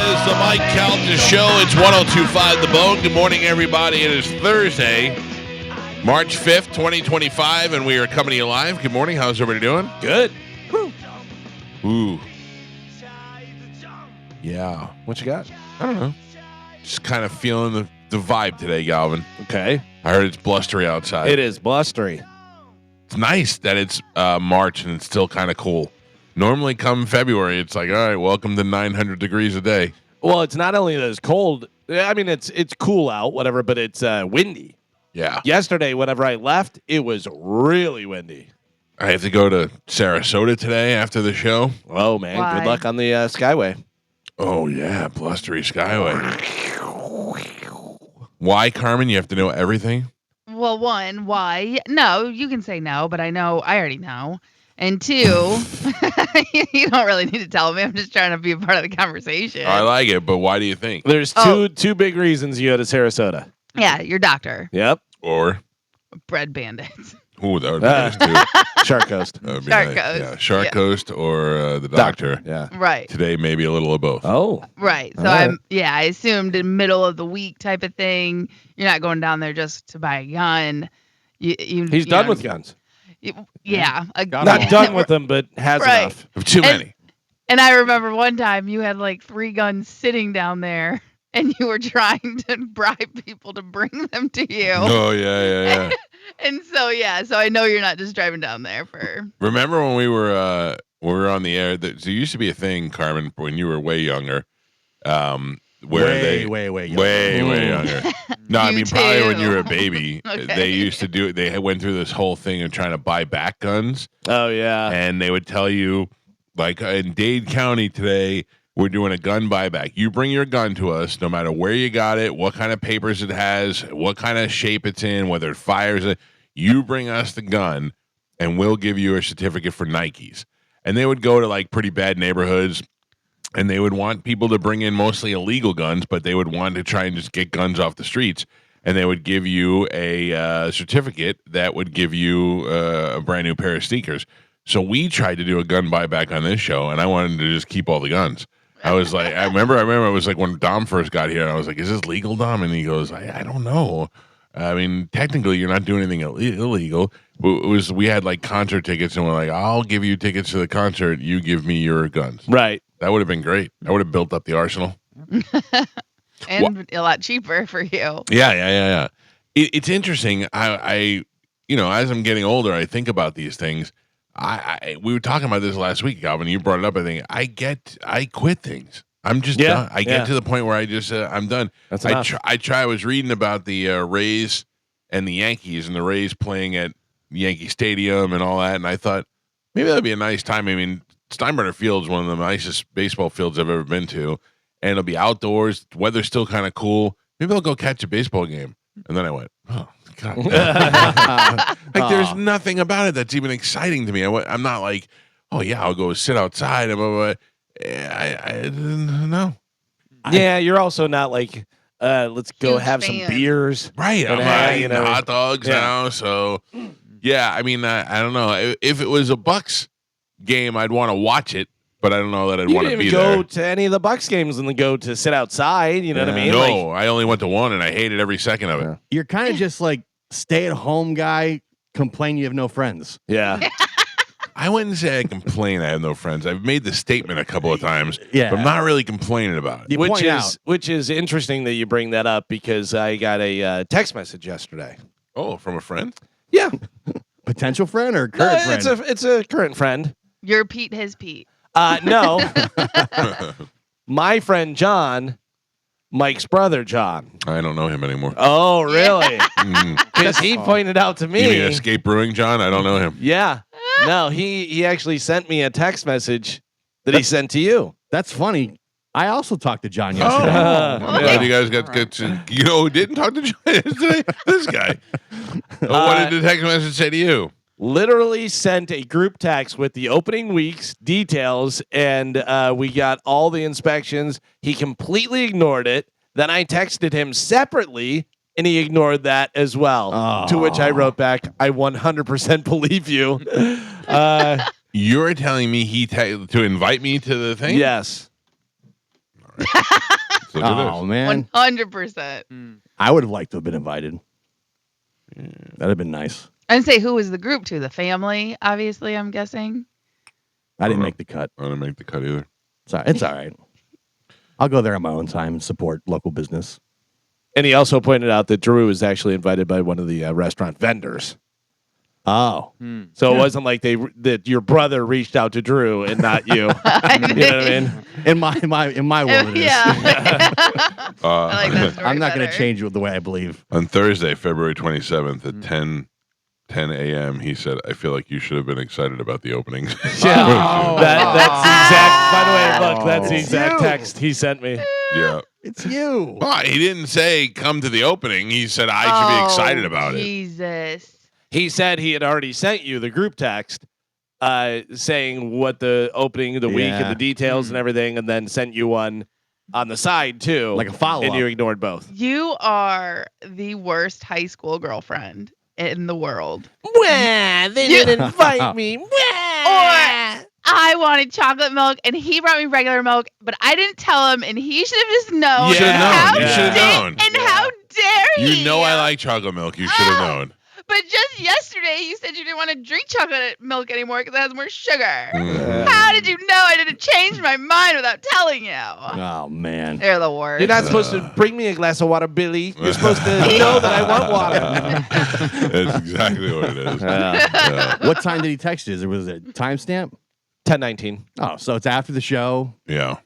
is the Mike Calta Show. It's 102.5 The Bone. Good morning, everybody. It is Thursday, March 5th, 2025, and we are coming to you live. Good morning. How's everybody doing? Good. Ooh. Yeah. What you got? I don't know. Just kind of feeling the vibe today, Galvin. Okay. I heard it's blustery outside. It is blustery. It's nice that it's March and it's still kind of cool. Normally come February, it's like, all right, welcome to 900 degrees a day. Well, it's not only that it's cold. I mean, it's cool out, whatever, but it's windy. Yeah. Yesterday, whenever I left, it was really windy. I have to go to Sarasota today after the show. Oh, man. Why? Good luck on the Skyway. Oh, yeah, blustery Skyway. Why, Carmen? You have to know everything? Well, one, why? No, you can say no, but I already know. And two, you don't really need to tell me. I'm just trying to be a part of the conversation. I like it, but why do you think? There's two big reasons you go to Sarasota. Yeah, your doctor. Yep. Or? Bread bandits. Ooh, that would be nice, too. Shark Coast. That would be Shark nice. Coast. Yeah, Shark Yeah. Coast or the doctor. Yeah. Right. Today, maybe a little of both. Oh. Right. So All right. I assumed in middle of the week type of thing. You're not going down there just to buy a gun. He's done with guns. Yeah. Not done with them, but has Right. enough. Too many. And I remember one time you had like 3 guns sitting down there and you were trying to bribe people to bring them to you. Oh, yeah. And so I know you're not just driving down there for. Remember when we were on the air? There used to be a thing, Carmen, when you were way younger, where way younger. No, I You mean probably when too. you were a baby. Okay. They used to do it. They went through this whole thing of trying to buy back guns, Oh, yeah. and they would tell you, like in Dade County today, we're doing a gun buyback. You bring your gun to us, no matter where you got it, what kind of papers it has, what kind of shape it's in, whether it fires it. You bring us the gun, and we'll give you a certificate for Nikes. And they would go to like pretty bad neighborhoods, and they would want people to bring in mostly illegal guns, but they would want to try and just get guns off the streets. And they would give you a certificate that would give you a brand new pair of sneakers. So we tried to do a gun buyback on this show, and I wanted to just keep all the guns. I was like, I remember it was like when Dom first got here, and I was like, is this legal, Dom? And he goes, I don't know. I mean, technically, you're not doing anything illegal. We had like concert tickets, and we're like, I'll give you tickets to the concert. You give me your guns. Right. That would have been great. That would have built up the arsenal. And a lot cheaper for you. Yeah. It's interesting. I as I'm getting older, I think about these things. We were talking about this last week, Galvin. You brought it up. I think I quit things. I'm just done. I get to the point where I just I'm done. That's enough. I was reading about the Rays and the Yankees, and the Rays playing at Yankee Stadium and all that, and I thought maybe that'd be a nice time. I mean, Steinbrenner Field's one of the nicest baseball fields I've ever been to, and it'll be outdoors. The weather's still kind of cool. Maybe I'll go catch a baseball game. And then I went, oh, God. Like, there's nothing about it that's even exciting to me. I'm not like, oh, yeah, I'll go sit outside. I no. Yeah, you're also not like, let's go Huge have fan. some beers. Right. I'm And, eating hot dogs now. So, yeah, I mean, I don't know. If it was a Bucks game, I'd want to watch it, but I don't know that I'd You want to didn't be even there. go to any of the Bucks games and then go to sit outside. You know what I mean? No, I only went to one, and I hated every second of it. You're kind of just like stay-at-home guy, complain you have no friends. Yeah. I wouldn't say I complain I have no friends. I've made the statement a couple of times, Yeah. but I'm not really complaining about it. You point out. Which is interesting that you bring that up because I got a text message yesterday. Oh, from a friend? Yeah. Potential friend or current friend? It's a current friend. You're Pete, his Pete. No. My friend John, Mike's brother John. I don't know him anymore. Oh, really? Mm. Because he pointed out to me. You mean Escape Brewing John? I don't know him. Yeah. No, he actually sent me a text message that he sent to you. That's funny. I also talked to John yesterday. Yeah, you guys got to, who didn't talk to John yesterday? This guy. What did the text message say to you? Literally sent a group text with the opening week's details, and we got all the inspections. He completely ignored it. Then I texted him separately, and he ignored that as well. Oh. To which I wrote back, I 100% believe you. You're telling me to invite me to the thing? Yes. right. Let's look at Oh this. man, 100%. I would have liked to have been invited. That'd have been nice. And say who was the group to? The family, obviously, I'm guessing. I didn't make the cut. I didn't make the cut either. It's all right. I'll go there on my own time and support local business. And he also pointed out that Drew was actually invited by one of the restaurant vendors. Oh, So it wasn't like that your brother reached out to Drew and not you. You know what I mean? in my world, it is. Yeah. I like that story I'm not going to better. change it the way I believe. On Thursday, February 27th at 10 a.m., he said, I feel like you should have been excited about the openings. Yeah. That's the exact. By the way, look, that's the It's exact you. text he sent me. Yeah. It's you. Well, he didn't say come to the opening. He said I should be excited about it. Jesus. He said he had already sent you the group text saying what the opening of the week and Yeah. the details and everything, and then sent you one on the side too, Like a follow-up. and you ignored both. You are the worst high school girlfriend in the world. Wah, they didn't invite me. Or I wanted chocolate milk and he brought me regular milk, but I didn't tell him and he should have just known. You should have known. How You should have dare- known. And how dare he? You know I like chocolate milk. You should have known. But just yesterday you said you didn't want to drink chocolate milk anymore because it has more sugar. Mhm. How did you know I didn't change my mind without telling you? Oh man. They're the worst. You're not supposed to bring me a glass of water, Billy. You're supposed to know that I want water. That's exactly what it is. Yeah. What time did he text you? Was it timestamp? 10:19. Oh, so it's after the show. Yeah.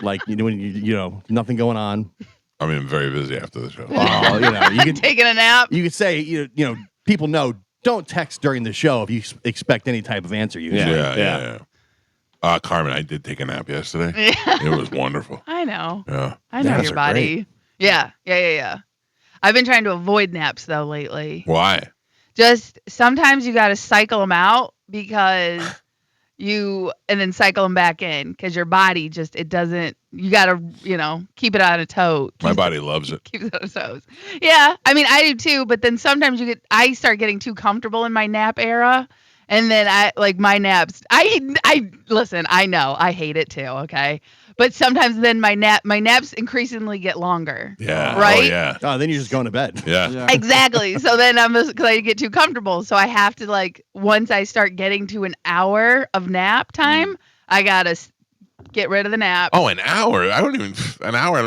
Like when you know nothing going on. I mean, I'm very busy after the show. Well, you could Taking a nap. you could say you know people know don't text during the show if you expect any type of answer. Usually. Yeah. Carmen, I did take a nap yesterday. Yeah. It was wonderful. I know. Yeah. I know Naps your are body. Yeah. I've been trying to avoid naps though lately. Why? Just sometimes you got to cycle them out because and then cycle them back in because your body just it doesn't. You got to keep it on a toe. My body loves it. Keeps it on its toes. Yeah, I mean I do too. But then sometimes I start getting too comfortable in my nap era. And then I like my naps. I listen. I know I hate it too. Okay, but sometimes then my naps increasingly get longer. Yeah. Right? Oh, yeah. Oh, then you're just going to bed. Yeah. Exactly. So then because I get too comfortable. So I have to once I start getting to an hour of nap time, I gotta get rid of the nap. Oh, an hour. I don't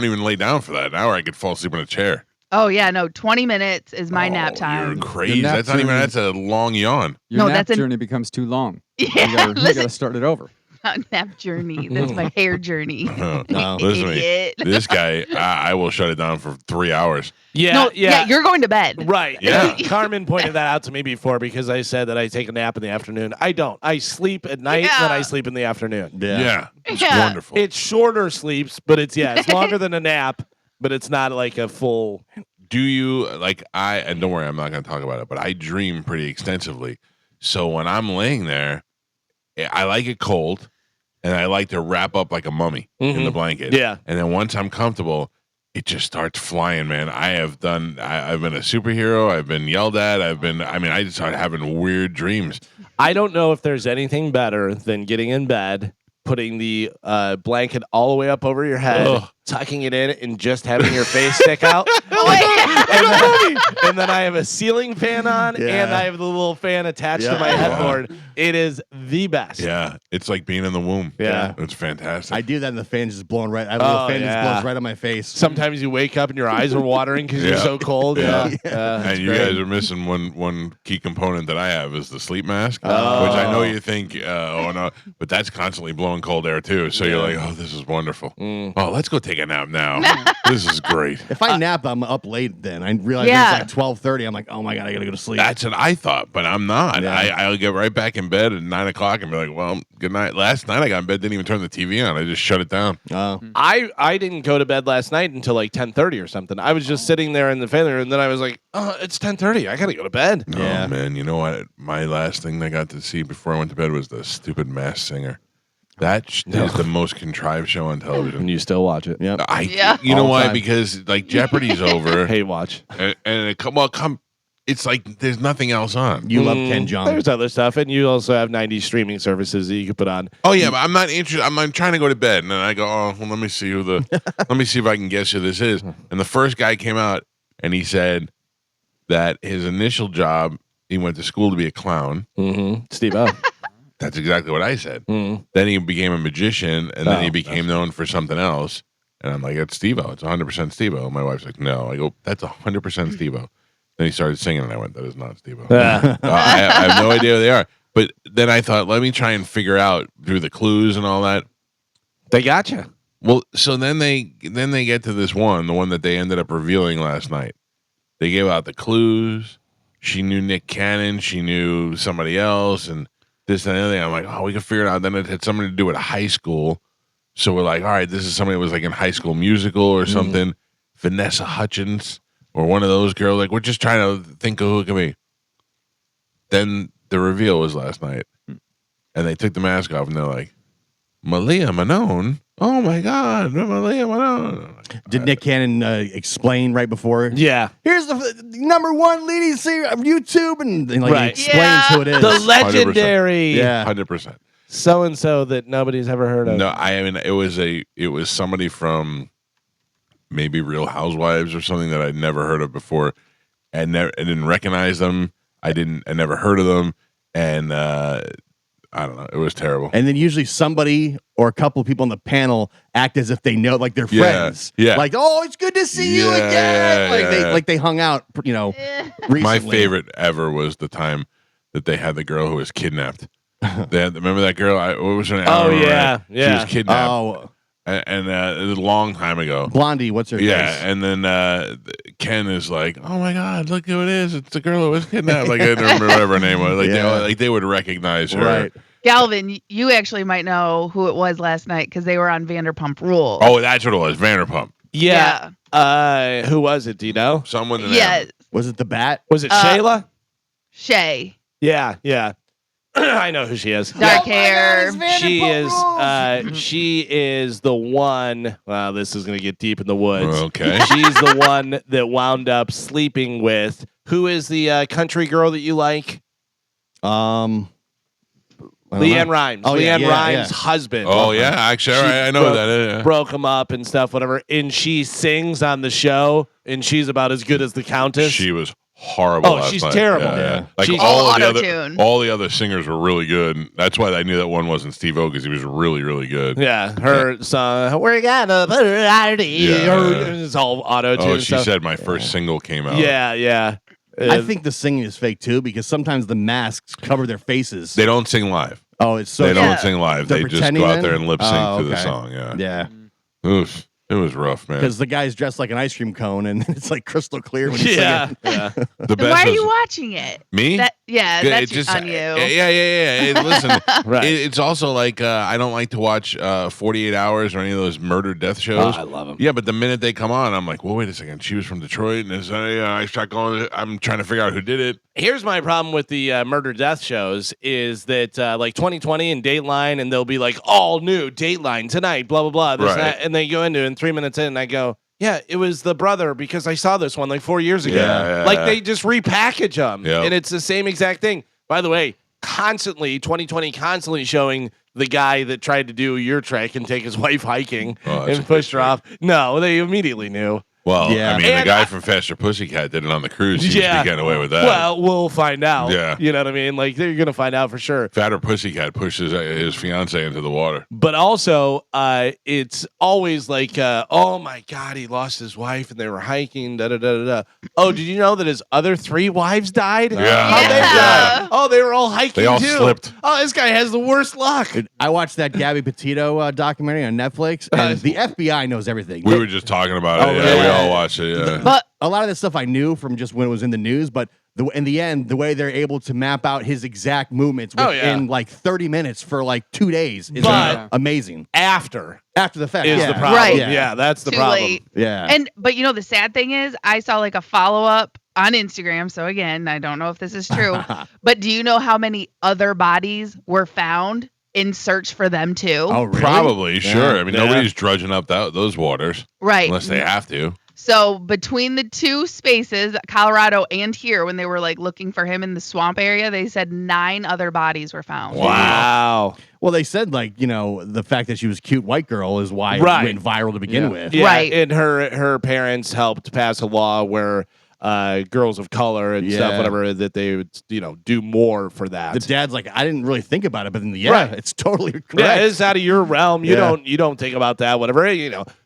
even lay down for that. An hour I could fall asleep in a chair. Oh yeah, no. 20 minutes is my nap time. You're crazy. nap That's not even journey- that's a long yawn. Your No, nap that's journey becomes too long. Yeah, You listen, gotta start it over. not nap journey. That's my hair journey. No, No. listen to me. Idiot. This guy, I will shut it down for 3 hours. Yeah, No, yeah, you're going to bed. right. Yeah. Carmen pointed that out to me before because I said that I take a nap in the afternoon. I don't. I sleep at night, Yeah. then I sleep in the afternoon. Yeah. It's Yeah. wonderful. It's shorter sleeps, but it's longer than a nap, but it's not like a full. Do you and don't worry, I'm not going to talk about it, but I dream pretty extensively. So when I'm laying there, I like it cold and I like to wrap up like a mummy in the blanket. Yeah. And then once I'm comfortable, it just starts flying, man. I've been a superhero. I've been yelled at. I just started having weird dreams. I don't know if there's anything better than getting in bed, putting the blanket all the way up over your head, Ugh. tucking it in, and just having your face stick out. and then I have a ceiling fan on, Yeah. and I have the little fan attached to Yeah. my headboard. It is the best. Yeah. It's like being in the womb. Yeah. It's fantastic. I do that, and the fan's just blowing right. I have a little Oh, fan yeah. just blows right on my face. Sometimes you wake up and your eyes are watering because you're Yeah. so cold. Yeah. Yeah. And you guys are missing one key component that I have is the sleep mask, which I know you think, oh no, but that's constantly blowing cold air too. So you're like, oh, this is wonderful. Oh, let's go take a nap now. This is great. If I nap, I'm up late. Then I realize Yeah. it's like 12:30. I'm like, oh my god, I gotta go to sleep. That's what I thought, but I'm not. Yeah. I'll get right back in bed at 9 o'clock and be like, well, good night. Last night I got in bed, didn't even turn the TV on. I just shut it down. Oh. I didn't go to bed last night until like 10:30 or something. I was just sitting there in the family room, and then I was like, oh, it's 10:30. I gotta go to bed. Yeah. Oh, man. You know what? My last thing I got to see before I went to bed was the stupid Masked Singer. That is the most contrived show on television. And you still watch it. Yep. Yeah. You know All why? time. Because like Jeopardy's over. Hate watch. And it's like there's nothing else on. You love Ken Jeong. There's other stuff, and you also have 90s streaming services that you can put on. Oh yeah, but I'm not interested. I'm trying to go to bed, and then I go, oh, well, let me see let me see if I can guess who this is. And the first guy came out, and he said that his initial job, he went to school to be a clown. Mm-hmm. Steve-O. That's exactly what I said. Mm-hmm. Then he became a magician, and then he became known for something else. And I'm like, it's Steve-O. It's 100% Steve-O. And my wife's like, no. I go, that's 100% Steve-O. Then he started singing, and I went, that is not Steve-O. I have no idea who they are. But then I thought, let me try and figure out through the clues and all that. They got you. Well, so then they get to this one, the one that they ended up revealing last night. They gave out the clues. She knew Nick Cannon. She knew somebody else, and this and the other thing. I'm like, oh, we can figure it out. Then it had something to do at a high school. So we're like, all right, this is somebody that was like in High School Musical or something. Vanessa Hudgens or one of those girls. Like, we're just trying to think of who it could be. Then the reveal was last night. And they took the mask off, and they're like, Malia Manone? Oh, my God. Malia Manone. Did Nick Cannon explain right before? Yeah. Here's the number one leading singer of YouTube. And like, Right. he explains who it is. The legendary 100%. so-and-so that nobody's ever heard of. No, I mean, it was somebody from maybe Real Housewives or something that I'd never heard of before, and I didn't recognize them. I never heard of them, and I don't know. It was terrible. And then usually somebody or a couple of people on the panel act as if they know, like they're Yeah, friends. yeah. Like, oh, it's good to see you again. Like they hung out, recently. My favorite ever was the time that they had the girl who was kidnapped. Remember that girl? What was her name? Oh, yeah. She was kidnapped. Oh, And it was a long time ago. Blondie, what's her Yeah, face? and then Ken is like, "Oh my God, look who it is! It's the girl who was kidnapped." Like I don't remember whatever her name was. Like they would recognize her. Right. Galvin, you actually might know who it was last night because they were on Vanderpump Rules. Oh, that's what it was. Vanderpump. Yeah. Who was it? Do you know? Someone. That Yeah, Was it the bat? Was it Shayla? Shay. Yeah. I know who she is. Dark hair. She is the one. Wow, this is gonna get deep in the woods. Okay. She's the one that wound up sleeping with. Who is the country girl that you like? I don't Leanne know. Rimes. Oh, yeah, Leanne Rimes' yeah. husband. Oh yeah, actually, I know that. Yeah. Broke him up and stuff, whatever. And she sings on the show, and she's about as good as the Countess. She was horrible. Oh, last she's night. terrible. Yeah. Like She's all of the auto-tune. all the other singers were really good. That's why I knew that one wasn't Steve-O because he was really, really good. Yeah, her song, we're gonna put it out. It's all auto-tune. Oh, she stuff. said my first single came out. Yeah. I think the singing is fake too because sometimes the masks cover their faces. They don't sing live. Oh, it's so They don't Yeah. sing live. They're They just pretending go out then? there and lip sync Oh, to the okay. song. Yeah. Yeah, Oof. It was rough, man. because the guy's dressed like an ice cream cone and it's like crystal clear when he's yeah. The Then best why are was you watching it? me. That's It just- on you. Yeah. Listen, Right. it's also like I don't like to watch 48 Hours or any of those murder death shows. I love them. Yeah, but the minute they come on, I'm like, well, wait a second. She was from Detroit, and I start going. I'm trying to figure out who did it. Here's my problem with the murder death shows is that like 2020 and Dateline, and they'll be like all new Dateline tonight, blah blah blah, this and Right. that, and they go into it, and 3 minutes in, and I go, yeah, it was the brother because I saw this one like 4 years ago. Yeah. Like they just repackage them, Yep. and it's the same exact thing. By the way, 2020 constantly showing the guy that tried to do your trick and take his wife hiking Oh, that's and a pushed good her off. No, they immediately knew. Well, Yeah. I mean, And the guy from Faster Pussycat did it on the cruise. He Yeah. was getting away with that. Well, we'll find out. Yeah. You know what I mean? Like they're gonna find out for sure. Fatter Pussycat pushes his fiance into the water. But also, it's always like, oh my God, he lost his wife and they were hiking. Da da da da da. Oh, did you know that his other 3 wives died? Yeah. How'd they Yeah. die? Oh, they were all hiking They all too. slipped. Oh, this guy has the worst luck. I watched that Gabby Petito documentary on Netflix, and the FBI knows everything. We were just talking about it. Oh, Yeah, we yeah. all watched it. Yeah. But A lot of this stuff I knew from just when it was in the news, but in the end, the way they're able to map out his exact movements Oh, within yeah. like 30 minutes for like 2 days is But- amazing. After After the fact, is yeah. the problem. Right. Yeah, that's the too problem. late. Yeah. But you know the sad thing is I saw like a follow-up on Instagram. So again, I don't know if this is true. But do you know how many other bodies were found in search for them too? Oh, really? Probably, sure. Yeah. I mean, Yeah. nobody's drudging up those waters Right. unless they have to. So between the two spaces, Colorado and here, when they were like looking for him in the swamp area, they said 9 other bodies were found. Wow. Well, they said the fact that she was a cute white girl is why Right. it went viral to begin with. Yeah, Right. and her parents helped pass a law where girls of color and stuff, whatever, that they would do more for that. The dad's like, I didn't really think about it, but then Right. it's totally correct. Yeah, it's out of your realm. You don't think about that. Whatever,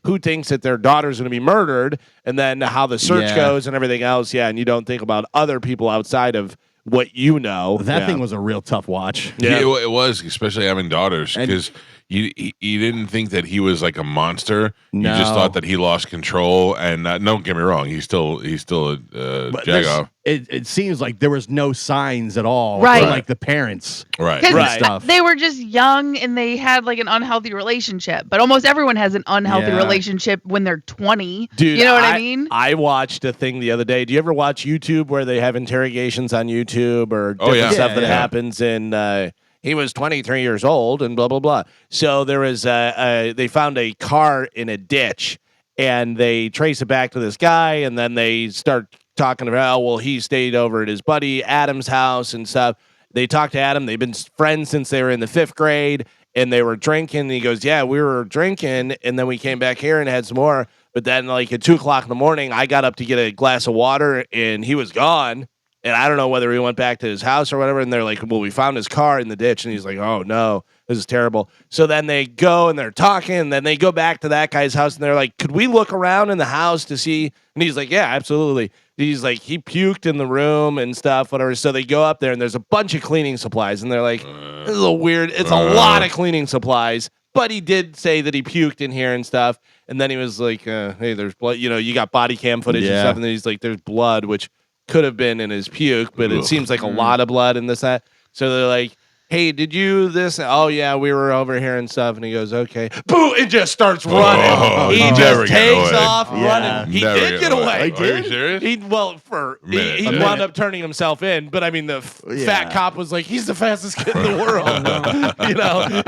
who thinks that their daughter's going to be murdered, and then how the search goes and everything else. Yeah, and you don't think about other people outside of what you know. That thing was a real tough watch. Yeah, it was, especially having daughters, because you didn't think that he was like a monster. You just thought that he lost control. And don't get me wrong, he's still a jagoff. It seems like there was no signs at all, Right. for, like the parents, Right. Because stuff. they were just young and they had like an unhealthy relationship. But almost everyone has an unhealthy relationship when they're 20. Dude, you know what I mean? I watched a thing the other day. Do you ever watch YouTube where they have interrogations on YouTube or different stuff that happens? And he was 23 years old and blah, blah, blah. So there was they found a car in a ditch and they trace it back to this guy. And then they start talking about, well, he stayed over at his buddy Adam's house and stuff. They talked to Adam. They've been friends since they were in the 5th grade. And they were drinking. And he goes, yeah, we were drinking. And then we came back here and had some more. But then, like, at 2 o'clock in the morning, I got up to get a glass of water, and he was gone. And I don't know whether he went back to his house or whatever. And they're like, well, we found his car in the ditch. And he's like, oh, no, this is terrible. So then they go, and they're talking. And then they go back to that guy's house, and they're like, could we look around in the house to see? And he's like, yeah, absolutely. He's like, he puked in the room and stuff, whatever. So they go up there, and there's a bunch of cleaning supplies. And they're like, this is a weird, it's a lot of cleaning supplies. But he did say that he puked in here and stuff. And then he was like, hey, there's blood. You got body cam footage and stuff. And then he's like, there's blood, which could have been in his puke, but it seems like a lot of blood in this, that. So they're like, hey, did you this? Oh, yeah, we were over here and stuff. And he goes, okay. Boom! It just starts running. He just takes off running. He did get away. Are you serious? He wound up turning himself in, but I mean, the fat cop was like, he's the fastest kid in the world.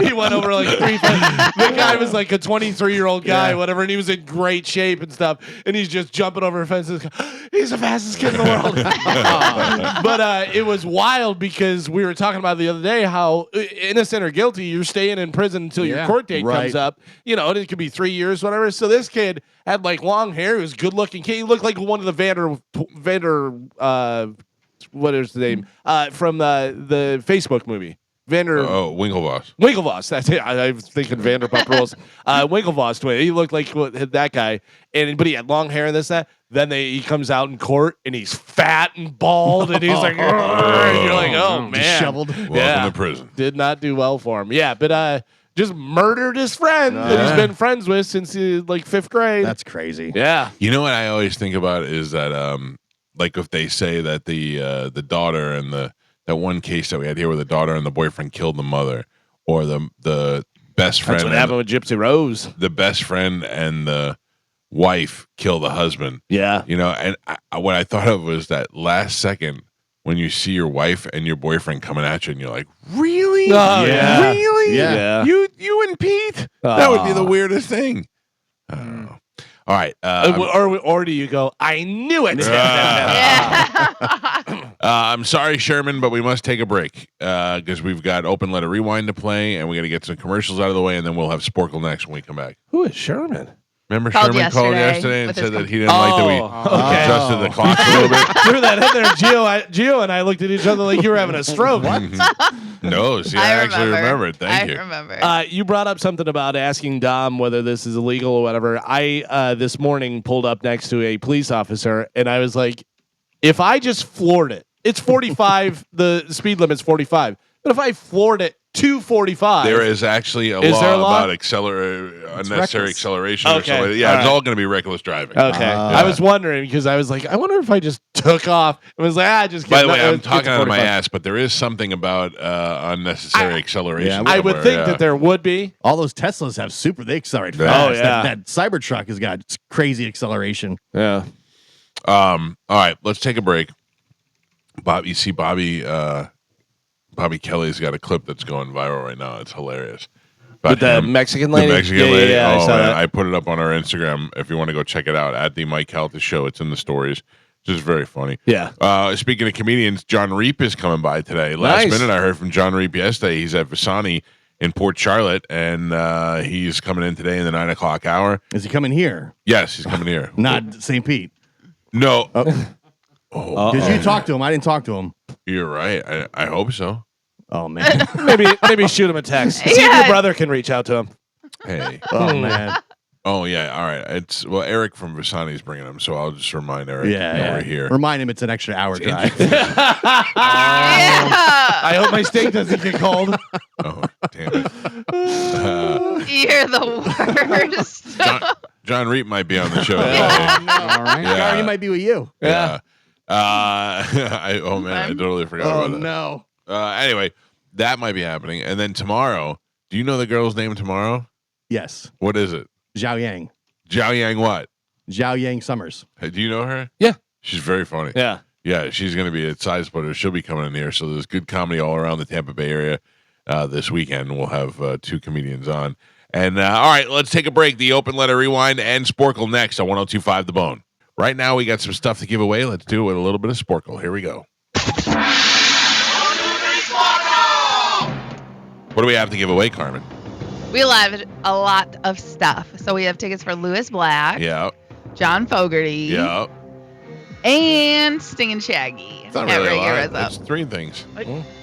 He went over like 3 feet. The guy was like a 23-year-old guy, whatever, and he was in great shape and stuff. And he's just jumping over fences. He's the fastest kid in the world. But it was wild because we were talking about the other day how innocent or guilty, you're staying in prison until your court date comes up. And it could be 3 years, whatever. So this kid had like long hair. He was a good looking kid. He looked like one of the Vander what is the name? From the Facebook movie. Winklevoss. That's it. I was thinking Vanderpump Rules. Winklevoss twin. He looked like that guy, but he had long hair and this, that. Then he comes out in court and he's fat and bald and he's like, and you're like, oh man, disheveled. Welcome to prison. Did not do well for him. Yeah, but just murdered his friend that he's been friends with since like 5th grade. That's crazy. Yeah. You know what I always think about is that like if they say that the daughter and that one case that we had here where the daughter and the boyfriend killed the mother, or the best friend. That's what happened with Gypsy Rose. The best friend and the wife kill the husband. Yeah. And what I thought of was that last second when you see your wife and your boyfriend coming at you and you're like, really? Oh, yeah. Really? Yeah. You and Pete? That would be the weirdest thing. All right. Or do you go, I knew it. I'm sorry, Sherman, but we must take a break because we've got Open Letter Rewind to play, and we got to get some commercials out of the way, and then we'll have Sporkle next when we come back. Who is Sherman? Remember Called Sherman called yesterday and with said his that he didn't like that we adjusted the clock a little bit? Threw that in there. Gio and I looked at each other like you were having a stroke. What? No, see, I actually remembered. Thank you. I remember. You brought up something about asking Dom whether this is illegal or whatever. I this morning pulled up next to a police officer, and I was like, if I just floored it, it's 45. The speed limit's 45. But if I floored it to 45, there is actually a law about unnecessary acceleration. Okay. Or something. Yeah, it's all going to be reckless driving. Okay. I was wondering because I was like, I wonder if I just took off and was like, just By the way, I'm talking out of my ass, but there is something about unnecessary acceleration. I would think that there would be. All those Teslas have they accelerate Yeah. fast. Oh, yeah. That Cybertruck has got crazy acceleration. Yeah. All right, let's take a break. You see Bobby Kelly's got a clip that's going viral right now. It's hilarious. With the him. Mexican lady? The Mexican lady. Yeah, I oh, saw man. that. I put it up on our Instagram if you want to go check it out at the Mike Calta Show. It's in the stories. Just very funny. Yeah. Speaking of comedians, John Reep is coming by today. Last minute, I heard from John Reep yesterday. He's at Visani in Port Charlotte, and he's coming in today in the 9 o'clock hour. Is he coming here? Yes, he's coming here. Not St. Pete. No. Did you talk to him? I didn't talk to him. You're right. I hope so. Oh, man. maybe shoot him a text. See if your brother can reach out to him. Hey. Oh, man. Oh, yeah. All right. Eric from Visani's bringing him, so I'll just remind Eric. Yeah. We're here. Remind him it's an extra hour drive. I hope my steak doesn't get cold. Oh, damn it. You're the worst. John Reep might be on the show today. All right. Yeah. He might be with you. Yeah. I totally forgot about that. No. Anyway, that might be happening. And then tomorrow, do you know the girl's name tomorrow? Yes. What is it? Zhao Yang. Zhao Yang what? Zhao Yang Summers. Hey, do you know her? Yeah. She's very funny. Yeah. Yeah, she's going to be at Side Splitter. She'll be coming in here. So there's good comedy all around the Tampa Bay area this weekend. We'll have 2 comedians on. And all right, let's take a break. The Open Letter Rewind and Sporkle next on 102.5 The Bone. Right now, we got some stuff to give away. Let's do it with a little bit of Sporkle. Here we go. What do we have to give away, Carmen? We have a lot of stuff. So we have tickets for Lewis Black, Yeah. John Fogerty, Yeah. and Sting and Shaggy. It's not really a lot. Arizona. It's 3 things.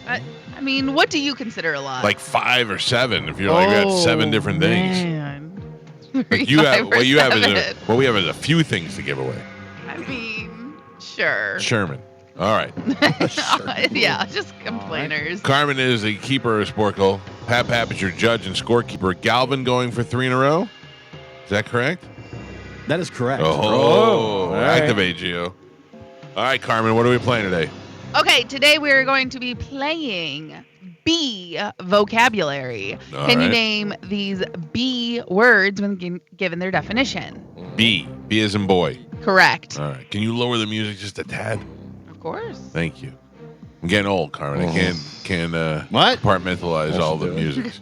I mean, what do you consider a lot? Like 5 or 7 if you're like, we have 7 different things. Man. Like you have, 5 or what you have is 7. what we have is a few things to give away. I mean, sure. Sherman. All right. Yeah, just complainers. Carmen is the keeper of Sporkle. Pap is your judge and scorekeeper. Galvin going for 3 in a row. Is that correct? That is correct. Oh, all right. activate, Gio. All right, Carmen, what are we playing today? Okay, today we're going to be playing B vocabulary. All Can you right. name these B words when given their definition? B as in boy. Correct. All right. Can you lower the music just a tad? Of course. Thank you. I'm getting old, Carmen. I can't What? compartmentalize all the do it. music.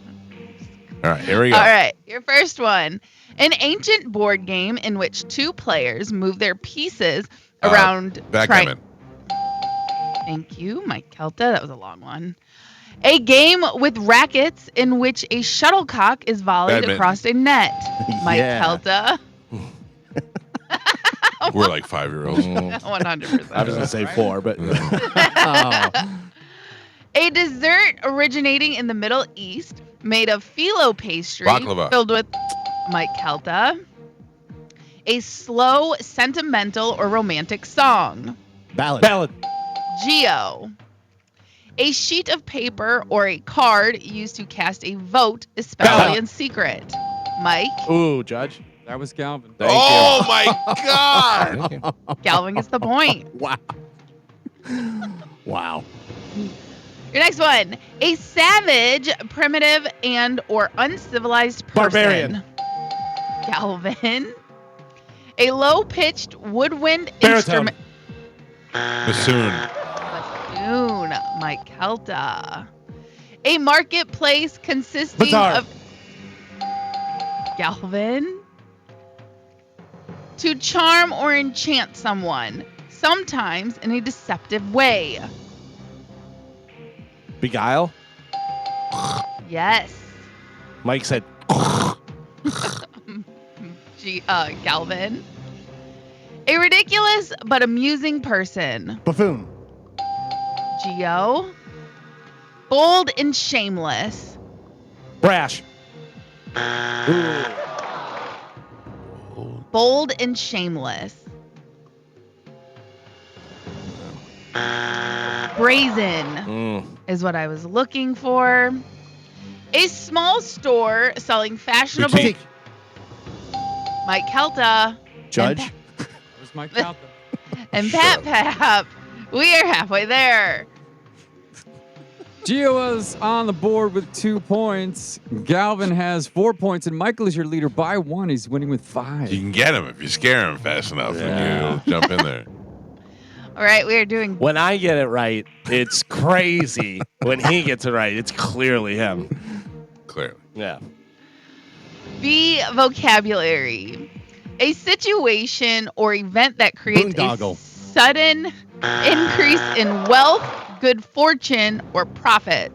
All right, here we go. All right, your first one. An ancient board game in which 2 players move their pieces around. Backgammon. Thank you, Mike Calta. That was a long one. A game with rackets in which a shuttlecock is volleyed Badminton. across a net. Mike Yeah. Calta. We're like 5-year-olds. 100%. I was going to say 4, but Oh. A dessert originating in the Middle East made of phyllo pastry Baklava. filled with Mike Calta. A slow, sentimental, or romantic song. Ballad. ballad. Geo. A sheet of paper or a card used to cast a vote, especially Ballot. in secret. Mike. Ooh, Judge. That was Galvin. Thank Oh, my God. Thank you. Galvin gets the point. Wow. Wow. Your next one. A savage, primitive, and or uncivilized person. Barbarian. Galvin. A low-pitched woodwind Baritone. instrument. Bassoon. Bassoon. Mike Calta. A marketplace consisting Bazaar. of Galvin. To charm or enchant someone, sometimes in a deceptive way. Beguile. Yes. Mike said, Galvin. A ridiculous but amusing person. Buffoon. Geo. Bold and shameless. brash. Bold and shameless. Brazen is what I was looking for. A small store selling fashionable. Boutique. Mike Calta Judge. That was Mike Calta. and Pat Pap. We are halfway there. Gio was on the board with 2 points. Galvin has 4 points, and Michael is your leader by 1. He's winning with 5. You can get him if you scare him fast enough and you jump in there. All right, we are doing. When I get it right, it's crazy. When he gets it right, it's clearly him. Clearly. Yeah. B, vocabulary. A situation or event that creates a Boondoggle. sudden increase in wealth, good fortune, or profit.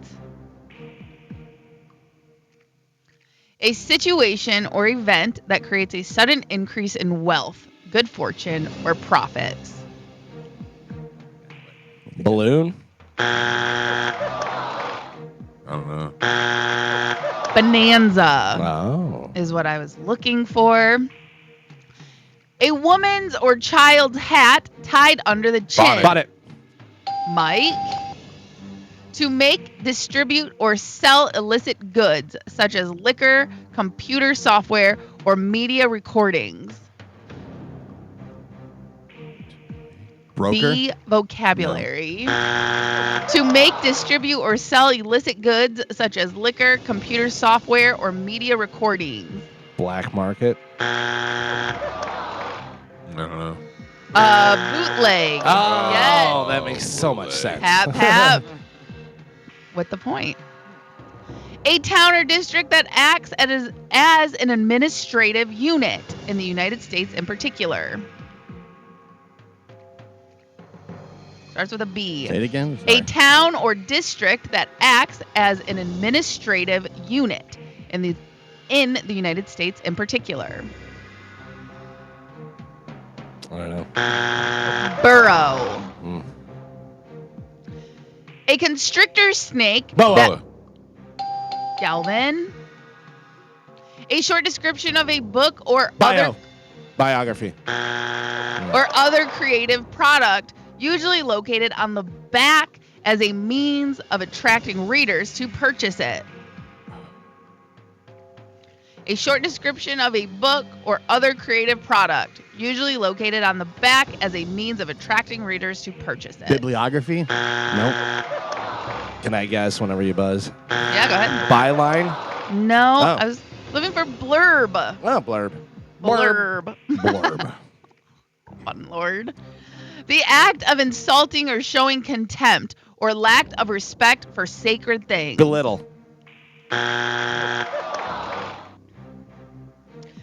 A situation or event that creates a sudden increase in wealth, good fortune, or profit. Balloon. I don't know. Bonanza Oh. is what I was looking for. A woman's or child's hat tied under the chin. Bonnet. Bought it. Mike. To make, distribute, or sell illicit goods, such as liquor, computer software, or media recordings. Broker. B, vocabulary. To make, distribute, or sell illicit goods, such as liquor, computer software, or media recordings. Black market. I don't know. Bootleg. Oh, Yes. that makes so much sense. Hap, hap. With the point. A town or district that acts as an administrative unit in the United States in particular. Starts with a B. Say it again. A Sorry. town or district that acts as an administrative unit in the United States in particular. I don't know. Borough. Mm. A constrictor snake. Boa. Galvin. A short description of a book or Bio. Biography. other creative product, usually located on the back as a means of attracting readers to purchase it. A short description of a book or other creative product, usually located on the back as a means of attracting readers to purchase it. Bibliography. Nope. Can I guess whenever you buzz? Yeah, go ahead. Byline. No, Oh. I was looking for blurb. Oh, blurb. Blurb. Blurb. Fun Lord. The act of insulting or showing contempt or lack of respect for sacred things. Belittle.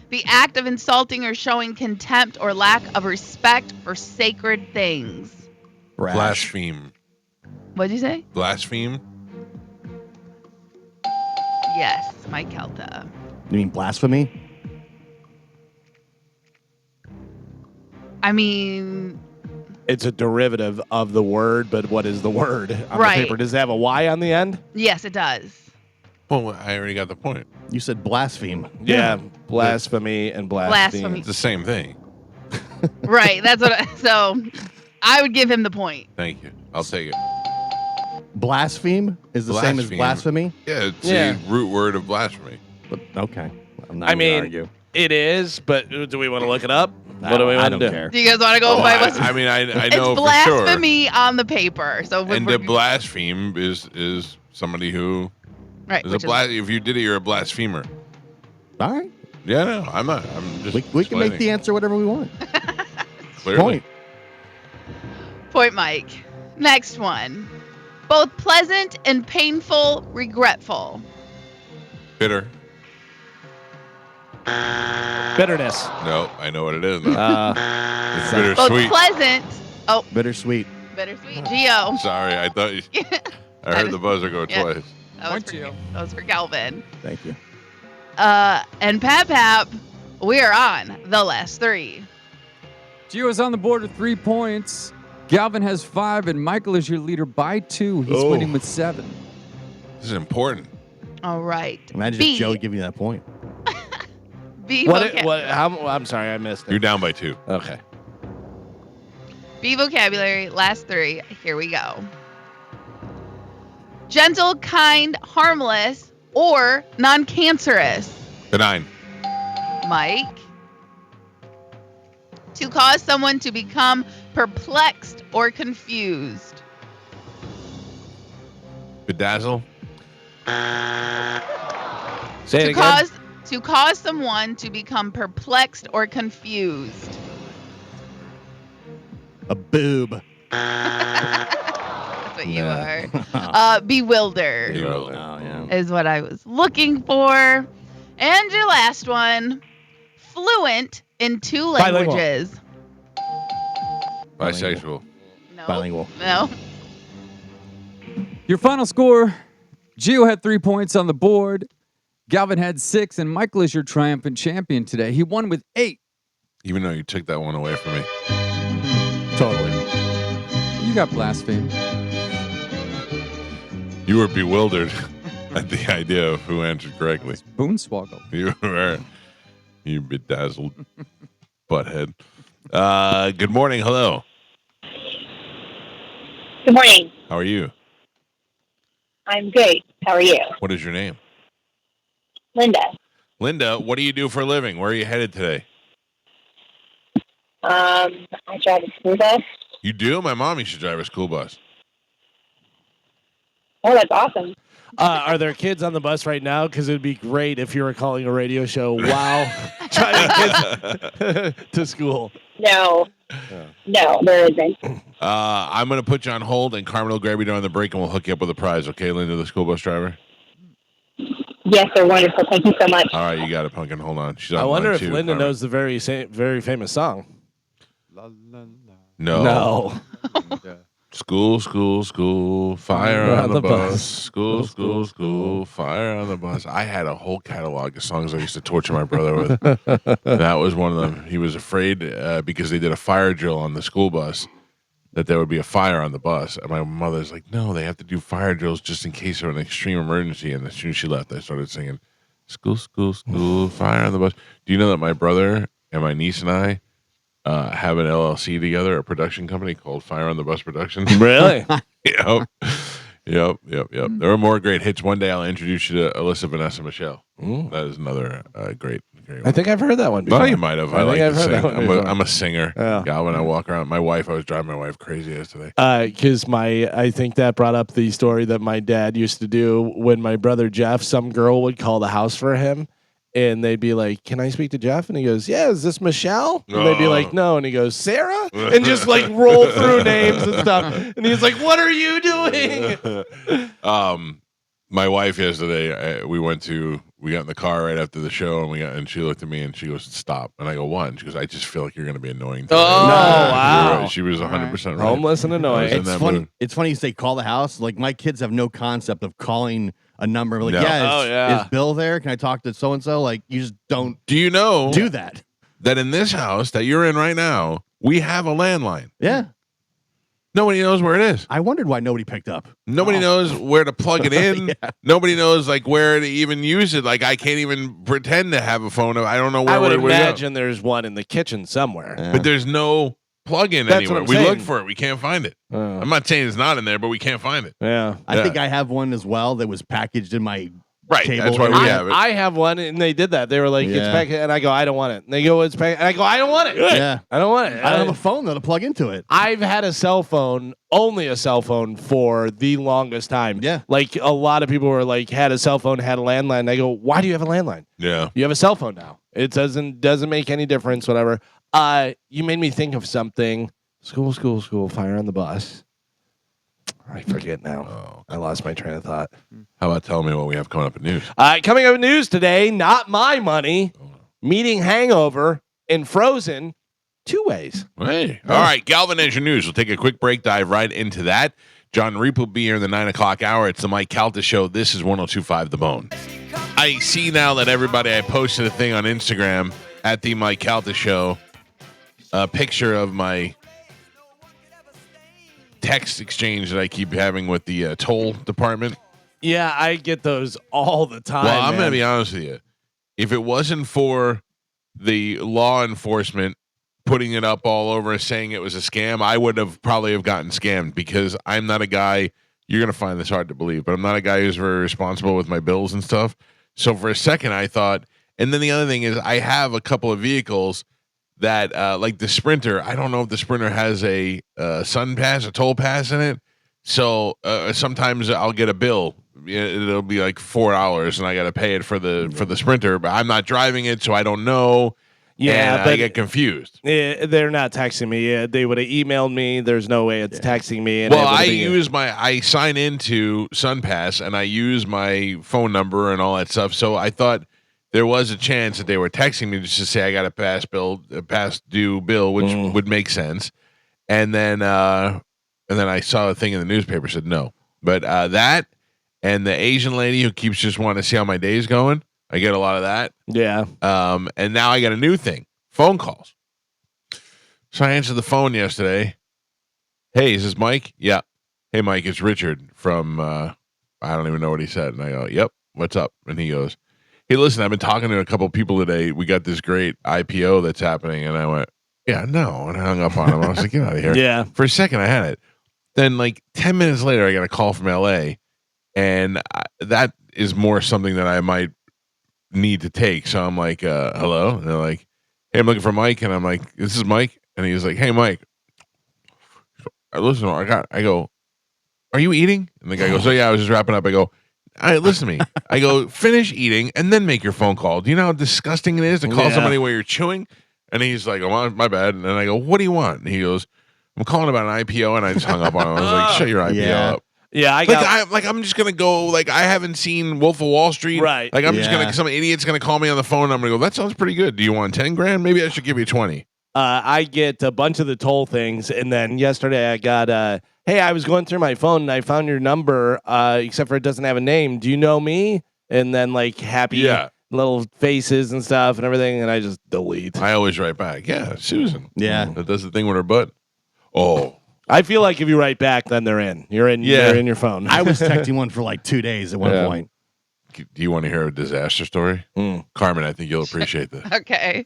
The act of insulting or showing contempt or lack of respect for sacred things. Brash. Blaspheme. What'd you say? Blaspheme? Yes, Mike Calta. You mean blasphemy? I mean, It's a derivative of the word, but what is the word on Right. the paper? Does it have a Y on the end? yes, it does. Well, I already got the point. You said blaspheme. Yeah. Blasphemy and blasphemy. Blasphemy. It's the same thing. Right, that's what so I would give him the point. Thank you. I'll take it. Blaspheme is the same as Blaspheme. blasphemy. Yeah, it's Yeah. the root word of blasphemy. But okay, I'm not I gonna mean, argue. it is, but do we want to look it up? What do we I want don't to do? care. Do you guys want to go by what's I mean, I it's know for sure. blasphemy on the paper. So And to blaspheme is somebody who right, is which a if you did it, you're a blasphemer. All right, Yeah, no, I'm not. I'm just. we can make the explaining. answer whatever we want. Clearly. Point. Point, Mike. Next one. Both pleasant and painful, regretful. Bitter. Bitterness. No, I know what it is. Now. It's Both bittersweet. pleasant. Oh, Bittersweet. bittersweet. Geo. Sorry, I thought I heard the buzzer go Yeah. twice. That was, Point for, to you. that was for Galvin. Thank you. And Pap, we are on the last three. Gio is on the board with 3 points. Galvin has 5, and Michael is your leader by 2. He's Oh. winning with 7. This is important. All right. Imagine B, if Joe giving you that point. B, I'm sorry, I missed You're it. down by 2. Okay. B vocabulary, last 3. Here we go. Gentle, kind, harmless, or non-cancerous. Benign. Mike. To cause someone to become perplexed or confused. Bedazzle. Say it To again. cause someone to become perplexed or confused. A boob. That's what you Yeah. are. Bewildered Bewildered. Oh yeah. is what I was looking for. And your last one, fluent in 2 Bilingual. languages. Bisexual. No. Bilingual. No. Your final score: Gio had 3 points on the board. Galvin had 6, and Michael is your triumphant champion today. He won with 8. Even though you took that one away from me. Totally. You got blasphemed. You were bewildered at the idea of who answered correctly. Boonswoggle. You were. You bedazzled butthead. Good morning. Hello. Good morning. How are you? I'm great. How are you? What is your name? Linda. Linda, what do you do for a living? Where are you headed today? I drive a school bus. You do? My mom used to drive a school bus. Oh, that's awesome. Are there kids on the bus right now? Because it would be great if you were calling a radio show while driving kids to school. No. No, there isn't. I'm going to put you on hold, and Carmen will grab you during the break, and we'll hook you up with a prize. Okay, Linda, the school bus driver? Yes, they're wonderful. Thank you so much. All right, you got it, Pumpkin. Hold on. She's on I wonder line if two, Linda Carmen. knows the very famous song. No. School, fire on the bus. School, fire on the bus. I had a whole catalog of songs I used to torture my brother with. That was one of them. He was afraid because they did a fire drill on the school bus that there would be a fire on the bus. And my mother's like, no, they have to do fire drills just in case of an extreme emergency. And as soon as she left, I started singing, school, fire on the bus. Do you know that my brother and my niece and I have an LLC together, a production company called Fire on the Bus Productions? Really? Yep. There are more great hits. One day I'll introduce you to Alyssa Vanessa Michelle. That is another great one. I think I've heard that one before. No, you might have. I like I've to heard sing. that one before. I'm a singer. Yeah. Galvin, I walk around. My wife, I was driving my wife crazy yesterday. Because I think that brought up the story that my dad used to do when my brother Jeff, some girl would call the house for him, and they'd be like, "Can I speak to Jeff?" And he goes, "Yeah, is this Michelle?" And they'd be like, "No," and he goes, "Sarah," and just like roll through names and stuff. And he's like, "What are you doing?" My wife yesterday, we got in the car right after the show, and she looked at me and she goes, "Stop!" And I go, "What?" And she goes, "I just feel like you're going to be annoying." Today." Oh, wow. Right. She was 100% right. Homeless and annoying. in It's that funny. mood. It's funny you say call the house. Like my kids have no concept of calling a number. Like, No. is Bill there? Can I talk to so and so? Like, you just don't Do you know do that. that in this house that you're in right now, we have a landline? Yeah. Nobody knows where it is. I wondered why nobody picked up. Nobody knows where to plug it in. Yeah. Nobody knows like where to even use it. Like I can't even pretend to have a phone. I don't know where I would it go. imagine there's one in the kitchen somewhere. But there's no plug-in That's what anywhere. I'm We saying. looked for it. We can't find it. I'm not saying it's not in there, but we can't find it. Yeah. I think I have one as well that was packaged in my Right. cable That's why we area. have it. I have one, and they did that. They were like, "It's Yeah. packaged," and I go, "I don't want it." And they go, "It's packaged," and I go, "I don't want it." Yeah. I don't want it. I don't have a phone though to plug into it. I've had a cell phone, only a cell phone, for the longest time. Yeah. Like a lot of people were like, had a cell phone, had a landline. And I go, "Why do you have a landline? Yeah. You have a cell phone now. It doesn't make any difference. Whatever." You made me think of something. School, fire on the bus. I forget now. Oh. I lost my train of thought. How about telling me what we have coming up in news? Coming up in news today, not my money. Meeting hangover in Frozen 2 ways. Hey. All right. Galvin as your news. We'll take a quick break, dive right into that. John Reep will be here in the 9 o'clock hour. It's the Mike Calta Show. This is 102.5 The Bone. I see now that I posted a thing on Instagram at the Mike Calta Show, a picture of my text exchange that I keep having with the toll department. Yeah, I get those all the time. Well, I'm going to man. be honest with you. If it wasn't for the law enforcement putting it up all over saying it was a scam, I would have probably gotten scammed because I'm not a guy, you're going to find this hard to believe, but I'm not a guy who's very responsible with my bills and stuff. So for a second I thought, and then the other thing is I have a couple of vehicles that like the Sprinter. I don't know if the Sprinter has a sun pass, a toll pass in it. So sometimes I'll get a bill. It'll be like $4, and I got to pay it for the Sprinter. But I'm not driving it, so I don't know. Yeah, and but I get confused. they're not texting me. Yeah, they would have emailed me. There's no way it's texting me. And Well, it I would've been- I sign into SunPass and I use my phone number and all that stuff. So I thought there was a chance that they were texting me just to say I got a past due bill, which would make sense. And then I saw a thing in the newspaper said no. But that and the Asian lady who keeps just wanting to see how my day's going, I get a lot of that. Yeah. And now I got a new thing, phone calls. So I answered the phone yesterday. Hey, is this Mike? Yeah. Hey, Mike, it's Richard from, I don't even know what he said. And I go, yep, what's up? And he goes, hey, listen, I've been talking to a couple of people today. We got this great IPO that's happening. And I went, yeah, no. And I hung up on him. I was like, get out of here. Yeah. For a second, I had it. Then, like 10 minutes later, I got a call from LA. And that is more something that I might need to take. So I'm like, hello? And they're like, hey, I'm looking for Mike. And I'm like, this is Mike. And he's like, hey, Mike. Listen, I go, are you eating? And the guy goes, oh, yeah, I was just wrapping up. I go, all right, listen to me. I go, finish eating and then make your phone call. Do you know how disgusting it is to call somebody while you're chewing? And he's like, oh, my bad. And then I go, what do you want? And he goes, I'm calling about an IPO. And I just hung up on him. I was like, shut your IPO up. Yeah, I'm just gonna go. Like, I haven't seen Wolf of Wall Street. Right. Like, I'm just gonna. Some idiot's gonna call me on the phone. And I'm gonna go. That sounds pretty good. Do you want 10 grand? Maybe I should give you 20. I get a bunch of the toll things, and then yesterday I got hey, I was going through my phone and I found your number, except for it doesn't have a name. Do you know me? And then like happy little faces and stuff and everything, and I just delete. I always write back. Yeah, Susan. Yeah. That does the thing with her butt. Oh. I feel like if you write back, then they're in. You're in your phone. I was texting one for like 2 days at one point. Do you want to hear a disaster story? Carmen, I think you'll appreciate this. Okay.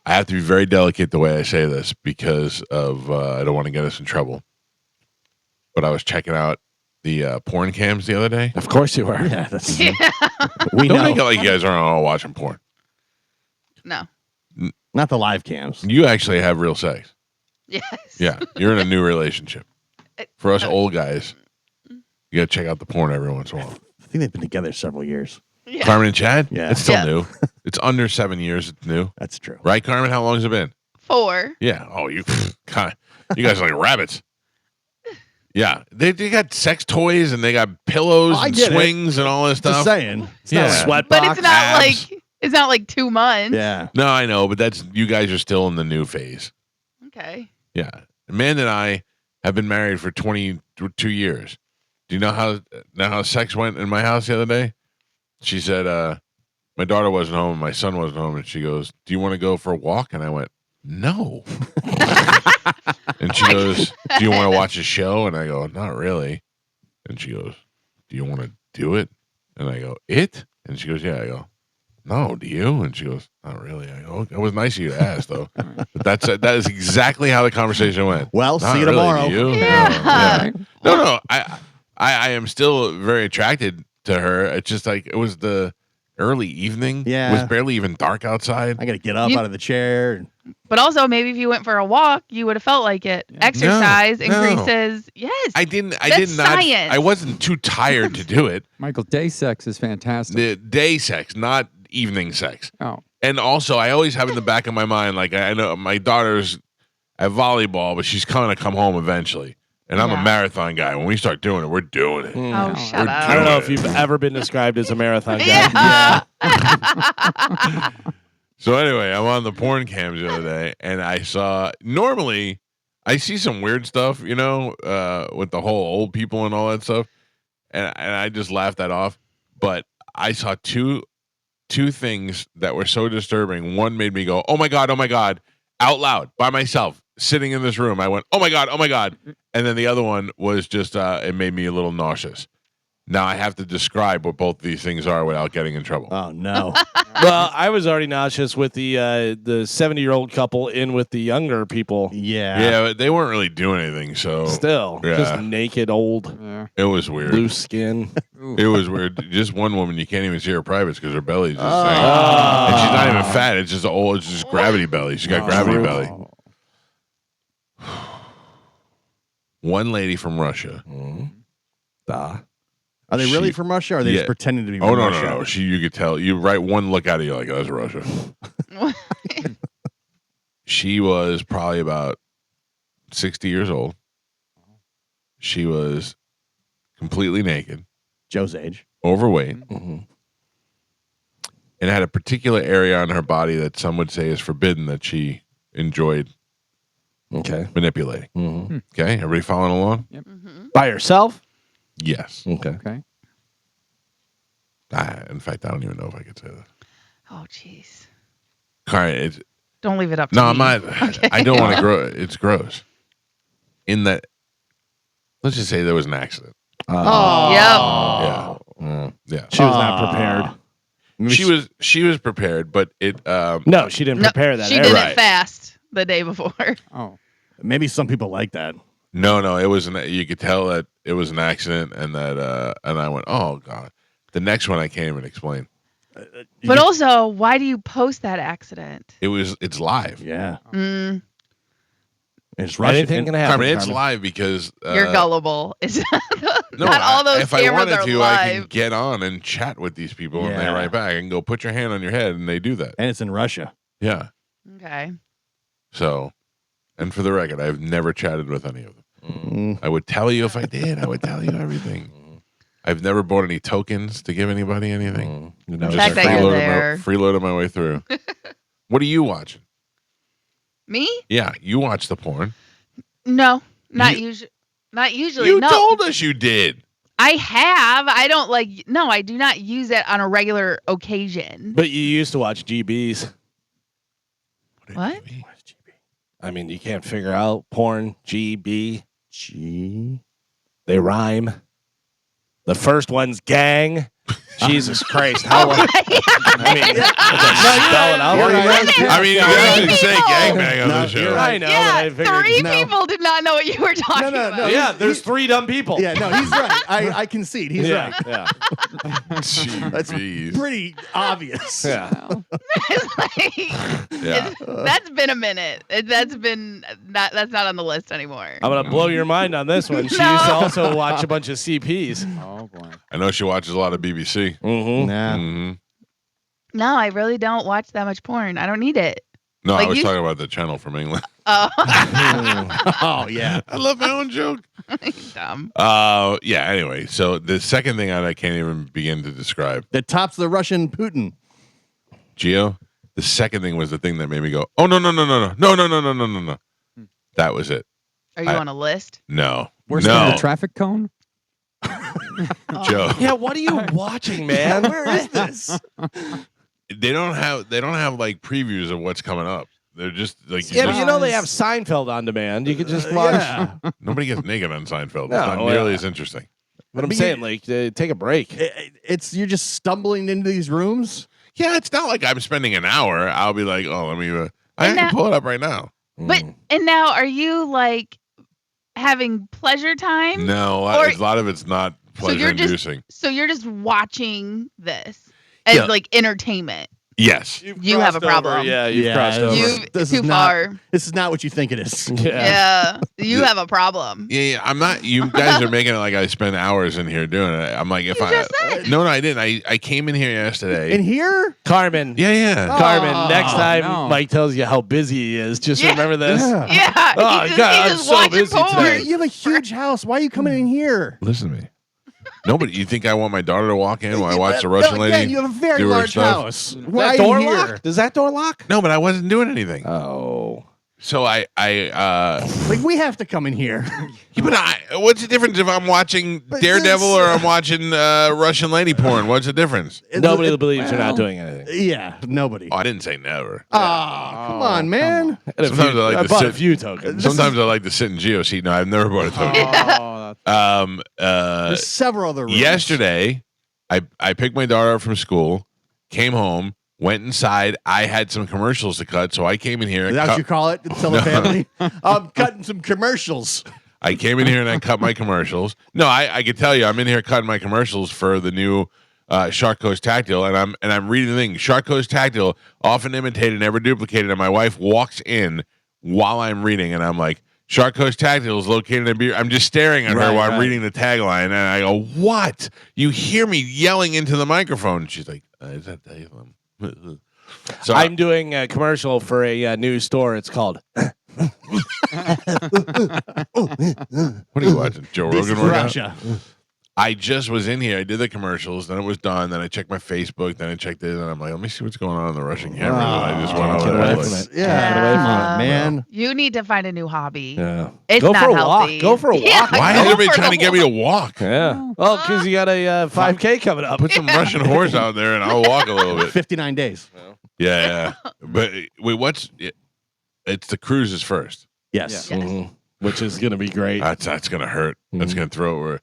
I have to be very delicate the way I say this because of I don't want to get us in trouble. But I was checking out the porn cams the other day. Of course you are. Yeah, that's We don't make it like you guys aren't all watching porn. No. not the live cams. You actually have real sex. Yes. Yeah, you're in a new relationship. For us old guys, you got to check out the porn every once in a while. I think they've been together several years. Yeah. Carmen and Chad? Yeah. It's still new. It's under 7 years. It's new. That's true. Right, Carmen? How long has it been? 4. Yeah. Oh, you guys are like rabbits. Yeah. They got sex toys and they got pillows and swings and all this stuff. Just saying. It's not a sweat But box. it's not like 2 months. Yeah. No, I know, but that's you guys are still in the new phase. Okay. Yeah. Amanda and I have been married for 22 years. Do you know how sex went in my house the other day? She said, my daughter wasn't home and my son wasn't home. And she goes, do you want to go for a walk? And I went, no. And she goes, do you want to watch a show? And I go, not really. And she goes, do you want to do it? And I go, it? And she goes, yeah. I go, no, do you? And she goes, not really. I go, it was nice of you to ask, though. But that is exactly how the conversation went. Well, Not see you really, tomorrow. do you? Yeah. No. I am still very attracted to her. It's just like it was the early evening. Yeah. It was barely even dark outside. I got to get up out of the chair. But also, maybe if you went for a walk, you would have felt like it. Exercise No. increases. Yes. I did not. Science. I wasn't too tired to do it. Michael, day sex is fantastic. The day sex, not evening sex. Oh. And also, I always have in the back of my mind, like I know my daughter's at volleyball, but she's going to come home eventually. And I'm a marathon guy. When we start doing it, we're doing it. Oh, shut up. I don't know if you've ever been described as a marathon guy. Yeah. So anyway, I'm on the porn cams the other day, and I saw. Normally, I see some weird stuff, with the whole old people and all that stuff, and I just laughed that off. But I saw two things that were so disturbing. One made me go, "Oh my god!" out loud by myself, sitting in this room. I went, "Oh my god!" And then the other one was just it made me a little nauseous. Now I have to describe what both these things are without getting in trouble. Oh, no. Well, I was already nauseous with the 70-year-old couple in with the younger people. Yeah, but they weren't really doing anything, so Still, just naked, old, Yeah. it was weird. loose skin. It was weird. Just one woman, you can't even see her privates because her belly's just hanging. And she's not even fat. It's just old. It's just gravity belly. She's got gravity belly. One lady from Russia. Are they really from Russia, or are they just pretending to be from Russia? No. You could tell. You one look at it, you're like, oh, that's Russia. She was probably about 60 years old. She was completely naked. Joe's age. Overweight. and had a particular area on her body that some would say is forbidden that she enjoyed Okay. manipulating. Mm-hmm. Okay, everybody following along? By herself? Yes. Okay. Okay. In fact, I don't even know if I could say that. Oh, jeez. It's, Don't leave it up to no, me. I'm not. Okay. I don't want to grow. It's gross. In that, let's just say there was an accident. Yep. Yeah. She was not prepared. She was prepared, but it. No, she didn't prepare that. She area. did Right. it fast the day before. Oh. Maybe some people like that. No, it was. You could tell that it was an accident, and that. And I went, oh god. The next one I can't even explain. But also, why do you post that accident? It's live. Yeah. Mm, It's Russian. Anything can happen. Carmen, it's Carmen. live because you're gullible. It's no, not all those if I cameras wanted are to, I can live. get on and chat with these people, and they Yeah. write back and go, "Put your hand on your head," and they do that. And it's in Russia. Yeah. Okay. So, and for the record, I've never chatted with any of them. Mm. I would tell you if I did. I would tell you everything. I've never bought any tokens to give anybody anything. You know, The fact that you're there. Freeloaded my way through. What are you watching? Me? Yeah, you watch the porn. No, not You- usually. Not usually. You no, told us you did. I have. I don't like. No, I do not use it on a regular occasion. But you used to watch GBs. What? I mean, you can't figure out porn, GB. Gee. They rhyme. The first one's gang. Jesus Christ. How long? Oh, I mean, spell it out. You're right. I mean, you Three didn't say people. gangbang on No, the show. you're I know. but yeah, I figured, three No. people did not know what you were talking No, about. Yeah, there's three dumb people. Yeah, no, he's right. I concede. He's yeah, right. yeah, That's Jeez. pretty obvious. yeah. It's like, Yeah. that's been a minute. That's not on the list anymore. I'm gonna blow your mind on this one. She No. used to also watch a bunch of CPs. Oh boy. I know she watches a lot of BBC. Mm-hmm. Nah. Mhm. No, I really don't watch that much porn. I don't need it. No, Like I was you- talking about the channel from England. Oh, Oh, yeah. I love my own joke. dumb. Yeah, anyway, so the second thing I can't even begin to describe. That tops the Russian Putin. Gio, the second thing was the thing that made me go, oh, no. That was it. Are you on a list? No. Worse no. than a traffic cone? Joe. Yeah, what are you watching, man? Where is this? They don't have like previews of what's coming up. They're just like Yeah, but just- you know they have Seinfeld on demand. You could just watch. Yeah. nobody gets naked on Seinfeld. No, It's not well, nearly as interesting. But I'm But saying, like, take a break. It's you're just stumbling into these rooms. Yeah, it's not like I'm spending an hour. I'll be like, oh, let me. I And can that- pull it up right now. But and now are you like having pleasure time? No, Or- a lot of it's not So you're pleasure just- inducing. So you're just watching this as Yeah. like entertainment. Yes. You have a problem. Yeah, you've crossed over. You've This too is not- far. This is not what you think it is. Yeah. You have a problem. Yeah, I'm not. You guys are making it like I spend hours in here doing it. I'm like, if You I just said. no, I didn't. I came in here yesterday. In here? Carmen. yeah. Oh. Carmen, next time no. Mike tells you how busy he is, just Yeah. remember this. Yeah. Yeah. Oh, he's just, God, he's I'm just so watching busy porn. today. You have a huge house. Why are you coming in here? Listen to me. Nobody. You think I want my daughter to walk in while I watch the Russian No, lady? yeah, you have a very do her large stuff? house. Does Why that are door you here? lock? Does that door lock? No, but I wasn't doing anything. Oh. So I Like we have to come in here. yeah, but what's the difference if I'm watching But Daredevil this- or I'm watching Russian lady porn? What's the difference? Nobody believes you're not doing anything. Yeah, nobody. Oh, I didn't say never. Oh, come on, man. Sometimes I like I to bought sit- a few tokens. Sometimes I like to sit in Geo seat. No, I've never bought a token. Oh, There's several other rooms. Yesterday, I picked my daughter up from school, came home, went inside. I had some commercials to cut, so I came in here. Is And that what cut, you call it? Tell the family. I'm cutting some commercials. I came in here and I cut my commercials. No, I could tell you, I'm in here cutting my commercials for the new Shark Coast Tactile, and I'm reading the thing. Shark Coast Tactile, often imitated, never duplicated. And my wife walks in while I'm reading, and I'm like, Shark Coast Tactile is located in Beer. I'm just staring at her Right, while I'm right. reading the tagline, and I go, "What? You hear me yelling into the microphone?" She's like, "Is that Tactile?" So I'm doing a commercial for a new store. It's called what are you watching? Joe This Rogan is workout? Russia. I just was in here. I did the commercials. Then it was done. Then I checked my Facebook. Then I checked it, and I'm like, let me see what's going on in the Russian cameras. And I just went Get over away there. from Like, it. Yeah, Yeah. come on, man. You need to find a new hobby. Yeah. It's Go not for a healthy. walk. Go for a walk. Yeah, why go is everybody for trying to the get me to walk? Yeah. Well, because you got a 5K coming up. Put some Russian horse out there, and I'll walk a little bit. 59 days. Yeah. But wait, what's it? It's the cruises first. Yes. Yes. Mhm. Which is going to be great. That's gonna hurt. That's gonna throw. We're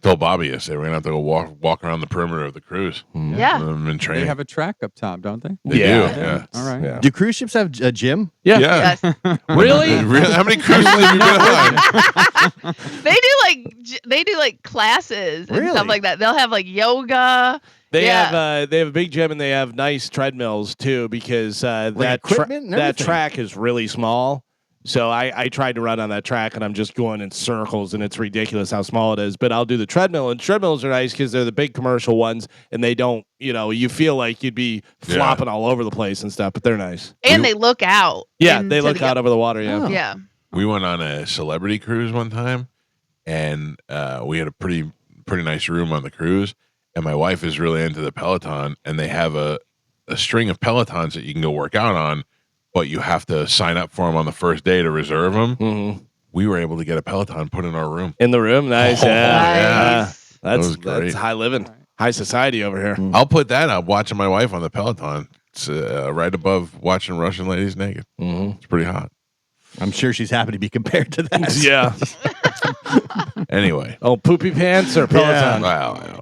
told Bobby yesterday we're gonna have to go walk around the perimeter of the cruise. Yeah. I'm in They training. have a track up top, don't they? They Yeah. do. Yeah. All right. Yeah. Do cruise ships have a gym? Yeah. Yeah. Yes. Really? How many cruises have you been on? They do like classes and Really? stuff like that. They'll have like yoga. They Yeah. have a big gym and they have nice treadmills too because that equipment and that everything. track is really small. So I tried to run on that track and I'm just going in circles and it's ridiculous how small it is. But I'll do the treadmill and treadmills are nice because they're the big commercial ones and they don't, you feel like you'd be Yeah. flopping all over the place and stuff, but they're nice. And they look out. Yeah, into they look the- out over the water. Yeah. Oh. Yeah. We went on a celebrity cruise one time, and we had a pretty nice room on the cruise. And my wife is really into the Peloton, and they have a string of Pelotons that you can go work out on, but you have to sign up for them on the first day to reserve them. Mm-hmm. We were able to get a Peloton put in our room. In the room, nice. Oh, yeah. Nice. That's was great. that's high living, high society over here. I'll put that up watching my wife on the Peloton. It's right above watching Russian ladies naked. Mm-hmm. It's pretty hot. I'm sure she's happy to be compared to that. Yeah. Anyway. Oh, poopy pants or Peloton? Wow.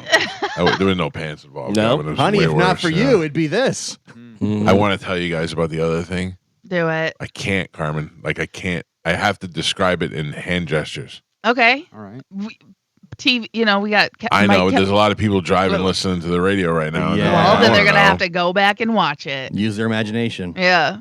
There was no pants involved. No? That was Honey, way if not worse, for yeah. you, it'd be this. I want to tell you guys about the other thing. Do it. I can't, Carmen. Like I can't. I have to describe it in hand gestures. Okay. All right. TV. We got. I know Mike there's a lot of people driving, Little- listening to the radio right now. and Yeah. they're Well, like, I then they're wanna gonna have know. to go back and watch it. Use their imagination. Yeah.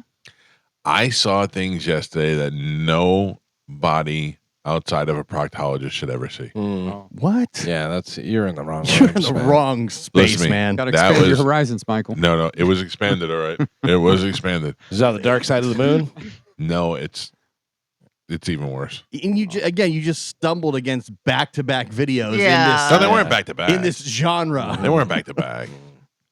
I saw things yesterday that nobody outside of a proctologist should ever see. Mm. What? Yeah, you're in the wrong. You're in range, the man. wrong space, Listen to me. man. Got to That expand your was- horizons, Michael. No, it was expanded. All right, it was expanded. Is that on the dark side of the moon? No, it's even worse. And you just stumbled against back-to-back videos Yeah. No, they weren't back to back. in this genre. They weren't back to back.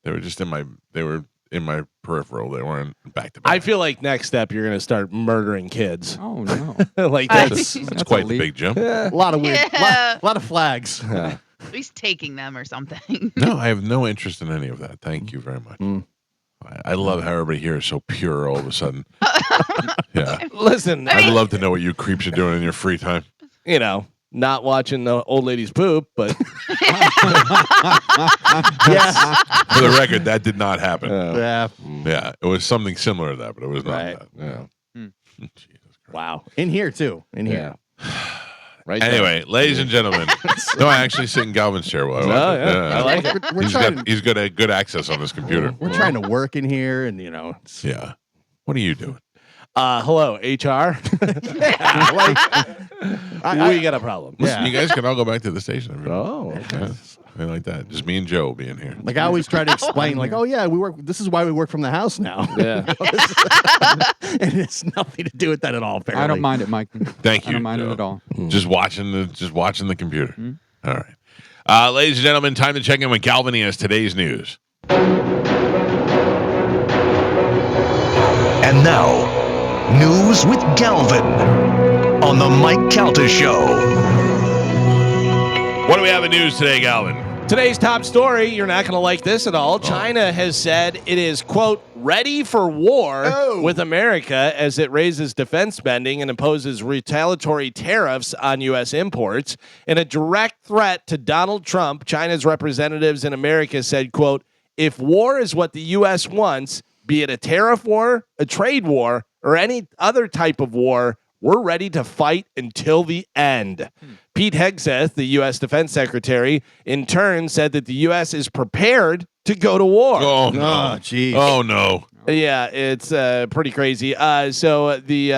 They were just in my. They were in my peripheral. They weren't back to back. I feel like next step you're gonna start murdering kids. Oh no. Like I- that's That's a quite the leap. big jump. A lot of weird, Yeah. lot of flags. yeah. At least taking them or something. No, I have no interest in any of that. Thank you very much. Mm. I love how everybody here is so pure all of a sudden. Yeah. Listen, I'd love to know what you creeps are doing in your free time. not watching the old ladies poop, but Yes. For the record, that did not happen. Yeah. Yeah, it was something similar to that, but it was not right. that. Yeah. Jesus Christ. Wow. In here too. In here. Right. there. Anyway, ladies and gentlemen, no, I actually sit in Galvin's chair while I watch Oh, it. yeah. I like it. We're He's trying. got good access on his computer. We're trying to work in here, and it's, Yeah. What are you doing? Hello, HR. We got a problem. Listen, Yeah. you guys can all go back to the station. Oh, Yeah, something like that. Just me and Joe will be in here. like I always try to explain, like, oh yeah, we work. This is why we work from the house now. yeah. And it's nothing to do with that at all. Apparently. I don't mind it, Mike. Thank you. I don't mind Joe. it at all. Just watching the computer. All right. Ladies and gentlemen, time to check in with Galvin. He has today's news. And now, news with Galvin on the Mike Calta Show. What do we have in news today, Galvin? Today's top story, you're not going to like this at all. China has said it is, quote, ready for war with America as it raises defense spending and imposes retaliatory tariffs on U.S. imports. In a direct threat to Donald Trump, China's representatives in America said, quote, if war is what the U.S. wants, be it a tariff war, a trade war, or any other type of war, we're ready to fight until the end. Pete Hegseth, the U.S. Defense Secretary, in turn said that the U.S. is prepared to go to war. Oh, Oh, no. geez. Oh, no. Yeah, it's pretty crazy. So the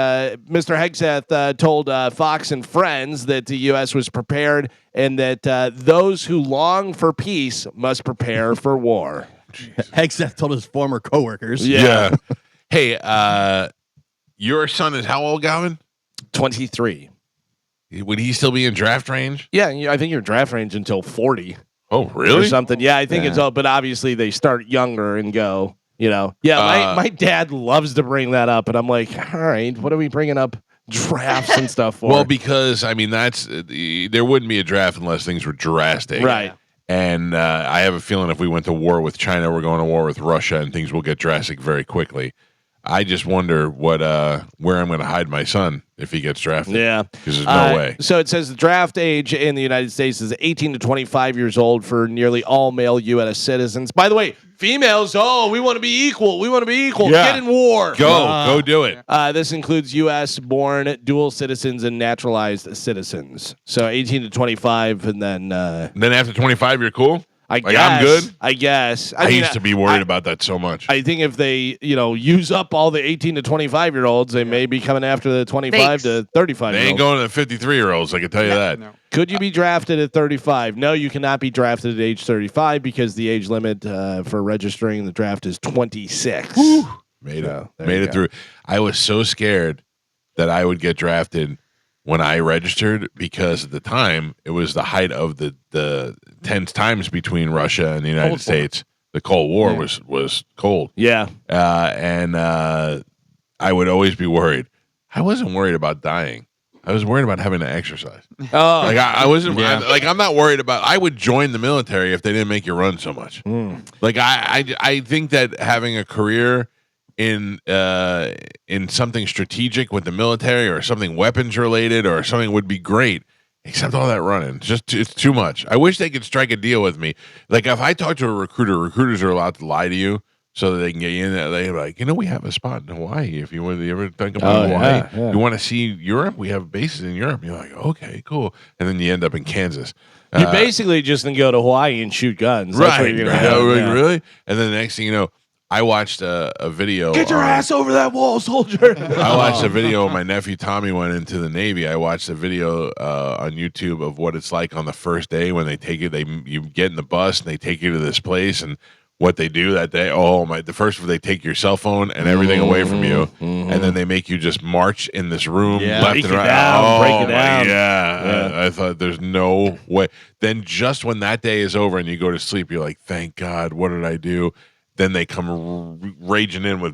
Mr. Hegseth told Fox and Friends that the U.S. was prepared and that those who long for peace must prepare for war. Hegseth told his former coworkers. Yeah. Hey, your son is how old, Galvin? 23. Would he still be in draft range? Yeah, I think your draft range until 40 Oh, or really? something. Yeah, I think it's all. But obviously, they start younger and go. Yeah, my dad loves to bring that up, and I'm like, all right, what are we bringing up drafts and stuff for? Well, because I mean, there wouldn't be a draft unless things were drastic, right. And I have a feeling if we went to war with China, we're going to war with Russia, and things will get drastic very quickly. I just wonder where I'm going to hide my son if he gets drafted. Yeah, because there's no way. So it says the draft age in the United States is 18 to 25 years old for nearly all male U.S. citizens. By the way, females, we want to be equal. We want to be equal. Yeah. Get in war. Go do it. This includes U.S.-born dual citizens and naturalized citizens. So 18 to 25, and then after 25, you're cool. I guess. I'm good. I guess. I used to be worried about that so much. I think if they, use up all the 18 to 25-year-olds, they may be coming after the 25 to 35. They ain't going to the 53-year-olds. I can tell you that. No. Could you be drafted at 35? No, you cannot be drafted at age 35 because the age limit for registering the draft is 26. Made it. There Made you it go. through. I was so scared that I would get drafted when I registered because at the time it was the height of the tense times between Russia and the United States. The Cold War was cold. Yeah. And I would always be worried. I wasn't worried about dying. I was worried about having to exercise. Oh, Like I wasn't I'm not worried about. I would join the military if they didn't make you run so much. Like I think that having a career in something strategic with the military or something weapons related or something would be great. Except all that running, it's too much. I wish they could strike a deal with me. Like if I talk to a recruiter, recruiters are allowed to lie to you so that they can get you in there. They're like, we have a spot in Hawaii. If you ever think about Hawaii, yeah. you want to see Europe? We have bases in Europe. You're like, okay, cool. And then you end up in Kansas. you basically just can go to Hawaii and shoot guns. That's what Right? you're gonna do. Yeah. Really? And then the next thing you know, I watched a video. Get your ass over that wall, soldier. I watched a video when my nephew Tommy went into the Navy. I watched a video on YouTube of what it's like on the first day when they take you. You get in the bus and they take you to this place and what they do that day. Oh my! The first they take your cell phone and everything away from you, and then they make you just march in this room left Break and it right. down, break it my- down. Yeah. I thought there's no way. Then just when that day is over and you go to sleep, you're like, thank God. What did I do? Then they come raging in with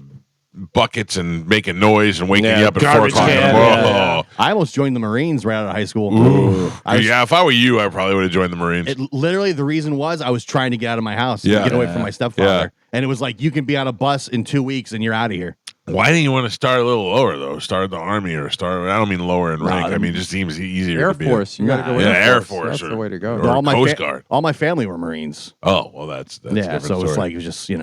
buckets and making noise and waking you up at 4 garbage o'clock. can, Whoa. I almost joined the Marines right out of high school. I was- Yeah, if I were you, I probably would have joined the Marines. Literally, the reason was I was trying to get out of my house and get away from my stepfather. Yeah. And it was like, you can be on a bus in 2 weeks and you're out of here. Why didn't you want to start a little lower though? Start the Army or start. I don't mean lower in rank. I mean it just seems easier. Air to be Force. You got to go with Air Air Force Force. That's or- the way to go. or- all my Coast Guard. All my family were Marines. Oh well, that's a Yeah, different so it's story. like, it was just, that's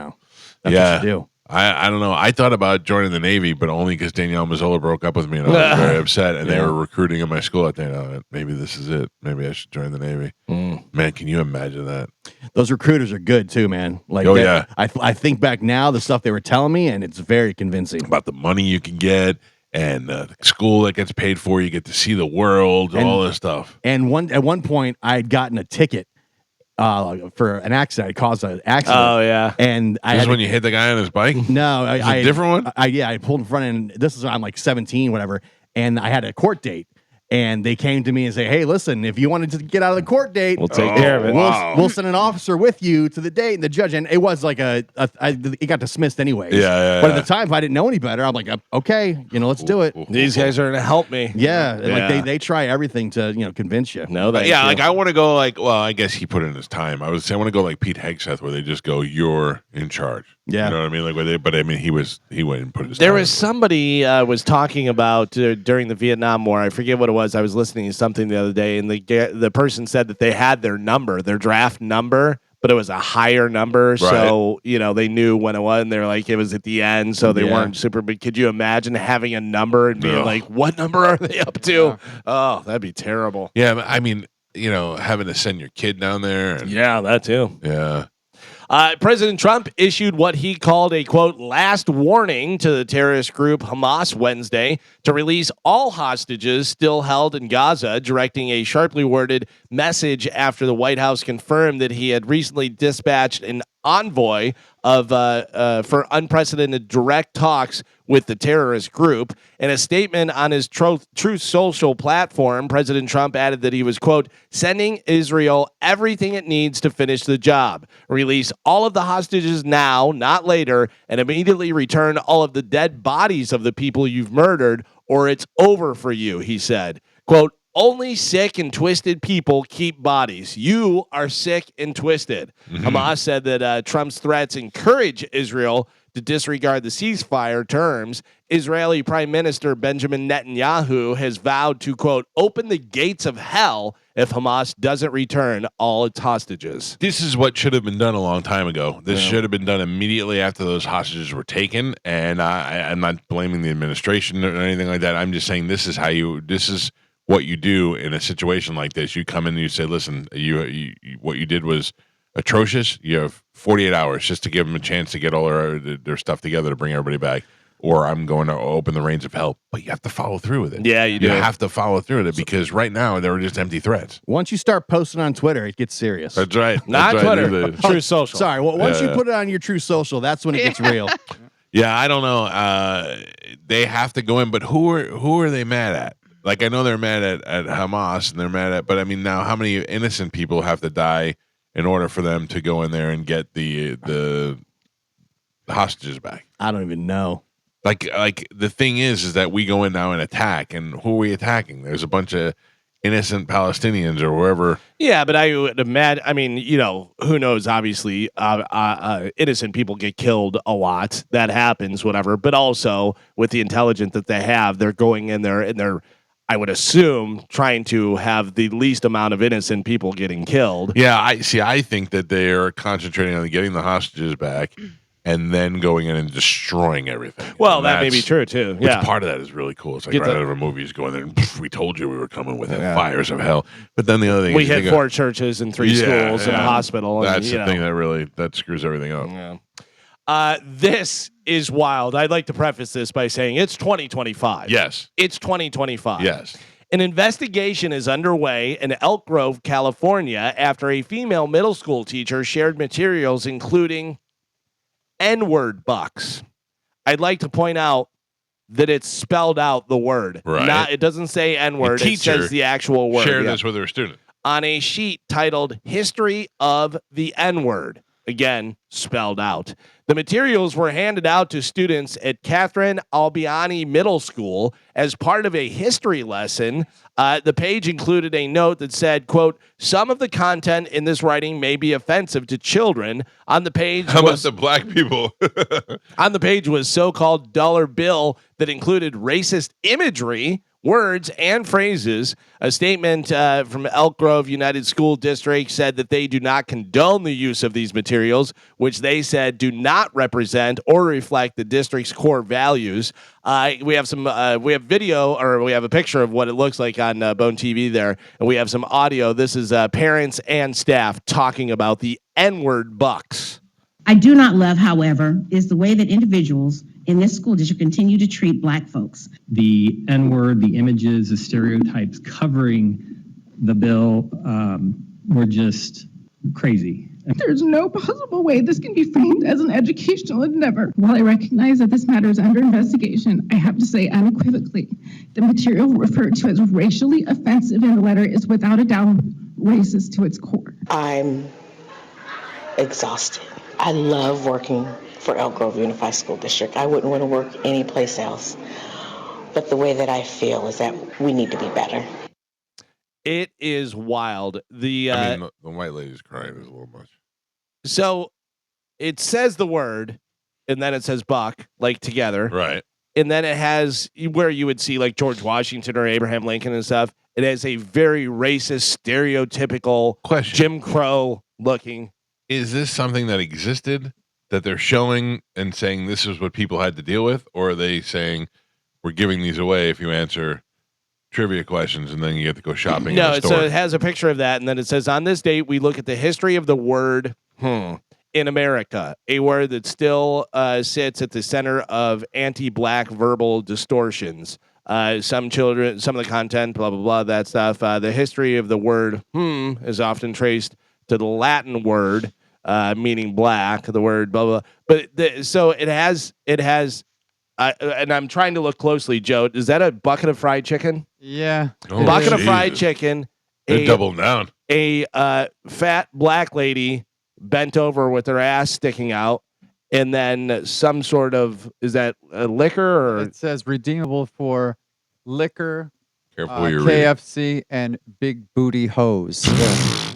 Yeah. what you do. I don't know. I thought about joining the Navy, but only because Danielle Mazzola broke up with me, and I was very upset. And they were recruiting in my school. I think, maybe this is it. Maybe I should join the Navy. Man, can you imagine that? Those recruiters are good too, man. Like, Oh, yeah. I think back now, the stuff they were telling me, and it's very convincing. About the money you can get and the school that gets paid for. You get to see the world, all this stuff. And at one point, I had gotten a ticket for an accident. I caused an accident. Oh, yeah. And I This had is when you hit the guy on his bike? no, Is it I a different one? I pulled in front, and this is I'm like 17, whatever. And I had a court date, and they came to me and say, "Hey, listen, if you wanted to get out of the court date, We'll take care of it. We'll send an officer with you to the date." And the judge, and it was like it got dismissed anyways. Yeah. But at the time, if I didn't know any better, I'm like, okay, let's do it. These guys are gonna help me. Yeah, Yeah. like they try everything to convince you. No, thank Yeah, you. like I want to go I guess he put in his time. I would say I want to go like Pete Hegseth where they just go, you're in charge. Yeah. You know what I mean? But I mean, he went and put his There time was in. somebody was talking about during the Vietnam War. I forget what it was. I was listening to something the other day, and the person said that they had their number, their draft number, but it was a higher number. So they knew when it was, and they were like, it was at the end, so they weren't super big. Could you imagine having a number and being like, what number are they up to? Yeah. Oh, that'd be terrible. Yeah, I mean, having to send your kid down there. And, Yeah, that too. yeah. President Trump issued what he called a, quote, last warning to the terrorist group Hamas Wednesday to release all hostages still held in Gaza, directing a sharply worded message after the White House confirmed that he had recently dispatched an envoy of for unprecedented direct talks with the terrorist group. In a statement on his Truth Social platform, President Trump added that he was, quote, sending Israel everything it needs to finish the job. Release all of the hostages now, not later, and immediately return all of the dead bodies of the people you've murdered, or it's over for you, he said. Quote, only sick and twisted people keep bodies. You are sick and twisted. Hamas said that Trump's threats encourage Israel to disregard the ceasefire terms. Israeli Prime Minister Benjamin Netanyahu has vowed to, quote, open the gates of hell if Hamas doesn't return all its hostages. This is what should have been done a long time ago. This should have been done immediately after those hostages were taken. And I'm not blaming the administration or anything like that. I'm just saying this is what you do in a situation like this. You come in and you say, listen, you what you did was atrocious. You have 48 hours just to give them a chance to get all their stuff together to bring everybody back, or I'm going to open the reins of hell. But you have to follow through with it. Yeah, you do. You have to follow through with it, because right now they were just empty threats. Once you start posting on Twitter, it gets serious. That's right. Not That's right. Twitter. True Social. Sorry. Well, once you put it on your True Social, that's when it gets real. Yeah, I don't know. They have to go in, but who are they mad at? Like, I know they're mad at Hamas, and they're mad at, but I mean, now how many innocent people have to die in order for them to go in there and get the hostages back? I don't even know. Like the thing is that we go in now and attack, and who are we attacking? There's a bunch of innocent Palestinians or wherever. Yeah, but I would imagine, I mean, you know, who knows? Obviously, innocent people get killed a lot. That happens, whatever. But also, with the intelligence that they have, they're going in there and they're, I would assume, trying to have the least amount of innocent people getting killed. Yeah, I think that they're concentrating on getting the hostages back and then going in and destroying everything. Well, and that may be true, too. Which Yeah. part of that is really cool. It's like Get right the- out of a movie. He's going there and we told you we were coming with fires of hell. But then the other thing We is hit 4 churches and 3 schools and a hospital. That's and, the thing that screws everything up. Yeah. This is wild. I'd like to preface this by saying it's 2025. Yes. It's 2025. Yes. An investigation is underway in Elk Grove, California, after a female middle school teacher shared materials including N-word bucks. I'd like to point out that it's spelled out the word. Right. It doesn't say N-word. The It says teacher the actual word. Share this with her student. On a sheet titled History of the N-word. Again, spelled out. The materials were handed out to students at Catherine Albiani Middle School as part of a history lesson. The page included a note that said, quote, some of the content in this writing may be offensive to children. On the page How about the black people? on the page was so-called dollar bill that included racist imagery, words, and phrases. A statement from Elk Grove United School District said that they do not condone the use of these materials, which they said do not represent or reflect the district's core values. We have video, or we have a picture of what it looks like on Bone TV there, and we have some audio. This is parents and staff talking about the N-word bucks. I do not love, however, is the way that individuals in this school district continue to treat Black folks. The N-word, the images, the stereotypes covering the bill were just crazy. There's no possible way this can be framed as an educational endeavor. While I recognize that this matter is under investigation, I have to say unequivocally, the material referred to as racially offensive in the letter is without a doubt racist to its core. I'm exhausted. I love working for Elk Grove Unified School District. I wouldn't want to work anyplace else. But the way that I feel is that we need to be better. It is wild. The white lady's crying is a little much. So it says the word, and then it says buck, like together. Right. And then it has where you would see like George Washington or Abraham Lincoln and stuff. It has a very racist, stereotypical, question. Jim Crow looking. Is this something that existed that they're showing and saying this is what people had to deal with? Or are they saying we're giving these away if you answer trivia questions and then you get to go shopping? No, in the store? it has a picture of that. And then it says, on this date, we look at the history of the word in America, a word that still sits at the center of anti-Black verbal distortions. Some of the content, blah, blah, blah, that stuff. The history of the word is often traced to the Latin word meaning black. The word blah blah. But so it has. And I'm trying to look closely, Joe. Is that a bucket of fried chicken? Yeah. Oh, Bucket of Jesus. fried chicken. They're doubling down. A fat black lady bent over with her ass sticking out, and then some sort of, is that a liquor or? It says redeemable for liquor, Careful where you're reading. KFC, and big booty hose.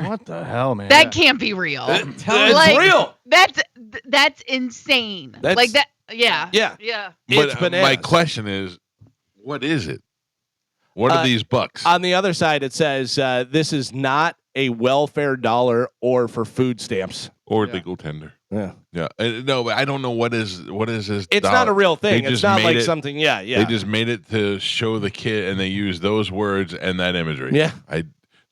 What the hell, man? That can't be real. It's Like, real. That's insane. That's- like that. Yeah. Yeah. Yeah. It's But bananas. my question is, what is it? What are these bucks? On the other side, it says this is not a welfare dollar or for food stamps. Or legal tender. Yeah. Yeah. No, but I don't know what is this. It's dollar. not a real thing. They It's just not made like it- something. Yeah. Yeah. They just made it to show the kid, and they used those words and that imagery. Yeah.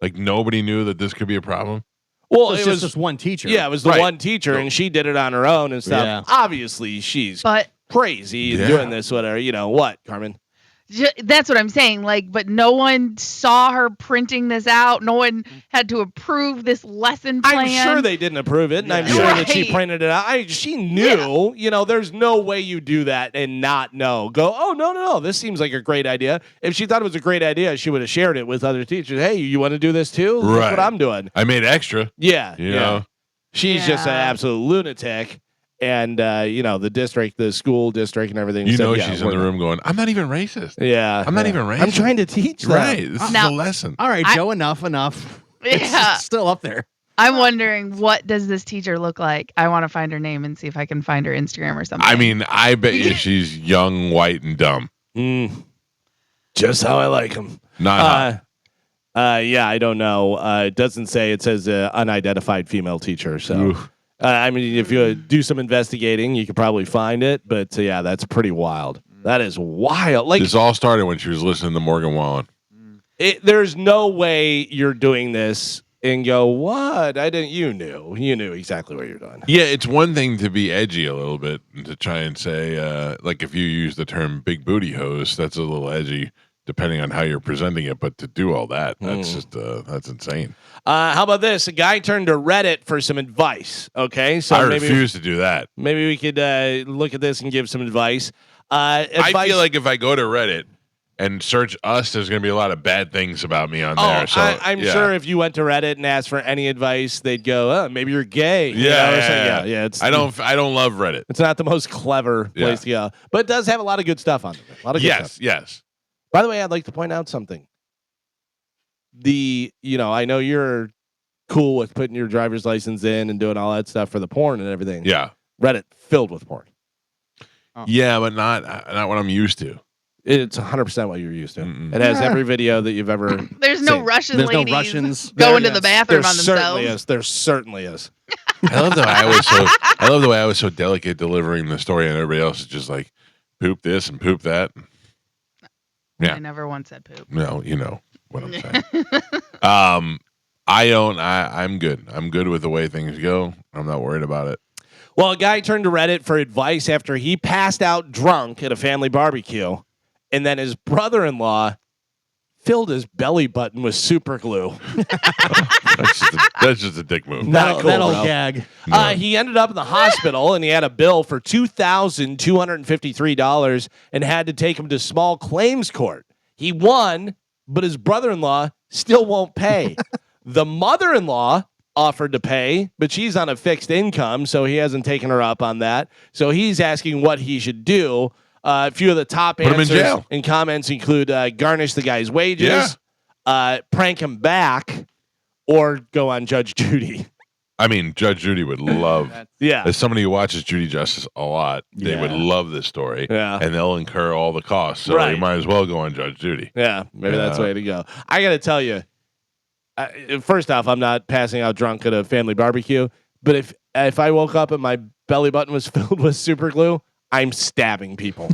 Like nobody knew that this could be a problem. well, It's it just was this one teacher. Yeah, it was the Right. one teacher, and she did it on her own and stuff. Yeah. Obviously, she's But crazy and Yeah. doing this, whatever. You know what, Carmen? that's what I'm saying. Like, but no one saw her printing this out. No one had to approve this lesson plan. I'm sure they didn't approve it, and I'm Yeah. sure that she Right. printed it out. She knew. You know, there's no way you do that and not know. Go, oh no, this seems like a great idea. If she thought it was a great idea, she would have shared it with other teachers. Hey, you want to do this too? That's Right. what I'm doing. I made extra. Yeah, You know? she's just an Yeah. absolute lunatic. And the district, the school district, and everything. You said, know yeah, she's in the we're- room going, I'm not even racist. Yeah, I'm not yeah. even racist. I'm trying to teach them. Right. This is Now- a lesson. All right, I- Joe. Enough. Yeah. It's still up there. I'm wondering, what does this teacher look like? I want to find her name and see if I can find her Instagram or something. I mean, I bet you she's young, white, and dumb. Just how I like them. Not hot. Yeah, I don't know. It doesn't say. It says unidentified female teacher. So, Oof. I mean, if you do some investigating, you could probably find it. But yeah, that's pretty wild. That is wild. Like, This all started when she was listening to Morgan Wallen. there's no way you're doing this and go, what? I didn't. You knew exactly what you're doing. Yeah, it's one thing to be edgy a little bit and to try and say, like if you use the term big booty hose, that's a little edgy depending on how you're presenting it. But to do all that, that's just, that's insane. How about this? A guy turned to Reddit for some advice. Okay, so I maybe refuse to do that. maybe we could look at this and give some advice. I Advice- feel like if I go to Reddit and search us, there's going to be a lot of bad things about me on there. So I'm yeah. sure if you went to Reddit and asked for any advice, they'd go, "Oh, maybe you're gay." You know, or something. Yeah. It's I don't love Reddit. It's not the most clever place to go, but it does have a lot of good stuff on it. A lot of good stuff. Yes. By the way, I'd like to point out something. I know you're cool with putting your driver's license in and doing all that stuff for the porn and everything. Yeah. Reddit filled with porn. Yeah, but not what I'm used to. It's 100% what you're used to. Mm-mm. It has every video that you've ever. There's no seen. Russian There's no ladies Russians. going to There- the bathroom there on certainly themselves. is. There certainly is. I love the way I was so delicate delivering the story, and everybody else is just like poop this and poop that. Yeah. I never once said poop. No, you know what I'm saying. I'm good. I'm good with the way things go. I'm not worried about it. Well, a guy turned to Reddit for advice after he passed out drunk at a family barbecue, and then his brother-in-law filled his belly button with super glue. That's just a dick move. Not cool, that old bro. gag. He ended up in the hospital, and he had a bill for $2,253 and had to take him to small claims court. He won, but his brother-in-law still won't pay. The mother-in-law offered to pay, but she's on a fixed income, so he hasn't taken her up on that. So he's asking what he should do. A few of the top Put him in answers jail. and comments include garnish the guy's wages, prank him back, or go on Judge Judy. I mean, Judge Judy would love. Yeah. As somebody who watches Judy Justice a lot, they would love this story. Yeah. And they'll incur all the costs. So Right. you might as well go on Judge Judy. Yeah, maybe that's the way to go. I got to tell you, first off, I'm not passing out drunk at a family barbecue, but if I woke up and my belly button was filled with super glue, I'm stabbing people.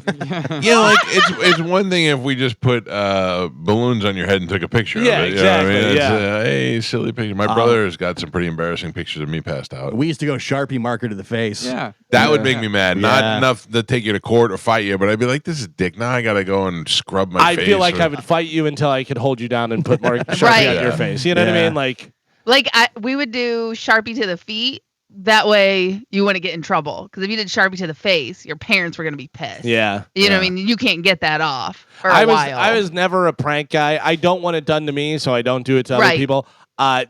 Yeah, like it's one thing if we just put balloons on your head and took a picture Yeah, of it. You know what I mean? exactly, It's, yeah. hey, silly picture. My brother has got some pretty embarrassing pictures of me passed out. We used to go Sharpie marker to the face. Yeah. That would make me mad. Not Yeah. enough to take you to court or fight you, but I'd be like, this is dick. Now I got to go and scrub my I face. feel like or- I would fight you until I could hold you down and put more Sharpie Right. on your Yeah. face. You know what I Yeah. mean? Like, Like we would do Sharpie to the feet, that way you wouldn't get in trouble. Because if you did Sharpie to the face, your parents were going to be pissed. Yeah. You know what I mean? You can't get that off for a I while. was never a prank guy. I don't want it done to me, so I don't do it to other people.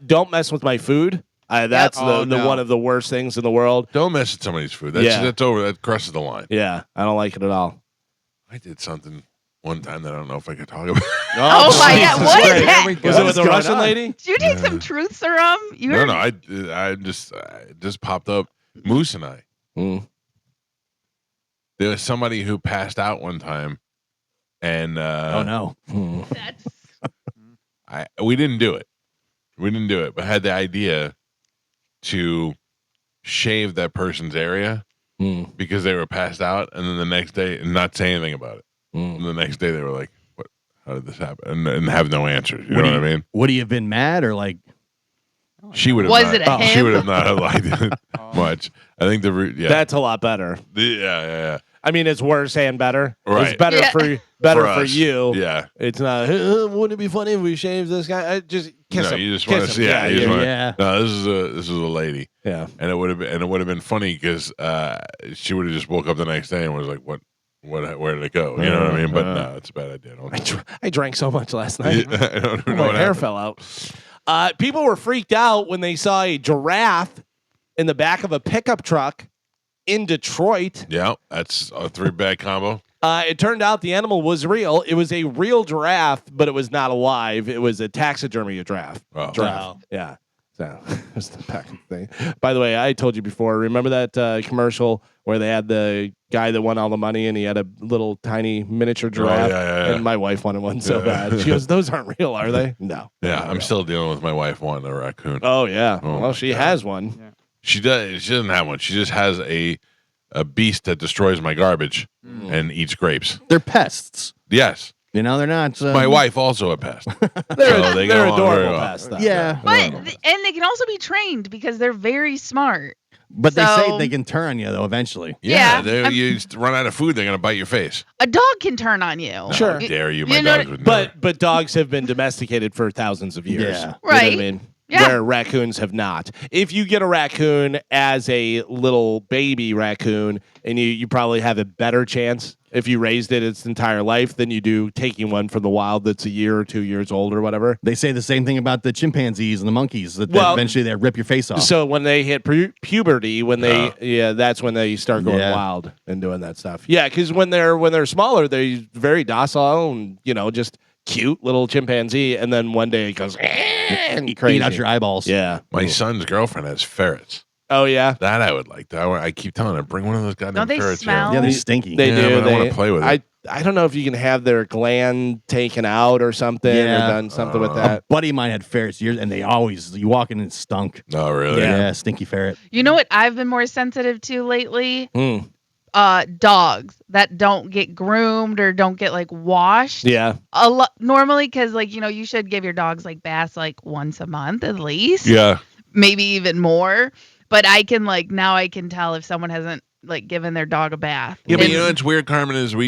Don't mess with my food. That's the one of the worst things in the world. Don't mess with somebody's food. That's over. That crosses the line. Yeah, I don't like it at all. I did something one time that I don't know if I could talk about. Oh my God! What is that? Was it with the Russian lady? Did you take some truth serum? No. I just popped up. Moose and I. There was somebody who passed out one time, and oh no, we didn't do it. We didn't do it, but had the idea to shave that person's area because they were passed out, and then the next day, and not say anything about it. And the next day, they were like, "What? How did this happen?" And have no answers. You know what I mean? Would he have been mad or like? She would have. Was it a him? She would have not liked it much. I think that's a lot better. Yeah. I mean, it's worse and better. Right. It's better for you. Yeah. It's not. Wouldn't it be funny if we shaved this guy? Just kiss him. You just want to see. Yeah. No, this is a lady. Yeah. And it would have been funny because she would have just woke up the next day and was like, "What? Where did it go?" You know what I mean? But no, it's a bad idea. I drank so much last night. I don't know my what hair happened. fell out. People were freaked out when they saw a giraffe in the back of a pickup truck in Detroit. Yeah, that's a 3-bag combo. It turned out the animal was real. It was a real giraffe, but it was not alive. It was a taxidermy giraffe. Oh. Giraffe. Yeah. So it was the back thing. By the way, I told you before. Remember that commercial where they had the guy that won all the money and he had a little tiny miniature giraffe? Yeah. And my wife wanted one so bad. She goes, "Those aren't real, are they?" No. Yeah, I'm still dealing with my wife wanting a raccoon. Oh yeah. Oh, well, she has one. Yeah. She does. She doesn't have one. She just has a beast that destroys my garbage and eats grapes. They're pests. Yes. You know, they're not. My wife also a pest. They're they get along very adorable well. pests, though. Yeah. But and they can also be trained because they're very smart. But they So- say they can turn on you though eventually. Yeah, You run out of food, they're gonna bite your face. A dog can turn on you. Sure. How dare you? You My know dogs would never. But dogs have been domesticated for thousands of years. Yeah. You know what Right. I mean? Yeah. Where raccoons have not. If you get a raccoon as a little baby raccoon, and you probably have a better chance if you raised it its entire life than you do taking one from the wild that's a year or 2 years old or whatever. They say the same thing about the chimpanzees and the monkeys that Well, eventually they rip your face off. So when they hit puberty, that's when they start going wild and doing that stuff. Yeah, because when they're smaller, they're very docile and just cute little chimpanzee, and then one day it goes and crazy. Eat out your eyeballs. Yeah. My son's girlfriend has ferrets. Oh yeah. That I would like. I keep telling her, bring one of those goddamn Don't they ferrets. smell? Yeah, they're stinky. They do. But I want to play with it. I don't know if you can have their gland taken out or something or done something with A that. buddy of mine had ferrets years, and you walk in and it stunk. No, really? Yeah, stinky ferret. You know what I've been more sensitive to lately? Mm. Dogs that don't get groomed or don't get washed. Yeah. Normally, because you should give your dogs baths once a month at least. Yeah. Maybe even more. But I can now I can tell if someone hasn't given their dog a bath. Yeah, but And- you know what's weird, Carmen, is our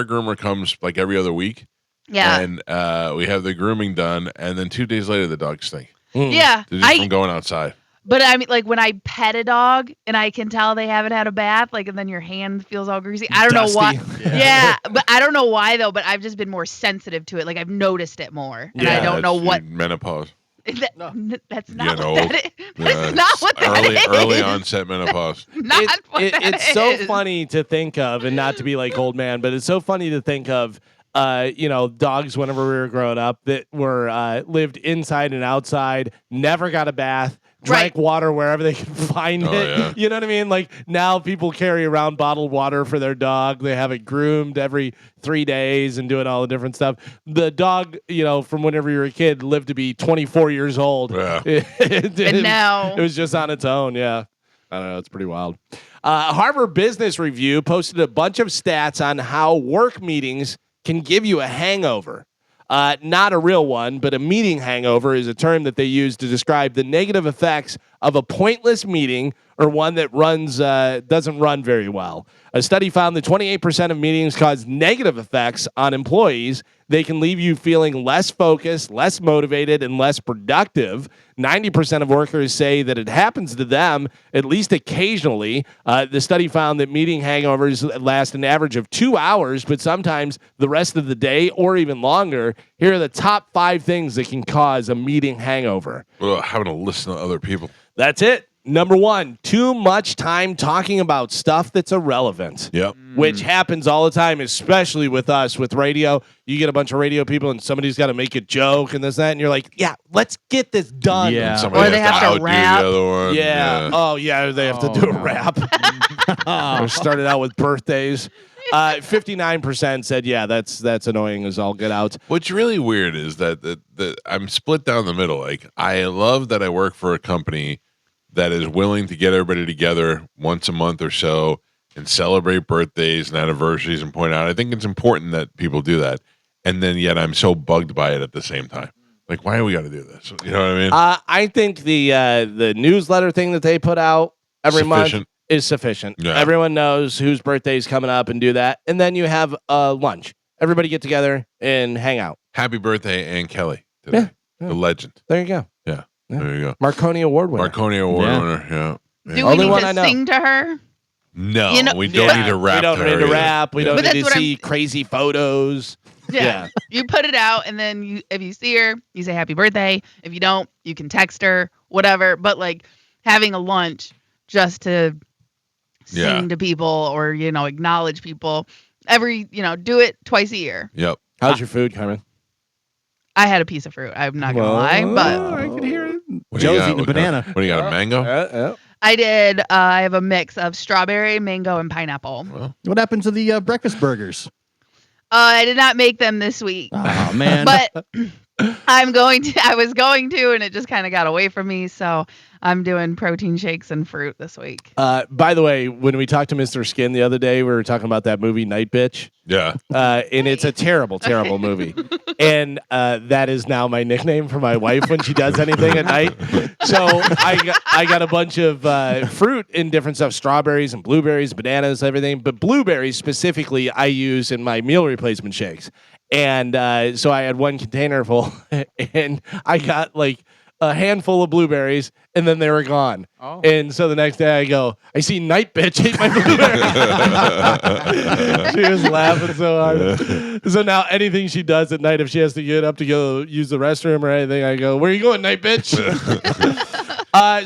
groomer comes every other week. Yeah. And we have the grooming done, and then 2 days later the dogs stink. Yeah. They're just from going outside. But I mean, when I pet a dog and I can tell they haven't had a bath, and then your hand feels all greasy. I don't know why. Yeah, but I don't know why though. But I've just been more sensitive to it. I've noticed it more, and I don't know what. Menopause. That's not Getting what old. that is. That's not what that is. Early onset menopause. Not what that It's so is. funny to think of, and not to be like old man, but it's so funny to think of. Dogs whenever we were growing up that were lived inside and outside, never got a bath, drank water wherever they could find it. Yeah. You know what I mean? Now people carry around bottled water for their dog. They have it groomed every 3 days and doing all the different stuff. The dog, from whenever you were a kid, lived to be 24 years old. Yeah. And now It was just on its own. Yeah. I don't know. It's pretty wild. Harvard Business Review posted a bunch of stats on how work meetings can give you a hangover. Not a real one, but a meeting hangover is a term that they use to describe the negative effects of a pointless meeting or one that doesn't run very well. A study found that 28% of meetings cause negative effects on employees. They can leave you feeling less focused, less motivated, and less productive. 90% of workers say that it happens to them at least occasionally. The study found that meeting hangovers last an average of 2 hours, but sometimes the rest of the day or even longer. Here are the top 5 things that can cause a meeting hangover. Well, having to listen to other people. That's it. Number 1, too much time talking about stuff that's irrelevant. Yep. Which happens all the time, especially with us, with radio. You get a bunch of radio people and somebody's got to make a joke and this, that, and you're like, yeah, let's get this done. Yeah. Or they have to outdo rap. the other one. Yeah. Oh, yeah, they have to do a rap. Or started out with birthdays. 59% said, yeah, that's annoying as all get out. What's really weird is that I'm split down the middle. Like, I love that I work for a company that is willing to get everybody together once a month or so and celebrate birthdays and anniversaries and point out. I think it's important that people do that. And then yet I'm so bugged by it at the same time. Like, why do we got to do this? You know what I mean? I think the newsletter thing that they put out every month is sufficient. Yeah. Everyone knows whose birthday is coming up and do that. And then you have lunch. Everybody get together and hang out. Happy birthday, Ann Kelly. Today. Yeah. The legend. There you go. Yeah. Yeah. There you go. Marconi Award winner. Marconi Award winner. Yeah. Do we Only need one to I know. sing to her? No, You know- we don't need to rap. We don't to need her to either. rap. We Yeah. don't But need that's to what see crazy photos. Yeah. You put it out, and then if you see her, you say happy birthday. If you don't, you can text her, whatever. But like having a lunch just to sing to people or, acknowledge people do it twice a year. Yep. How's your food, Carmen? I had a piece of fruit. I'm not going to lie, but I can hear it. What do you Joe's got? eating a banana. What do you got? A mango? I did. I have a mix of strawberry, mango, and pineapple. Well, What happened to the breakfast burgers? I did not make them this week. Oh man. But I was going to, and it just kind of got away from me. So I'm doing protein shakes and fruit this week. By the way, when we talked to Mr. Skin the other day, we were talking about that movie Night Bitch. yeah. And it's a terrible, terrible movie. And that is now my nickname for my wife when she does anything at night. So I got a bunch of fruit in different stuff, strawberries and blueberries, bananas, everything. But blueberries specifically I use in my meal replacement shakes. And so I had one container full and I got like a handful of blueberries and then they were gone. Oh. And so the next day I see Night Bitch ate my blueberries. She was laughing so hard. So now anything she does at night, if she has to get up to go use the restroom or anything, I go, where are you going, Night Bitch?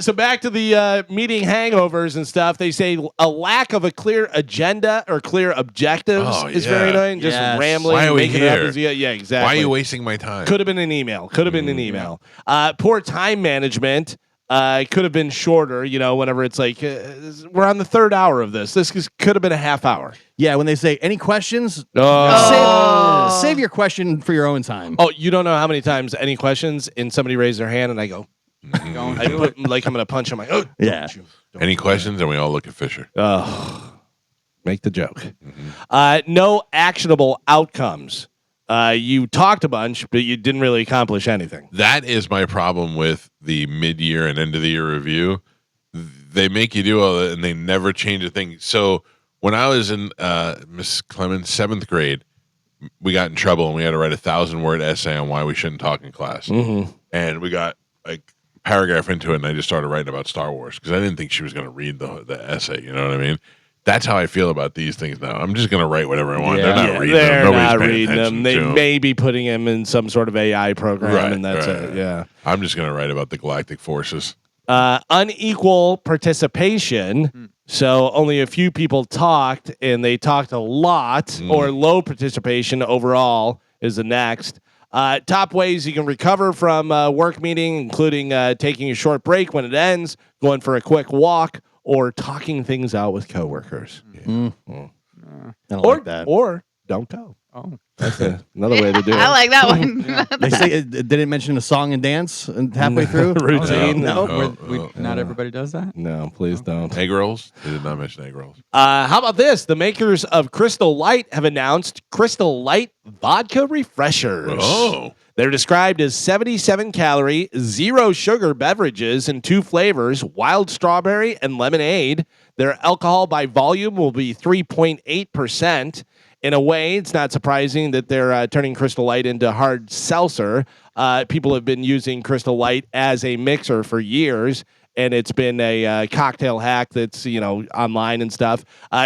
So back to the meeting hangovers and stuff. They say a lack of a clear agenda or clear objectives is very annoying. Just rambling. Why are we making it up here? as you- Yeah, exactly. Why are you wasting my time? Could have been an email. Poor time management. Could have been shorter, whenever it's like, we're on the third hour of this. This could have been a half hour. Yeah, when they say any questions, save your question for your own time. Oh, you don't know how many times any questions and somebody raised their hand and I go, I put, like I'm going to punch them. Oh, Yeah. Any questions? And we all look at Fisher. Make the joke. No actionable outcomes. You talked a bunch, but you didn't really accomplish anything. That is my problem with the mid-year and end-of-the-year review. They make you do all that, and they never change a thing. So when I was in Miss Clemens' 7th grade, we got in trouble, and we had to write a 1,000-word essay on why we shouldn't talk in class. Mm-hmm. And we got like a paragraph into it, and I just started writing about Star Wars because I didn't think she was going to read the essay. You know what I mean? That's how I feel about these things now. I'm just going to write whatever I want. Yeah. They're not reading They're them. Nobody's not paying reading them. attention They to them. may be putting them in some sort of AI program, and that's it. Yeah. I'm just going to write about the galactic forces. Unequal participation. So only a few people talked, and they talked a lot, or low participation overall is the next. Top ways you can recover from a work meeting, including taking a short break when it ends, going for a quick walk, or talking things out with coworkers. I don't Or like that. or don't go. Oh, That's another way to do it. I like that one. They say it didn't mention a song and dance halfway through. Routine. No. Not everybody does that. No, please don't. Egg rolls? They did not mention egg rolls. How about this? The makers of Crystal Light have announced Crystal Light Vodka Refreshers. Oh. They're described as 77-calorie, zero-sugar beverages in 2 flavors, wild strawberry and lemonade. Their alcohol by volume will be 3.8%. In a way, it's not surprising that they're turning Crystal Light into hard seltzer. People have been using Crystal Light as a mixer for years, and it's been a cocktail hack that's, online and stuff.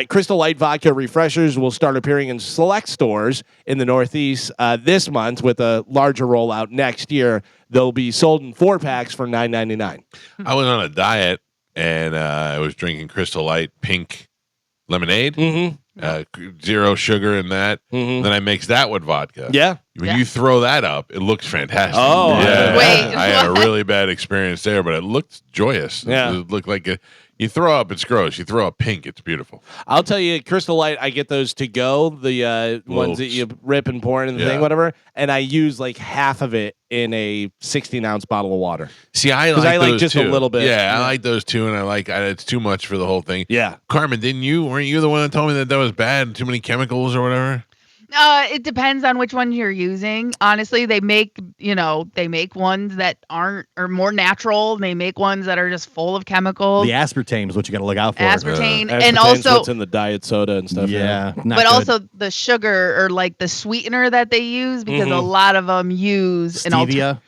Crystal Light vodka refreshers will start appearing in select stores in the Northeast this month with a larger rollout next year. They'll be sold in 4-packs for $9.99. I was on a diet, and I was drinking Crystal Light pink lemonade. Mm-hmm. Zero sugar in that. Mm-hmm. Then I mix that with vodka. Yeah. When you throw that up, it looks fantastic. Oh, yeah. Wait. I had a really bad experience there, but it looked joyous. Yeah. It looked like you throw up, it's gross. You throw up pink, it's beautiful. I'll tell you, Crystal Light, I get those to go, the ones that you rip and pour in the thing, whatever, and I use like half of it in a 16-ounce bottle of water. See, I like those just too. a little bit. Yeah, I like those too, and it's too much for the whole thing. Yeah. Carmen, weren't you the one that told me that was bad, too many chemicals or whatever? It depends on which one you're using. Honestly, they make ones that aren't or more natural. They make ones that are just full of chemicals. The aspartame is what you got to look out for. Aspartame, and Aspartame's also what's in the diet soda and stuff. Yeah, not but good. also the sugar or like the sweetener that they use, because a lot of them use stevia,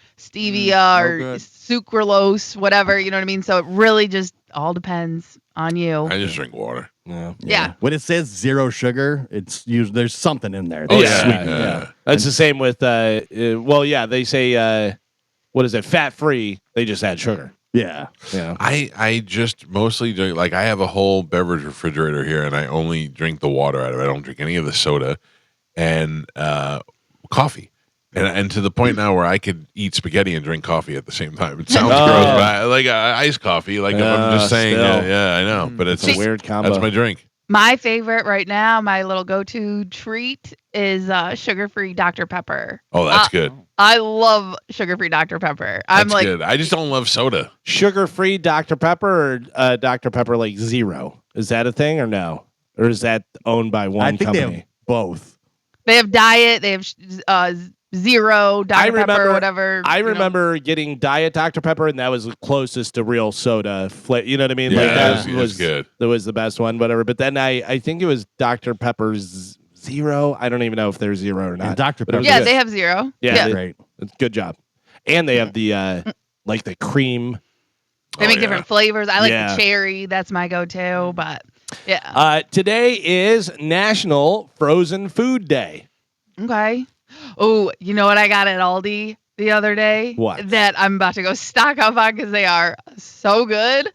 or sucralose, whatever. You know what I mean? So it really just all depends on you. I just drink water. Yeah. When it says zero sugar, there's something in there. Oh, That's yeah. sweet. Yeah. That's the same with, they say, what is it, fat-free, they just add sugar. Yeah. Yeah. I just mostly drink, I have a whole beverage refrigerator here, and I only drink the water out of it. I don't drink any of the soda and coffee. And to the point now where I could eat spaghetti and drink coffee at the same time. It sounds gross, but like iced coffee. Like if I'm just saying, I know. But it's a weird combo. That's my drink. My favorite right now, my little go-to treat is sugar-free Dr. Pepper. Oh, that's good. I love sugar-free Dr. Pepper. That's good. I just don't love soda. Sugar-free Dr. Pepper or Dr. Pepper like zero? Is that a thing or no? Or is that owned by one I think company? they have both. They have diet. They have zero Dr. Pepper, whatever. I remember getting Diet Dr. Pepper, and that was the closest to real soda. You know what I mean? Yeah, that it was good. That was the best one, whatever. But then I think it was Dr. Pepper's zero. I don't even know if they're zero or not. And Dr. Pepper. Yeah, they have zero. Yeah, great. Good job. And they have the like the cream. They make different flavors. I like Yeah. the cherry. That's my go-to. But yeah. Today is National Frozen Food Day. Okay. Oh, you know what I got at Aldi the other day? What? That I'm about to go stock up on because they are so good.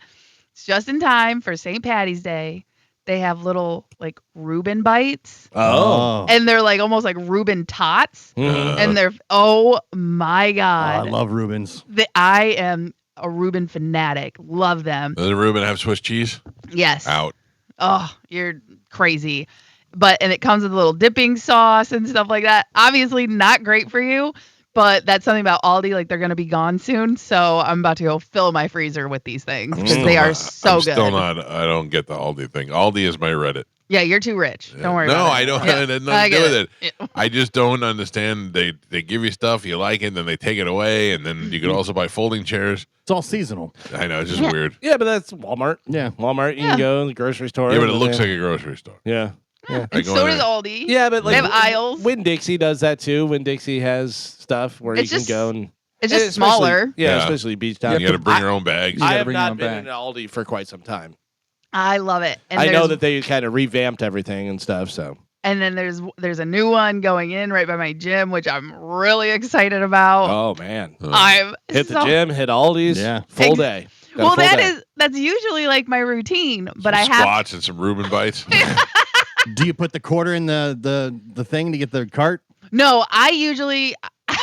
It's just in time for St. Patty's Day. They have little like Reuben bites. Oh. And they're like almost like Reuben tots. And they're, oh my God. I love Reubens. I am a Reuben fanatic. Love them. Does the Reuben have Swiss cheese? Yes. Out. Oh, you're crazy. And it comes with a little dipping sauce and stuff like that. Obviously not great for you, but that's something about Aldi. Like they're going to be gone soon. So I'm about to go fill my freezer with these things because they are so good. I don't get the Aldi thing. Aldi is my Reddit. Yeah, you're too rich. Don't worry about it. No, I don't. Yeah. It has nothing I to do get with it. Yeah. I just don't understand. They give you stuff, you like it, then they take it away, and then you could also buy folding chairs. It's all seasonal. I know, it's just weird. Yeah, but that's Walmart. Yeah. Walmart, you can go in the grocery store. Yeah, but it looks like a grocery store. Yeah. And I go so in does there. Aldi. Yeah, but like they have aisles. Winn-Dixie does that too. Winn-Dixie has stuff where It's you just- can go and It's just especially- smaller. Yeah, Yeah. especially beach town. You got to bring your own bags. I have bring your not own been bag. in Aldi for quite some time. I love it. And I know there's- that they kind of revamped everything and stuff. So And then there's a new one going in right by my gym, which I'm really excited about. oh man, I'm hit the so- gym, hit Aldi's, Yeah. full day. Got a Well, full day. that's usually like my routine, but I Some have squats and some Reuben bites. Do you put the quarter in the thing to get the cart? no.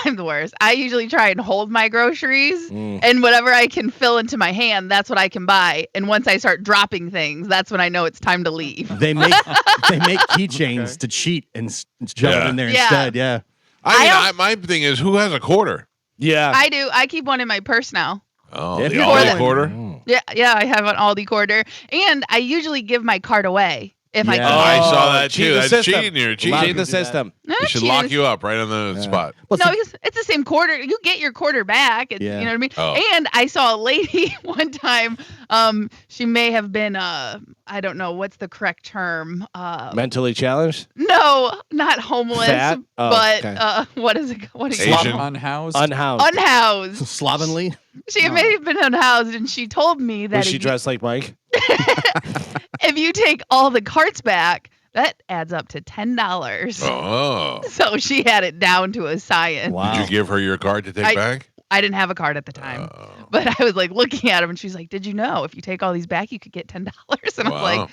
I'm the worst. I usually try and hold my groceries, Mm. and whatever I can fill into my hand, that's what I can buy. And once I start dropping things, that's when I know it's time to leave. They make keychains to cheat and shove it in there Yeah. instead. Yeah. My thing is, who has a quarter? Yeah, I do. I keep one in my purse now. Oh, If the you're Aldi going- quarter? Mm. Yeah, I have an Aldi quarter, and I usually give my card away if I Yeah. can. Oh, I get- saw that cheat too. the That's system. cheating. You're Cheat cheating. the system. Not They should cheating. lock you up right on the spot. Well, No, see- because it's the same quarter. You get your quarter back. It's, Yeah. You know what I mean? Oh. And I saw a lady one time. She may have been I don't know what's the correct term. Mentally challenged? No, not homeless, Fat? Oh, but okay. what is it? What is it? Asian? Unhoused. Unhoused. Unhoused. slovenly. She may have been unhoused, and she told me that Was she dressed like Mike? if you take all the carts back, that adds up to $10. Oh. So she had it down to a science. Wow. Did you give her your card to take back? I didn't have a card at the time, Oh. but I was like looking at him, and she's like, "Did you know if you take all these back, you could get $10?" And I was like, Wow.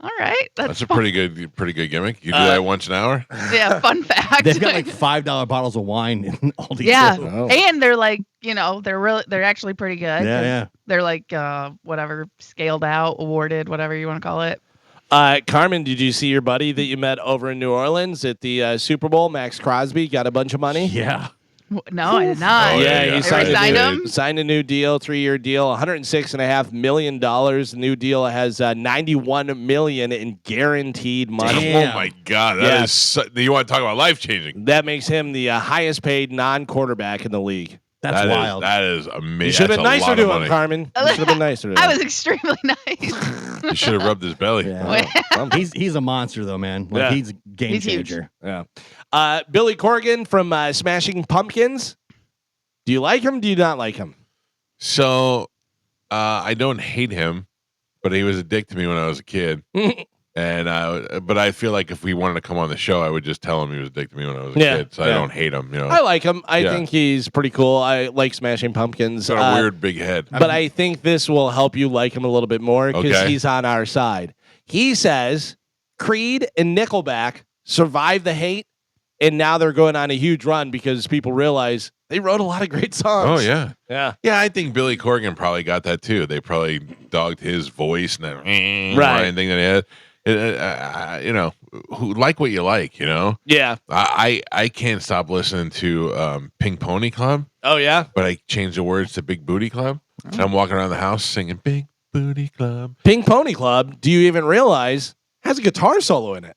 "All right, That's a fun. pretty good gimmick. You do that once an hour? Yeah, fun fact." They've got like $5 bottles of wine in all these. yeah, stores. Oh. and they're like, they're actually pretty good. Yeah, 'cause yeah. They're like whatever, scaled out, awarded, whatever you want to call it. Carmen, did you see your buddy that you met over in New Orleans at the Super Bowl? Max Crosby got a bunch of money. Yeah. No, I did not. Oh, Yeah, yeah. he They signed, resigned a him? new, signed a new deal, 3-year deal, $106.5 million. The new deal has $91 million in guaranteed money. Damn. Oh my God, that Yeah. is. You want to talk about life changing? That makes him the highest paid non-quarterback in the league. That's wild. That is amazing. You should have been That's a nicer lot to of him, money. Carmen. You should have been nicer to him. I was extremely nice. You should have rubbed his belly. Yeah. Well, He's a monster though, man. Like Yeah. he's a game He's huge. changer. yeah. Billy Corgan from Smashing Pumpkins. Do you like him? Do you not like him? So, I don't hate him, but he was a dick to me when I was a kid. But I feel like if we wanted to come on the show, I would just tell him he was a dick to me when I was a Yeah, kid. So I yeah. don't hate him. I like him. I Yeah. think he's pretty cool. I like Smashing Pumpkins. He's got a weird big head. But I think this will help you like him a little bit more because Okay. he's on our side. He says Creed and Nickelback survived the hate, and now they're going on a huge run because people realize they wrote a lot of great songs. Oh yeah, Yeah. yeah. I think Billy Corgan probably got that too. They probably dogged his voice and that Right. anything that he had. Who like what you like. You know, Yeah. I can't stop listening to Pink Pony Club, Oh, yeah. but I changed the words to Big Booty Club. And I'm walking around the house singing Big Booty Club. Pink Pony Club, do you even realize, has a guitar solo in it?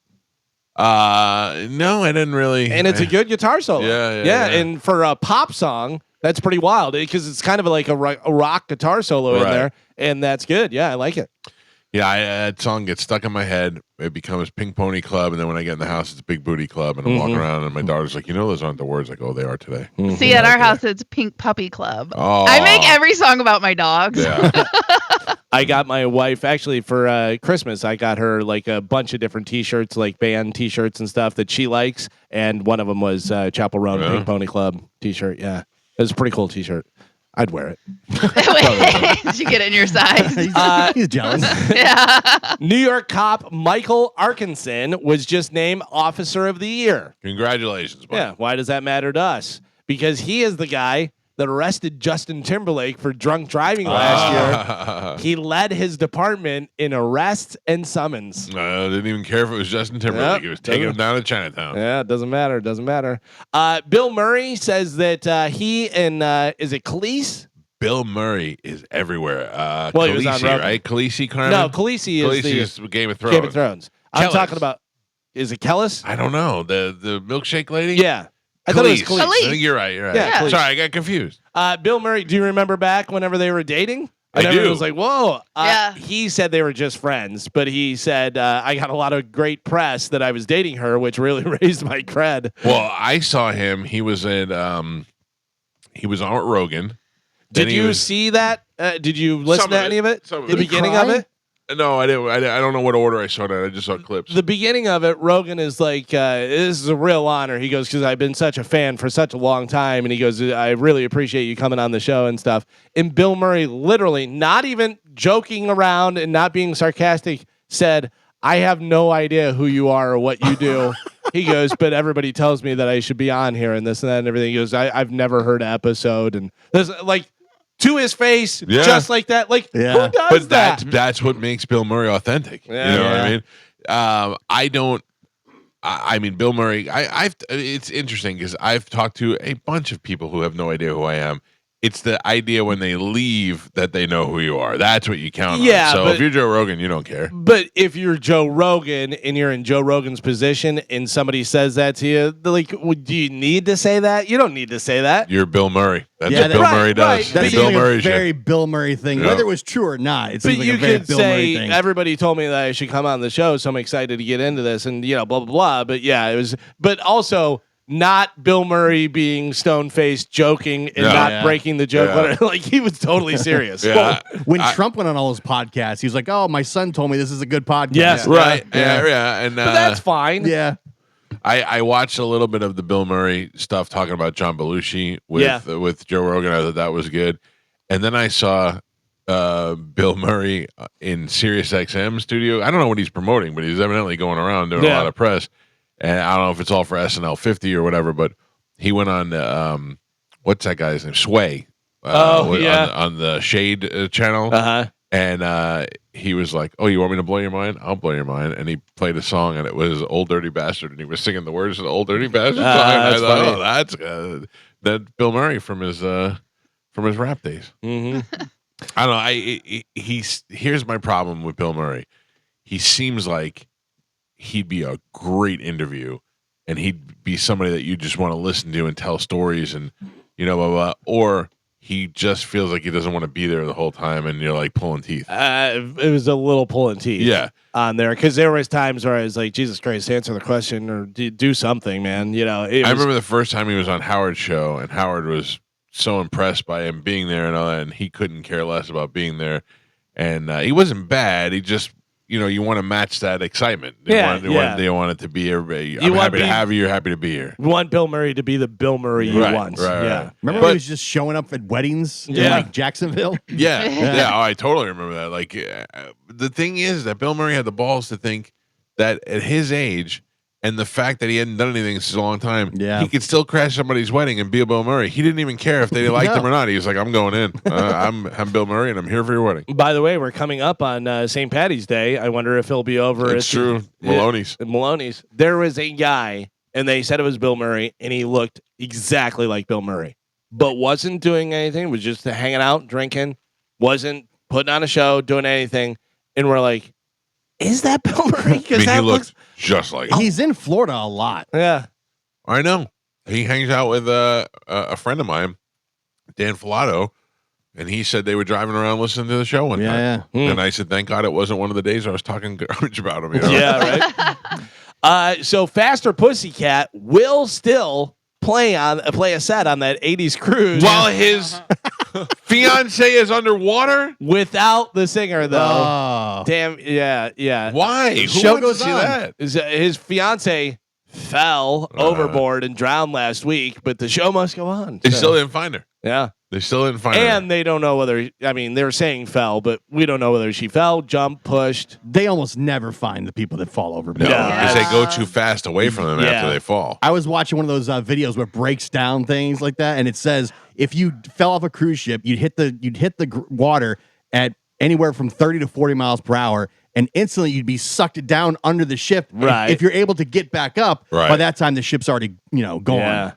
No, I didn't really. And it's a good guitar solo. Yeah. And for a pop song, that's pretty wild because it's kind of like a rock guitar solo in Right. there. And that's good. Yeah, I like it. Yeah, that song gets stuck in my head. It becomes Pink Pony Club, and then when I get in the house, it's Big Booty Club, and I'm walking around, and my daughter's like, those aren't the words. I go, oh, they are today. See, at our house, it's Pink Puppy Club. Oh. I make every song about my dogs. Yeah. I got my wife actually for Christmas. I got her like a bunch of different T-shirts, like band T-shirts and stuff that she likes, and one of them was Chapel Roan Pink Pony Club T-shirt. Yeah, it was a pretty cool T-shirt. I'd wear it. Did you get it in your size? He's jealous. Yeah. New York cop Michael Arkinson was just named Officer of the Year. Congratulations, buddy. Yeah, why does that matter to us? Because he is the guy that arrested Justin Timberlake for drunk driving last year. He led his department in arrests and summons. Didn't even care if it was Justin Timberlake. Yep. He was taking him down to Chinatown. Yeah, it doesn't matter. It doesn't matter. Bill Murray says that he and is it Khaleesi? Bill Murray is everywhere. Well, he was on Khaleesi, Rogan. right? Khaleesi, Carmen? No, Khaleesi is Khaleesi is Game of Thrones. Game of Thrones. I'm Kellis. talking about. Is it Kellis? I don't know. The milkshake lady? Yeah, I thought it was Khaleesi. Khaleesi. I think you're right. You're right. Yeah, Khaleesi. Sorry, I got confused. Bill Murray. Do you remember back whenever they were dating? I And everyone do. was like, "Whoa!" Yeah. He said they were just friends, but he said I got a lot of great press that I was dating her, which really raised my cred. Well, I saw him. He was he was on Rogan. Then Did he you was- see that? Did you listen Some to of any it. of it? Some of The it. beginning of it. No, I didn't. I don't know what order I saw that. I just saw clips. The beginning of it, Rogan is like, this is a real honor. He goes, because I've been such a fan for such a long time. And he goes, I really appreciate you coming on the show and stuff. And Bill Murray, literally, not even joking around and not being sarcastic, said, I have no idea who you are or what you do. He goes, but everybody tells me that I should be on here and this and that and everything. He goes, I've never heard an episode. And there's like, to his face, Yeah. just like that. Like, Yeah. who does But that? that's what makes Bill Murray authentic. Yeah. You know what Yeah. I mean? I don't. I mean, Bill Murray. I've. It's interesting because I've talked to a bunch of people who have no idea who I am, It's the idea when they leave that they know who you are. That's what you count Yeah, on. So but- if you're Joe Rogan, you don't care. But if you're Joe Rogan and you're in Joe Rogan's position and somebody says that to you, like, do you need to say that? You don't need to say that. You're Bill Murray. That's Yeah, what Bill Murray does. right. That's The Bill like Murray a show. very Bill Murray thing. Yeah. Whether it was true or not, it But seems like you a very could Bill Murray say thing. everybody told me that I should come on the show, so I'm excited to get into this, and blah blah blah. But yeah, it was. But also not Bill Murray being stone faced, joking, and Yeah. not Yeah. breaking the joke. Yeah. Like he was totally serious. Yeah. When Trump went on all his podcasts, he was like, "Oh, my son told me this is a good podcast." Yes. Right. Yeah. Yeah. And But that's fine. Yeah. I watched a little bit of the Bill Murray stuff talking about John Belushi with Joe Rogan. I thought that was good. And then I saw Bill Murray in Sirius XM studio. I don't know what he's promoting, but he's evidently going around doing a lot of press. And I don't know if it's all for SNL 50 or whatever, but he went on what's that guy's name? Sway. On the Shade channel. Uh-huh. And he was like, "Oh, you want me to blow your mind? I'll blow your mind." And he played a song, and it was "Old Dirty Bastard," and he was singing the words of the "Old Dirty Bastard" song. That's I thought, funny. "Oh, that's that Bill Murray from his rap days." Mm-hmm. I don't know. Here's my problem with Bill Murray. He seems like he'd be a great interview, and he'd be somebody that you just want to listen to and tell stories, and blah blah. Or he just feels like he doesn't want to be there the whole time, and you're like pulling teeth. It was a little pulling teeth. Yeah. On there, because there was times where I was like, Jesus Christ, answer the question or do something, man. I remember the first time he was on Howard's show, and Howard was so impressed by him being there and all that, and he couldn't care less about being there. And he wasn't bad. He just, you want to match that excitement. They want it to be everybody. I'm happy to have you. You're happy to be here. You want Bill Murray to be the Bill Murray you want. Right. Remember when he was just showing up at weddings in like Jacksonville? Yeah. Oh, I totally remember that. Like, the thing is that Bill Murray had the balls to think that at his age, and the fact that he hadn't done anything in such a long time, he could still crash somebody's wedding and be a Bill Murray. He didn't even care if they liked him or not. He was like, "I'm going in. I'm Bill Murray, and I'm here for your wedding." By the way, we're coming up on St. Patty's Day. I wonder if he'll be over. It's true. Maloney's. Maloney's. There was a guy, and they said it was Bill Murray, and he looked exactly like Bill Murray, but wasn't doing anything. Was just hanging out, drinking, wasn't putting on a show, doing anything. And we're like, is that Bill Murray? Because he looks just like him. He's in Florida a lot. Yeah. I know. He hangs out with a friend of mine, Dan Filato, and he said they were driving around listening to the show one time. Yeah. And I said, thank God it wasn't one of the days I was talking garbage about him. Yeah, right. So Faster Pussycat will still play a set on that 80s cruise While his fiance is underwater? without the singer, though. Oh. Damn, yeah. Why? Who show wants goes to see on. that? His fiance fell overboard and drowned last week, but the show must go on. They so, still didn't find her. yeah. They still didn't find her. And they don't know whether, they're saying fell, but we don't know whether she fell, jumped, pushed. They almost never find the people that fall over. No, Yeah. because they go too fast away from them after they fall. I was watching one of those videos where it breaks down things like that, and it says if you fell off a cruise ship, you'd hit the water at anywhere from 30 to 40 miles per hour, and instantly you'd be sucked down under the ship. Right. If you're able to get back up, by that time the ship's already gone. Yeah.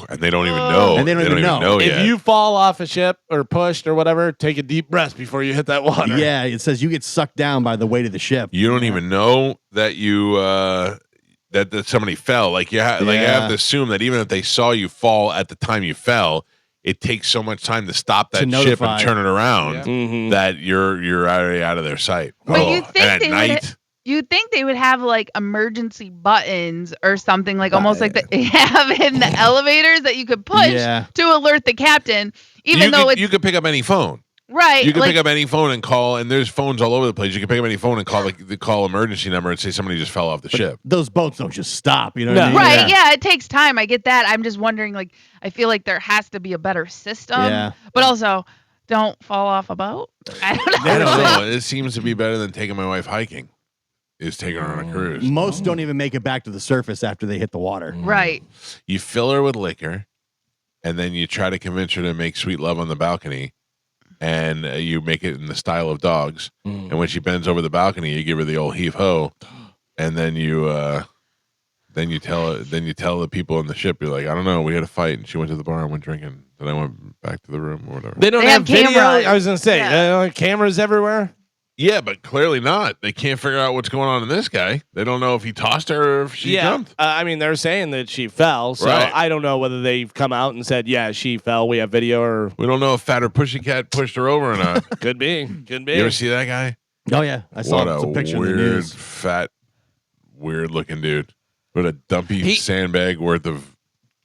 And they don't even know. And they don't even know. yet. If you fall off a ship or pushed or whatever, take a deep breath before you hit that water. Yeah, it says you get sucked down by the weight of the ship. You don't even know that you that somebody fell. Like you have to assume that even if they saw you fall at the time you fell, it takes so much time to stop that ship and turn it around that you're already out of their sight. But you think and at they night. You'd think they would have like emergency buttons or something, like almost like they have in the elevators that you could push to alert the captain, even though you could pick up any phone. Right. You can pick up any phone and call, and there's phones all over the place. You can pick up any phone and call the call emergency number and say somebody just fell off the ship. Those boats don't just stop, you know what I mean? Right, yeah, it takes time. I get that. I'm just wondering, like, I feel like there has to be a better system. Yeah. But also, don't fall off a boat. I don't know. I don't know. It seems to be better than taking my wife hiking. Is taking her on a cruise. Most don't even make it back to the surface after they hit the water. Right. You fill her with liquor, and then you try to convince her to make sweet love on the balcony, and you make it in the style of dogs. And when she bends over the balcony, you give her the old heave ho, and then you then you tell the people in the ship, you're like, I don't know, we had a fight, and she went to the bar and went drinking. Then I went back to the room or whatever. They don't They have have video. cameras. I was gonna say Yeah. they don't have cameras everywhere. Yeah, but clearly not. They can't figure out what's going on in this guy. They don't know if he tossed her or if she jumped. I mean, they're saying that she fell, so Right. I don't know whether they've come out and said, yeah, she fell. We have video, or We don't know if Fatter Pussycat pushed her over or not. could be. Could be. You ever see that guy? Oh yeah, I saw What some a picture in the weird, news. fat, weird-looking dude with a dumpy He- sandbag worth of.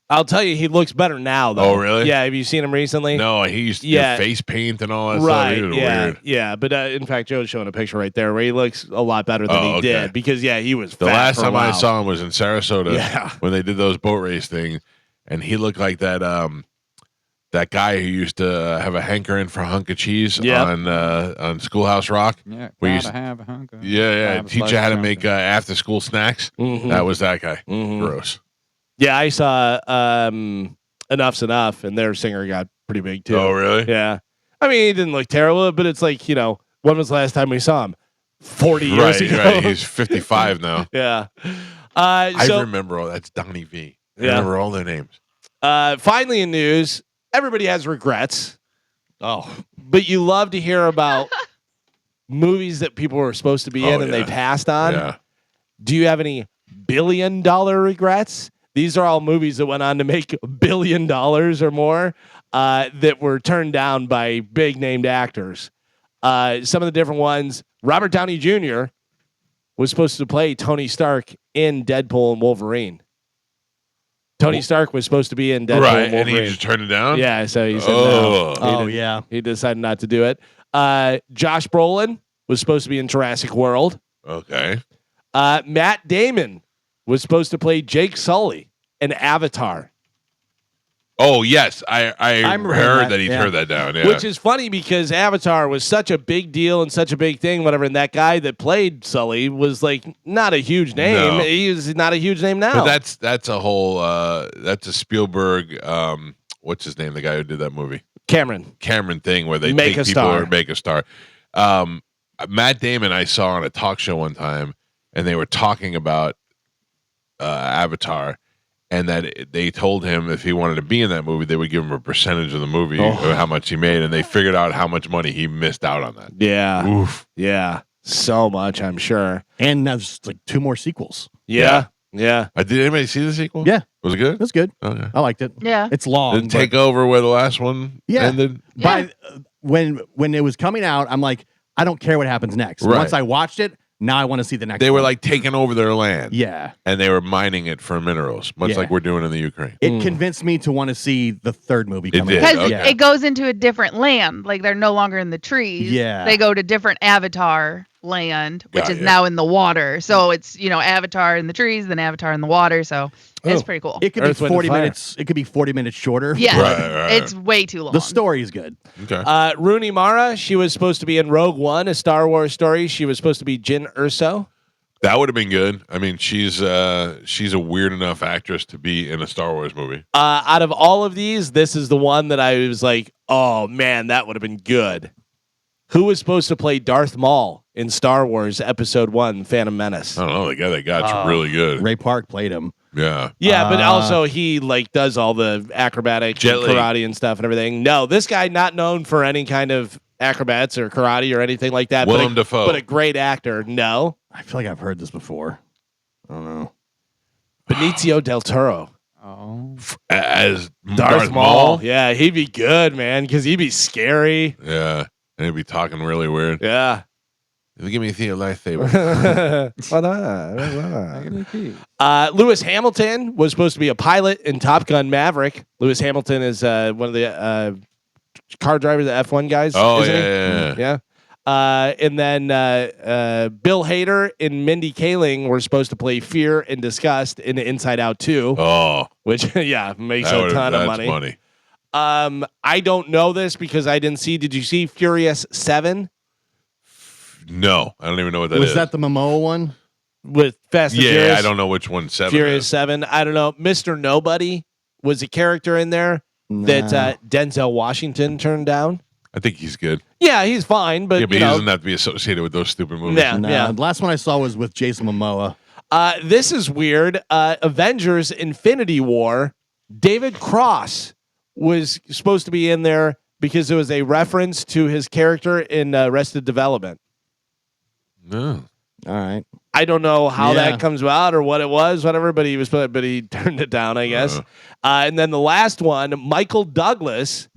I'll tell you, he looks better now, though. Oh, really? Yeah. Have you seen him recently? No, he used to Yeah. do face paint and all that stuff. Right. He was Yeah. weird. Yeah. But in fact, Joe's showing a picture right there where he looks a lot better than Oh, he okay. did because he was The fat last for a time I while. saw him was in Sarasota Yeah. when they did those boat race things, and he looked like that that guy who used to have a hankering for a hunk of cheese on Schoolhouse Rock. Yeah, We gotta used- have a hunk of- Yeah, have a teach slice you how to of make something. after school snacks. Mhm. That was that guy. Mhm. Gross. Yeah, I saw Enough's Enough, and their singer got pretty big too. Oh, really? Yeah. I mean, he didn't look terrible, but it's like, when was the last time we saw him? 40 years ago. Right. He's 55 now. Yeah. I So remember all that's Donnie V. I Yeah. remember all their names. finally in news, everybody has regrets, Oh, but you love to hear about movies that people were supposed to be in Oh, and they yeah. passed on. Yeah. Do you have any $1 billion regrets? These are all movies that went on to make $1 billion or more that were turned down by big named actors. Some of the different ones, Robert Downey Jr. was supposed to play Tony Stark in Deadpool and Wolverine. Tony Stark was supposed to be in Deadpool Right. and And Wolverine. he just turned it down? Yeah, so he said Oh. no. He oh didn't- yeah. He decided not to do it. Josh Brolin was supposed to be in Jurassic World. Okay. Matt Damon was supposed to play Jake Sully in Avatar, Oh, yes. I remember heard that, that he yeah. turned that down. Yeah. which is funny because Avatar was such a big deal and such a big thing, whatever. And that guy that played Sully was like not a huge name. No. He is not a huge name now. But that's a whole that's a Spielberg what's his name, the guy who did that movie? Cameron. Thing where they Make take a people star. or make a star. Matt Damon I saw on a talk show one time, and they were talking about Avatar, and that they told him if he wanted to be in that movie, they would give him a percentage of the movie Oh. of how much he made, and they figured out how much money he missed out on that. Yeah. Oof. Yeah. So much, I'm sure. And there's like 2 more sequels. Yeah. Yeah. Did anybody see the sequel? Yeah. Was it good? That's good. Okay. I liked it. Yeah. It's long. Did it take over where the last one Yeah. ended? Yeah. But when it was coming out, I'm like, I don't care what happens next. Right. Once I watched it, now I want to see the next. They were one. like taking over their land. yeah. And they were mining it for minerals, much Yeah. like we're doing in the Ukraine. It convinced me to want to see the 3rd movie It coming did. out. Because Okay. it goes into a different land. Like they're no longer in the trees. Yeah. They go to different Avatar land, which Got is ya. now in the water. So it's, Avatar in the trees, then Avatar in the water. So it's Oh. pretty cool. It could Earth, be Wind, and 40 Fire. minutes. It could be 40 minutes shorter. Yeah. Right. It's way too long. The story is good. Okay. Rooney Mara, she was supposed to be in Rogue One, a Star Wars story. She was supposed to be Jyn Erso. That would have been good. I mean, she's a weird enough actress to be in a Star Wars movie. Out of all of these, this is the one that I was like, oh man, that would have been good. Who was supposed to play Darth Maul in Star Wars Episode 1, Phantom Menace? I don't know. The guy that got's really good. Ray Park played him. Yeah. Yeah, but Uh, also he does all the acrobatics, Jet and Li. karate and stuff and everything. No, this guy not known for any kind of acrobats or karate or anything like that. Willem Dafoe. But a great actor. No. I feel like I've heard this before. I don't know. Benicio del Toro. Oh. As Darth Maul. Yeah, he'd be good, man, because he'd be scary. Yeah. And he'd be talking really weird. Yeah. Give me a lightsaber. Lewis Hamilton was supposed to be a pilot in Top Gun Maverick. Lewis Hamilton is one of the car drivers, the F1 guys. Oh, isn't he? yeah. Yeah. And then Bill Hader and Mindy Kaling were supposed to play Fear and Disgust in Inside Out 2, Oh, which, yeah, makes a ton of that's money. I don't know this because I didn't see. Did you see Furious 7 No, I don't even know what that Was is. that the Momoa one? with Fast and Yeah, Furious? I don't know which one. Furious is. 7. I don't know. Mr. Nobody was a character in there that Denzel Washington turned down. I think he's good. Yeah, he's fine, but, Yeah, but you he know, doesn't have to be associated with those stupid movies. Yeah. No, the last one I saw was with Jason Momoa. This is weird. Avengers: Infinity War. David Cross was supposed to be in there because it was a reference to his character in Arrested Development. No. All right. I don't know how that comes about or what it was, whatever. But he turned it down, I guess. And then the last one, Michael Douglas.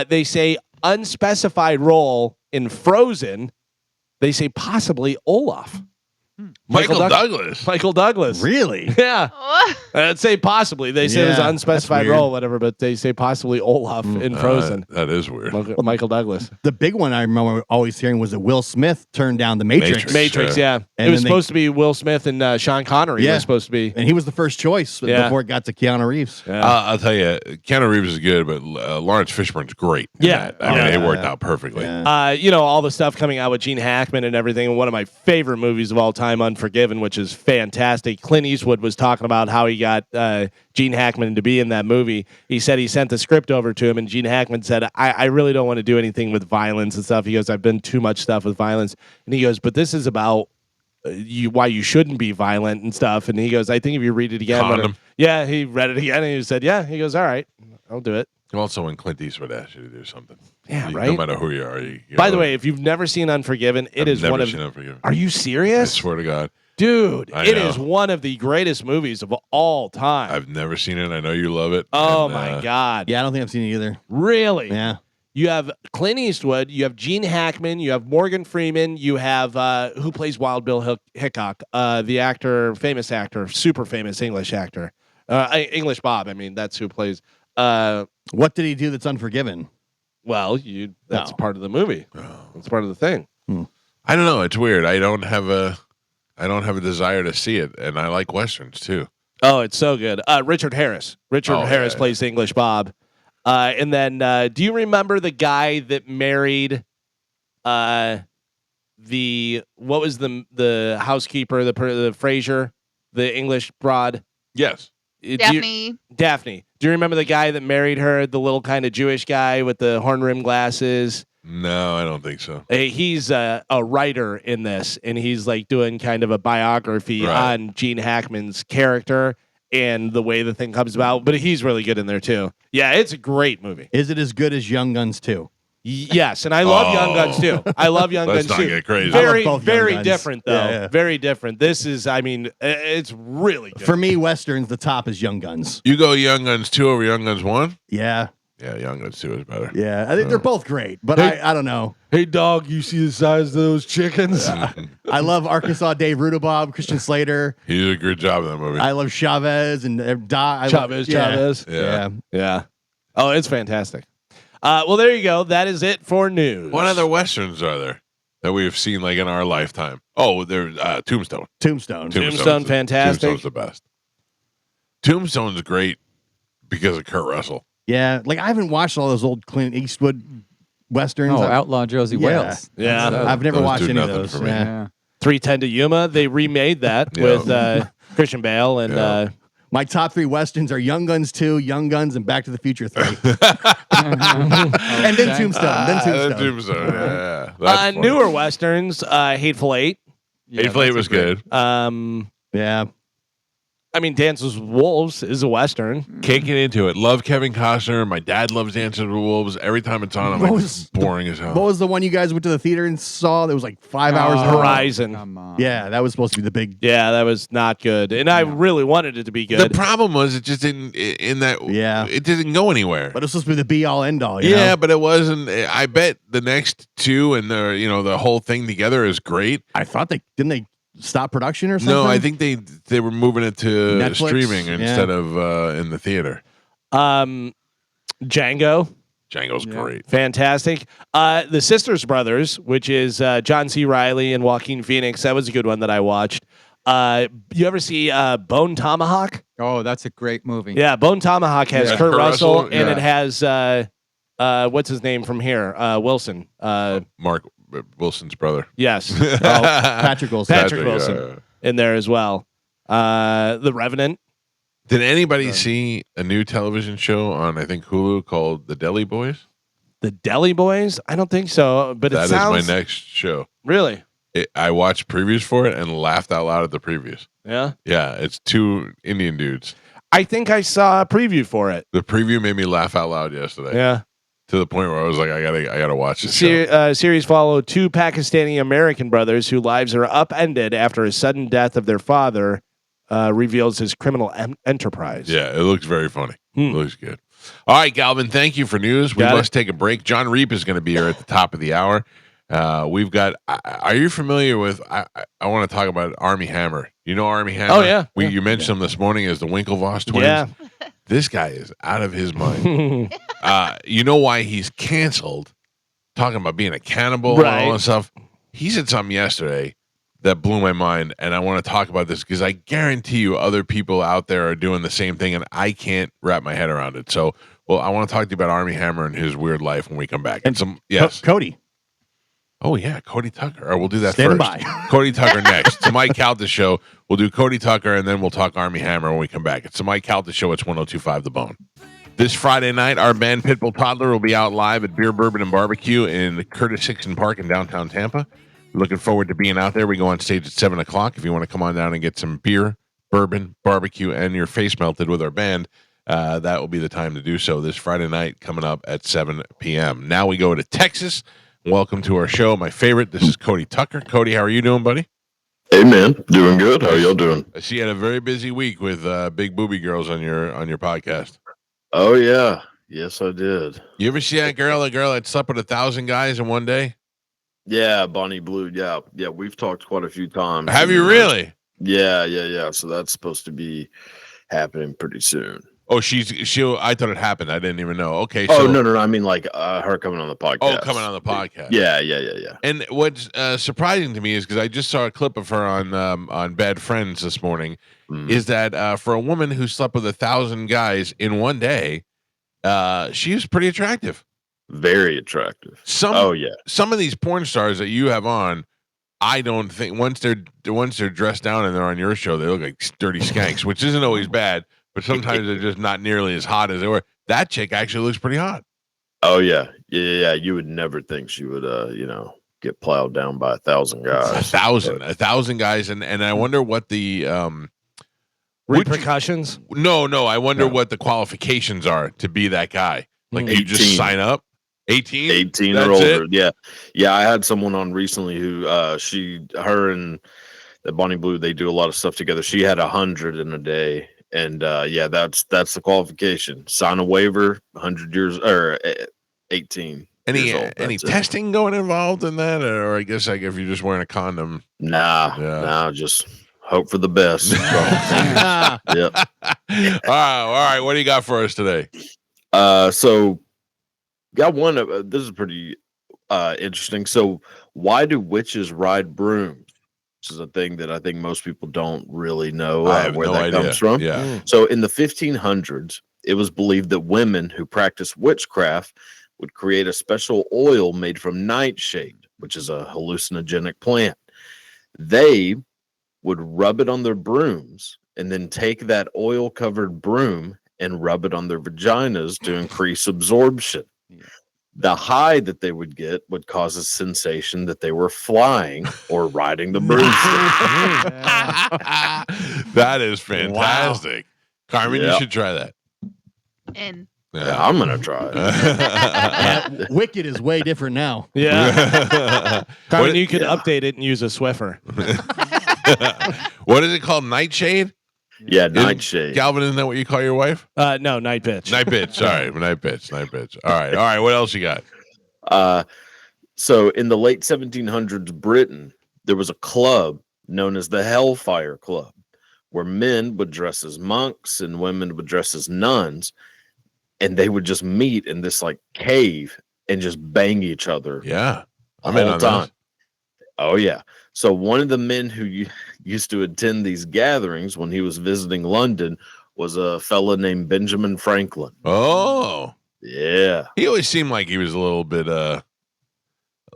They say unspecified role in Frozen. They say possibly Olaf. Michael Douglas. Michael Douglas. Really? Yeah. I'd say possibly. They say it was an Yeah, unspecified that's weird. role, whatever, but they say possibly Olaf in Frozen. That is weird. Michael Douglas. The big one I remember always hearing was that Will Smith turned down the Matrix. Matrix, yeah. And It was then supposed to be Will Smith and Sean Connery. Yeah. Was supposed to be. And he was the first choice before it got to Keanu Reeves. Yeah. I'll tell you, Keanu Reeves is good, but Lawrence Fishburne's great. in Yeah. that. I mean, it worked out perfectly. Yeah. All the stuff coming out with Gene Hackman and everything. One of my favorite movies of all time, Unforgiven, which is fantastic. Clint Eastwood was talking about how he got Gene Hackman to be in that movie. He said he sent the script over to him, and Gene Hackman said, I really don't want to do anything with violence and stuff. He goes, I've been too much stuff with violence. And he goes, but this is about why you shouldn't be violent and stuff. And he goes, I think if you read it again. Condom. Yeah, he read it again, and he said, yeah. He goes, all right, I'll do it. Also, when Clint Eastwood asks you to do something. Yeah, No right? matter who you are. By the way, if you've never seen Unforgiven, it is one of... seen Unforgiven. Are you I serious? swear to God. Dude, it know. is one of the greatest movies of all time. I've never seen it. I know you love it. Oh, And, my God. Yeah, I don't think I've seen it either. Really? Yeah. You have Clint Eastwood, you have Gene Hackman, you have Morgan Freeman, you have who plays Wild Bill Hickok, the actor, famous actor, super famous English actor, English Bob. I mean, that's who plays. What did he do that's Unforgiven? Well, that's part of the movie. That's part of the thing. I don't know. It's weird. I don't have a desire to see it, and I like westerns too. Oh, it's so good. Richard Harris. Harris plays the English Bob. And then, do you remember the guy that married what was the housekeeper, the Frasier, the English broad? Yes. Daphne. Daphne. Do you remember the guy that married her, the little kind of Jewish guy with the horn rimmed glasses? No, I don't think so. He's a writer in this, and he's like doing kind of a biography on Gene Hackman's character and the way the thing comes about. But he's really good in there too. Yeah, it's a great movie. Is it as good as Young Guns 2? Yes, and I love Young Guns too. I love Young Let's Guns not too. get crazy. Very, I love both very Young Guns. different though. Yeah. Very different. This is, I mean, it's really good. For me, Westerns, the top is Young Guns. You go Young Guns 2 over Young Guns 1? Yeah. Yeah, Young Guns 2 is better. Yeah. I think they're both great, but I don't know. Hey, dog, you see the size of those chickens? I love Arkansas Dave Rudabob, Christian Slater. He did a good job in that movie. I love Chavez and Chavez. Yeah. Oh, it's fantastic. Well, there you go. That is it for news. What other westerns are there that we have seen like in our lifetime? Oh, there's Tombstone. Tombstone, fantastic. Tombstone's the best. Tombstone's great because of Kurt Russell. Yeah. Like I haven't watched all those old Clint Eastwood Westerns. Oh, Outlaw Josie Wales. Yeah. I've never Those watched do any of nothing those. for me. Yeah. 310 to Yuma. They remade that with Christian Bale and My top 3 Westerns are Young Guns 2, Young Guns, and Back to the Future 3. And then Tombstone. Tombstone. Yeah. That's fun. newer Westerns, Hateful Eight. Hateful Eight was good. Yeah. I mean, Dances with Wolves is a Western. Can't get into it. Love Kevin Costner. My dad loves Dances with Wolves. Every time it's on, I'm like, it's boring as hell. What was the one you guys went to the theater and saw that was like 5 hours long? Horizon. Come on. Yeah, that was supposed to be the big. Yeah, that was not good. And I really wanted it to be The good. problem was it just didn't it didn't go anywhere. But it was supposed to be the be all end all. Yeah, know? but it wasn't. I bet the next 2 and the whole thing together is great. I thought they stop production or something. No, I think they were moving it to Netflix? streaming Yeah. instead of in the theater. Django. Django's great. Fantastic. The Sisters Brothers, which is John C. Reilly and Joaquin Phoenix. That was a good one that I watched. You ever see Bone Tomahawk? Oh, that's a great movie. Yeah, Bone Tomahawk has Yeah. Kurt Kurt Russell, Russell, and yeah. it has what's his name from here? Wilson. Mark Wilson's brother. Yes. Patrick Wilson. Patrick Wilson in there as well. The Revenant. Did anybody see a new television show on I think Hulu called The Deli Boys? The Deli Boys? I don't think so, but That it is sounds my next show. really. I watched previews for it and laughed out loud at the previews. Yeah. Yeah, it's 2 Indian dudes. I think I saw a preview for it. The preview made me laugh out loud yesterday. Yeah. To the point where I was like, I gotta watch this show. Series followed 2 Pakistani American brothers whose lives are upended after a sudden death of their father reveals his criminal enterprise. Yeah, it looks very funny. It looks good. All right, Galvin, thank you for news. We must take a break. John Reep is going to be here at the top of the hour. We've got. Are you familiar with? I want to talk about Armie Hammer. You know Armie Hammer? Oh yeah. You mentioned him this morning as the Winklevoss twins. Yeah. This guy is out of his mind. You know why he's canceled? Talking about being a cannibal and all that stuff. He said something yesterday that blew my mind, and I want to talk about this because I guarantee you other people out there are doing the same thing, and I can't wrap my head around it. So, I want to talk to you about Armie Hammer and his weird life when we come back. And Cody. Oh, yeah, Cody Tucker. All right, we'll do that Stand first. by. Cody Tucker next. It's the Mike Calta Show. We'll do Cody Tucker, and then we'll talk Armie Hammer when we come back. It's the Mike Calta Show. It's 102.5 The Bone. This Friday night, our band Pitbull Toddler will be out live at Beer, Bourbon, and Barbecue in the Curtis Hickson Park in downtown Tampa. Looking forward to being out there. We go on stage at 7 o'clock. If you want to come on down and get some beer, bourbon, barbecue, and your face melted with our band, that will be the time to do so this Friday night coming up at 7 p.m. Now we go to Texas. Welcome to our show. My favorite, this is Cody Tucker. Cody, how are you doing, buddy? Hey, man. Doing good. How y'all doing? I see you had a very busy week with Big Booby Girls on your podcast. Oh, yeah. Yes, I did. You ever see that girl that slept with 1,000 guys in one day? Yeah, Bonnie Blue. Yeah, we've talked quite a few times. Have you really? Yeah. So that's supposed to be happening pretty soon. Oh, she'll. I thought it happened. I didn't even know. Okay. So, no. I mean, like her coming on the podcast. Oh, coming on the podcast. Yeah. And what's surprising to me is because I just saw a clip of her on Bad Friends this morning. Is that for a woman who slept with 1,000 guys in one day, she was pretty attractive. Very attractive. Some of these porn stars that you have on, I don't think once they're dressed down and they're on your show, they look like dirty skanks, which isn't always bad, but sometimes they're just not nearly as hot as they were. That chick actually looks pretty hot. Oh yeah. You would never think she would, get plowed down by 1,000 guys. 1,000 guys, and I wonder what the repercussions. No. I wonder what the qualifications are to be that guy. Like, you just sign up. 18 or older. It? Yeah. I had someone on recently who her and the Bonnie Blue, they do a lot of stuff together. She had 100 in a day, and that's the qualification. Sign a waiver. 100 years or 18. Any testing going involved in that, or I guess like if you're just wearing a condom? Nah, just hope for the best. Yep. All right. What do you got for us today? So got one. This is pretty interesting. So, why do witches ride brooms? This is a thing that I think most people don't really know where that comes from. Yeah. So, in the 1500s, it was believed that women who practiced witchcraft would create a special oil made from nightshade, which is a hallucinogenic plant. They would rub it on their brooms and then take that oil-covered broom and rub it on their vaginas to increase absorption. The high that they would get would cause a sensation that they were flying or riding the broomstick. That is fantastic. Wow. Carmen, you should try that. And yeah, I'm going to try it. Wicked is way different now. Yeah. Carmen, you could update it and use a Swiffer. What is it called? Nightshade? Yeah, nightshade. Galvin, isn't that what you call your wife? No, night bitch. Night bitch. Sorry, night bitch. All right. What else you got? So in the late 1700s, Britain, there was a club known as the Hellfire Club, where men would dress as monks and women would dress as nuns, and they would just meet in this like cave and just bang each other. Yeah, I'm in on time. Oh yeah. So one of the men who used to attend these gatherings when he was visiting London was a fella named Benjamin Franklin. Oh, yeah. He always seemed like he was a little bit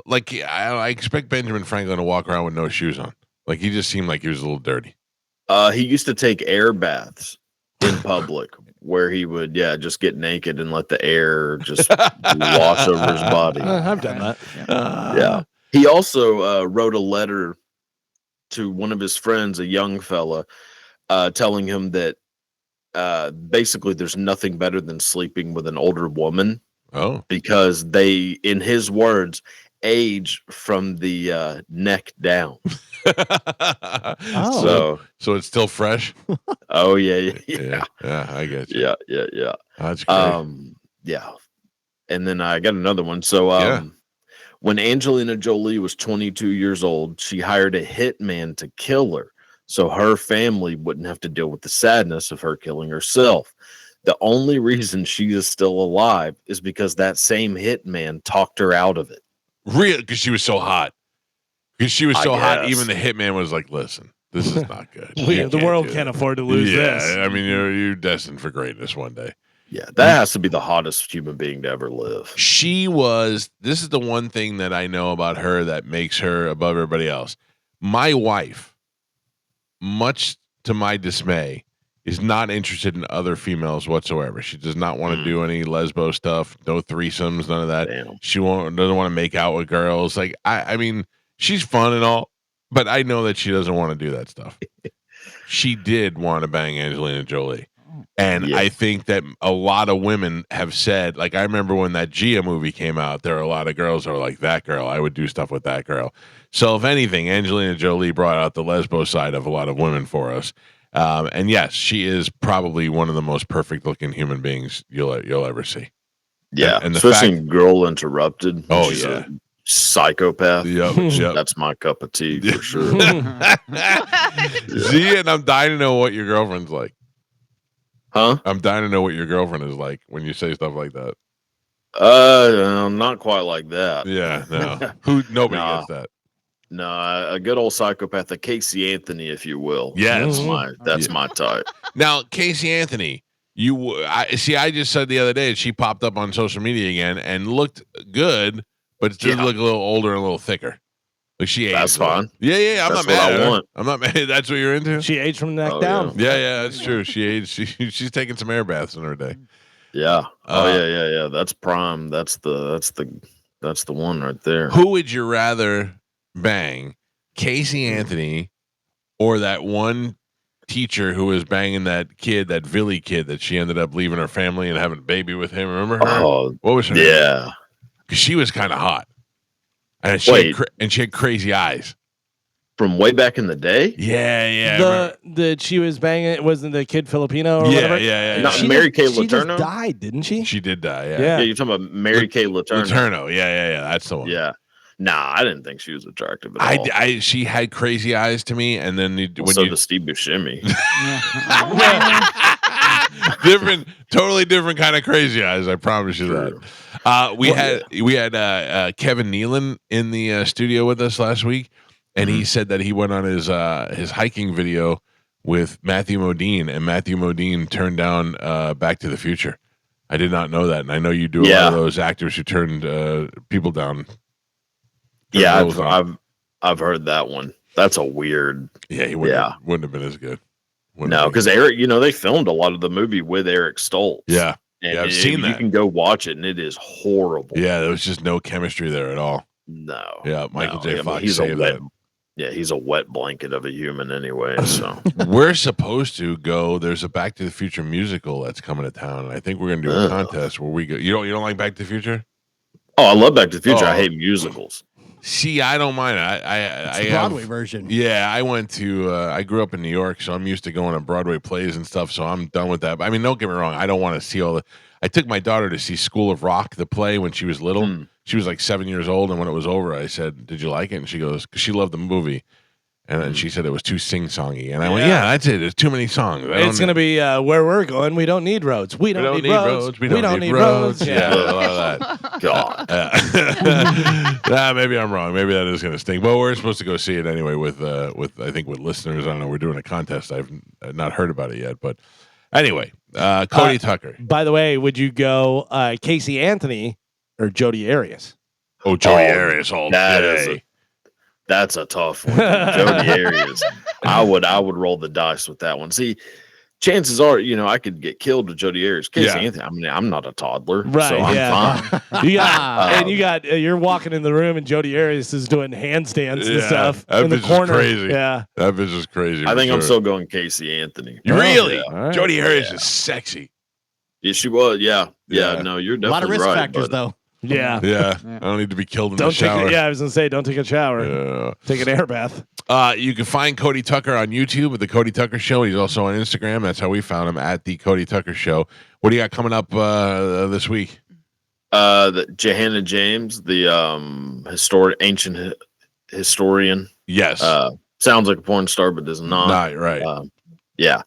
like I expect Benjamin Franklin to walk around with no shoes on. Like he just seemed like he was a little dirty. He used to take air baths in public where he would just get naked and let the air just wash over his body. I've done that. Yeah. He also wrote a letter to one of his friends, a young fella, telling him that basically there's nothing better than sleeping with an older woman. Oh, because they, in his words, age from the neck down. So it's still fresh. Oh yeah. I get you. Yeah. That's great. Yeah. And then I got another one. So when Angelina Jolie was 22 years old, she hired a hitman to kill her, so her family wouldn't have to deal with the sadness of her killing herself. The only reason she is still alive is because that same hitman talked her out of it. Real, because she was so hot. Because she was so hot, guess. even the hitman was like, "Listen, this is not good. The world can't afford to lose this." I mean, you're destined for greatness one day. Yeah, that has to be the hottest human being to ever live. She was. This is the one thing that I know about her that makes her above everybody else. My wife, much to my dismay, is not interested in other females whatsoever. She does not want to do any lesbo stuff, no threesomes, none of that. Damn. She doesn't want to make out with girls. Like I mean, she's fun and all, but I know that she doesn't want to do that stuff. She did want to bang Angelina Jolie. And I think that a lot of women have said, like, I remember when that Gia movie came out, there were a lot of girls that were like, that girl, I would do stuff with that girl. So if anything, Angelina Jolie brought out the lesbo side of a lot of women for us. And yes, she is probably one of the most perfect looking human beings you'll ever see. Yeah, and the especially fact, in Girl Interrupted. Oh She's yeah, a psychopath. Yep. That's my cup of tea for sure. See, and I'm dying to know what your girlfriend's like. Huh? I'm dying to know what your girlfriend is like when you say stuff like that. Not quite like that. Yeah, no. Nobody gets that. No, a good old psychopath, a Casey Anthony, if you will. Yes. That's my type. Now, Casey Anthony, I just said the other day she popped up on social media again and looked good, but did look a little older and a little thicker. Like she aged. That's fine. Yeah. I'm That's not mad what at I her. want. I'm not mad. That's what you're into. She aged from the neck down. Yeah, that's true. She aged. She's taking some air baths in her day. Yeah. Yeah. That's prime. That's the one right there. Who would you rather bang, Casey Anthony, or that one teacher who was banging that kid, that Villy kid that she ended up leaving her family and having a baby with him? Remember her? Oh, what was her name? Because she was kind of hot, and she had crazy eyes. From way back in the day? Yeah. The she was banging, wasn't the kid Filipino or whatever? Yeah. Not Mary Kay Letourneau? She just died, didn't she? She did die, Yeah, you're talking about Mary Kay Letourneau. Letourneau, yeah. That's the one. Yeah. Nah, I didn't think she was attractive at all. She had crazy eyes to me, and then the Steve Buscemi. totally different kind of crazy eyes. I promise you that. We had Kevin Nealon in the studio with us last week, and he said that he went on his hiking video with Matthew Modine, and Matthew Modine turned down Back to the Future. I did not know that, and I know you do a lot of those actors who turned people down. Yeah, I've heard that one. That's a weird. Yeah, he wouldn't have been as good. No, because Eric, they filmed a lot of the movie with Eric Stoltz. Yeah, and I've seen that. You can go watch it, and it is horrible. Yeah, there was just no chemistry there at all. No. Yeah, Michael J. Fox saved that. Yeah, he's a wet blanket of a human anyway. So we're supposed to go. There's a Back to the Future musical that's coming to town, and I think we're going to do a contest where we go. You don't like Back to the Future? Oh, I love Back to the Future. I hate musicals. See, I don't mind it. It's the Broadway version. Yeah, I went to. I grew up in New York, so I'm used to going to Broadway plays and stuff. So I'm done with that. But, I mean, don't get me wrong. I don't want to see all the. I took my daughter to see School of Rock, the play, when she was little. She was like 7 years old, and when it was over, I said, "Did you like it?" And she goes, "Because she loved the movie." And then she said it was too sing-songy. And I went, yeah, that's it. There's too many songs. It's going to be where we're going. We don't need roads. We don't need roads. We don't need roads. Yeah, a lot of that. God. Maybe I'm wrong. Maybe that is going to stink. But we're supposed to go see it anyway with I think with listeners. I don't know. We're doing a contest. I've not heard about it yet. But anyway, Cody Tucker. By the way, would you go Casey Anthony or Jodi Arias? Oh, Jodi Arias all day. That's a tough one. Jodi Arias. I would roll the dice with that one. See, chances are, I could get killed with Jody Ayers. Casey Yeah. Anthony, I mean, I'm not a toddler, Right, so I'm fine. You're walking in the room and Jody Arias is doing handstands and stuff that in the bitch is corner. crazy. Yeah, that bitch is crazy. I for think I'm sure. still going Casey Anthony. You really? All right. Jody Harris is sexy. Yeah, she was. Yeah. Yeah. No, you're A lot of definitely risk right. factors, but- though. yeah. Yeah, I don't need to be killed in Don't the shower. take. I was gonna say, don't take a shower. Yeah. Take an air bath. You can find Cody Tucker on YouTube at the Cody Tucker Show. He's also on Instagram. That's how we found him, at the Cody Tucker Show. What do you got coming up this week? The Johanna James, the ancient historian. Yes. Sounds like a porn star, but does not. Not right. Yeah.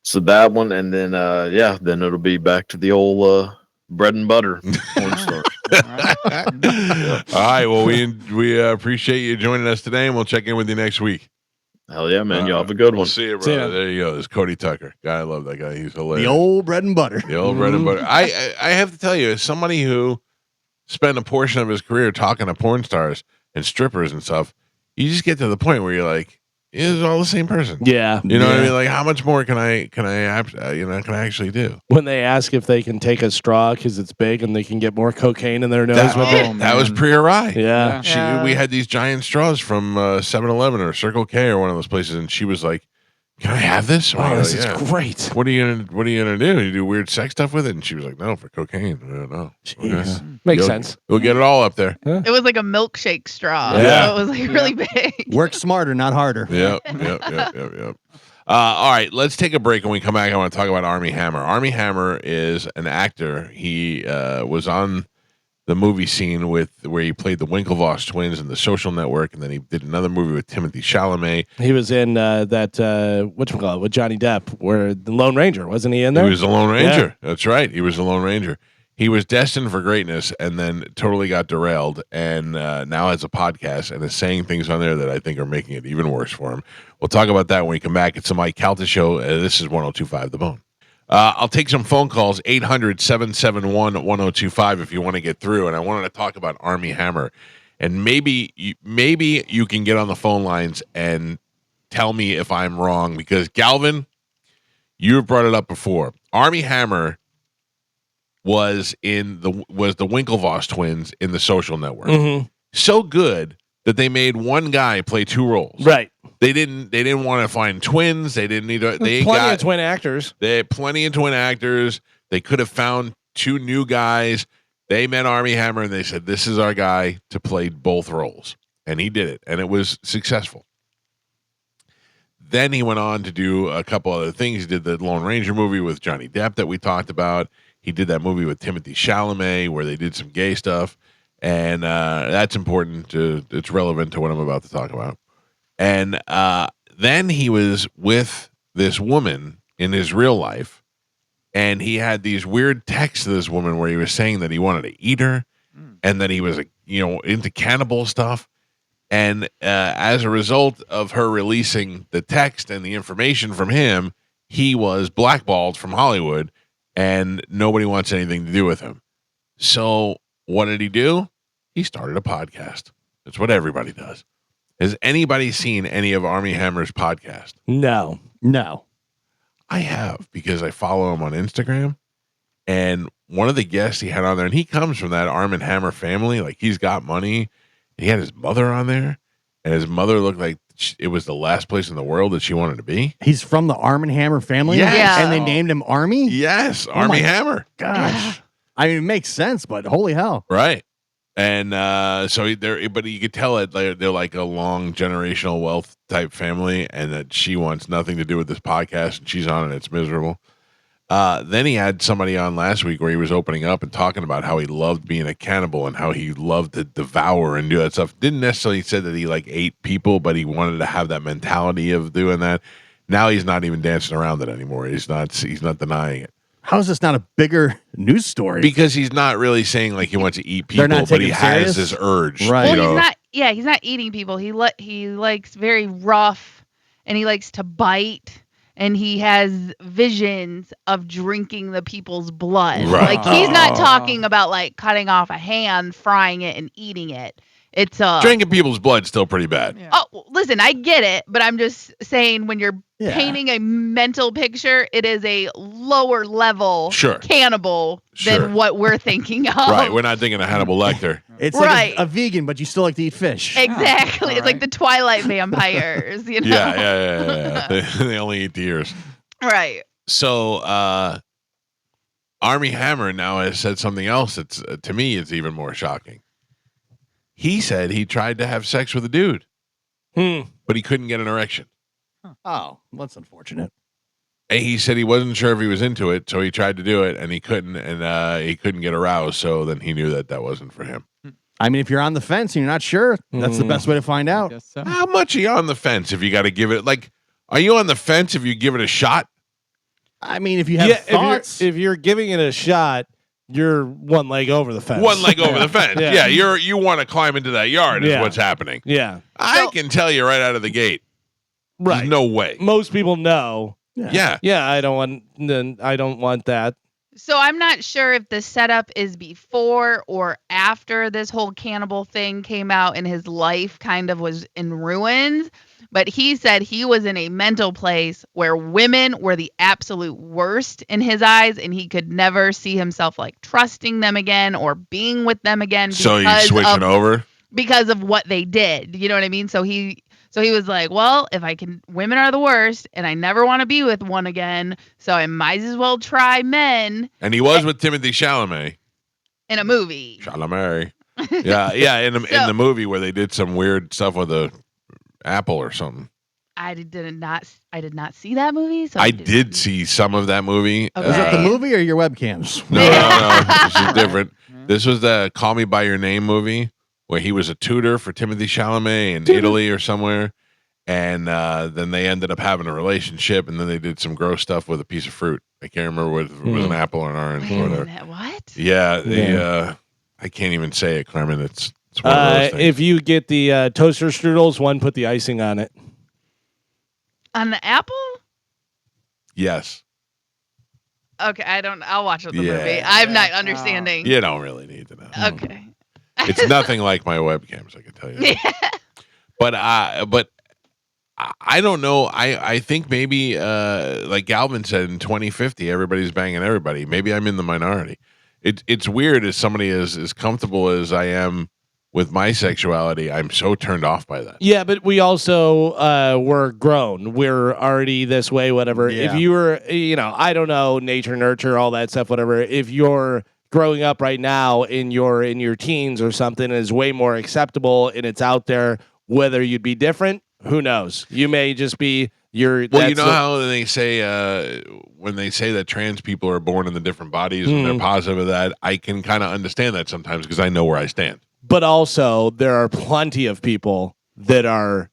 So that one, and then then it'll be back to the old bread and butter porn star. All right. Well, we appreciate you joining us today, and we'll check in with you next week. Hell yeah, man! Y'all have a good one. See you, See brother. ya. There you go. There's Cody Tucker. Guy, I love that guy. He's hilarious. The old bread and butter. The old bread and butter. I have to tell you, as somebody who spent a portion of his career talking to porn stars and strippers and stuff, you just get to the point where you're like, it's all the same person. Yeah. You know what I mean? Like, how much more can I actually do? When they ask if they can take a straw because it's big and they can get more cocaine in their nose That, with it. that was Priya Rai. Yeah. We had these giant straws from 7-Eleven or Circle K or one of those places, and she was like, "Can I have this?" Oh, this is great. What are you gonna do? You do weird sex stuff with it? And she was like, "No, for cocaine." I don't know. Jeez. Makes sense. We'll get it all up there. It was like a milkshake straw. Yeah. So it was like really big. Work smarter, not harder. Yep. All right, let's take a break. When we come back, I want to talk about Armie Hammer. Armie Hammer is an actor. He was on the movie scene where he played the Winklevoss twins in The Social Network, and then he did another movie with Timothy Chalamet. He was in that whatchamacallit with Johnny Depp, where the Lone Ranger, wasn't he in there? He was the Lone Ranger. Yeah. That's right. He was the Lone Ranger. He was destined for greatness and then totally got derailed, and now has a podcast and is saying things on there that I think are making it even worse for him. We'll talk about that when we come back. It's the Mike Calta Show. This is 102.5 The Bone. I'll take some phone calls, 800-771-1025 if you want to get through. And I wanted to talk about Armie Hammer. And maybe you can get on the phone lines and tell me if I'm wrong, because Galvin, you've brought it up before. Armie Hammer was the Winklevoss twins in The Social Network. Mm-hmm. So good that they made one guy play two roles. Right. They didn't want to find twins. They didn't need to. They Plenty of twin actors. They had plenty of twin actors. They could have found two new guys. They met Armie Hammer and they said, "This is our guy to play both roles," and he did it, and it was successful. Then he went on to do a couple other things. He did the Lone Ranger movie with Johnny Depp that we talked about. He did that movie with Timothy Chalamet where they did some gay stuff, and that's important. It's relevant to what I'm about to talk about. And then he was with this woman in his real life, and he had these weird texts to this woman where he was saying that he wanted to eat her, and that he was into cannibal stuff. And as a result of her releasing the text and the information from him, he was blackballed from Hollywood, and nobody wants anything to do with him. So what did he do? He started a podcast. That's what everybody does. Has anybody seen any of Armie Hammer's podcast? No. I have, because I follow him on Instagram, and one of the guests he had on there, and he comes from that Armie Hammer family. Like, he's got money. He had his mother on there, and his mother looked like it was the last place in the world that she wanted to be. He's from the Armie Hammer family? Yes. Yeah. And they named him Armie? Yes, Armie Hammer. Gosh. I mean, it makes sense, but holy hell. Right. And but you could tell it they're like a long generational wealth type family, and that she wants nothing to do with this podcast, and she's on it. It's miserable. Then he had somebody on last week where he was opening up and talking about how he loved being a cannibal and how he loved to devour and do that stuff. Didn't necessarily say that he ate people, but he wanted to have that mentality of doing that. Now he's not even dancing around it anymore. He's not denying it. How is this not a bigger news story? Because he's not really saying like he wants to eat people, not but he taking has serious? this urge. Right. Well, you know? he's not eating people. He likes very rough, and he likes to bite, and he has visions of drinking the people's blood. Right. Like, he's not talking about like cutting off a hand, frying it, and eating it. It's drinking people's blood's still pretty bad. Oh, listen, I get it, but I'm just saying when you're painting a mental picture, it is a lower level cannibal than what we're thinking of. Right, we're not thinking of Hannibal Lecter. It's like a vegan, but you still like to eat fish. Exactly. It's like the Twilight vampires, you know? Yeah. They only eat the ears. Right. So Armie Hammer now has said something else that's to me it's even more shocking. He said he tried to have sex with a dude, but he couldn't get an erection. Oh, that's unfortunate. And he said he wasn't sure if he was into it, so he tried to do it, and he couldn't get aroused. So then he knew that wasn't for him. I mean, if you're on the fence and you're not sure, that's the best way to find out. So. How much are you on the fence if you got to give it? Like, are you on the fence if you give it a shot? I mean, if you have thoughts, if you're giving it a shot, you're one leg over the fence. One leg over the fence. Yeah, you want to climb into that yard is what's happening. Yeah. I can tell you right out of the gate. Right. There's no way. Most people know. Yeah. Yeah, I don't want that. So I'm not sure if the setup is before or after this whole cannibal thing came out and his life kind of was in ruins. But he said he was in a mental place where women were the absolute worst in his eyes, and he could never see himself like trusting them again or being with them again. So he's switching over? Because of what they did. You know what I mean? So he was like, well, if women are the worst, and I never want to be with one again, so I might as well try men. And he was with Timothy Chalamet. In a movie. Chalamet. Yeah, in the movie where they did some weird stuff with a apple or something. I did not see that movie. So I did see some of that movie. Okay. Was it the movie or your webcams? No. This is different. This was the Call Me By Your Name movie where he was a tutor for Timothy Chalamet in Italy or somewhere. And then they ended up having a relationship, and then they did some gross stuff with a piece of fruit. I can't remember with an apple or an orange or whatever. What? Yeah, I can't even say it, Clement. It's one of those things. If you get the toaster strudels, one put the icing on it. On the apple? Yes. Okay, I'll watch the movie. I'm not understanding. You don't really need to know. Okay. It's nothing like my webcams, I can tell you. But I don't know. I think maybe like Galvin said, in 2050, everybody's banging everybody. Maybe I'm in the minority. It's weird as somebody as comfortable as I am with my sexuality. I'm so turned off by that. Yeah, but we also were grown. We're already this way, whatever. Yeah. If you were, I don't know, nature, nurture, all that stuff, whatever. If you're growing up right now in your teens or something, is way more acceptable and it's out there. Whether you'd be different, who knows? You may just be your. Well, you know how they say when they say that trans people are born in the different bodies and they're positive of that. I can kind of understand that sometimes because I know where I stand. But also, there are plenty of people that are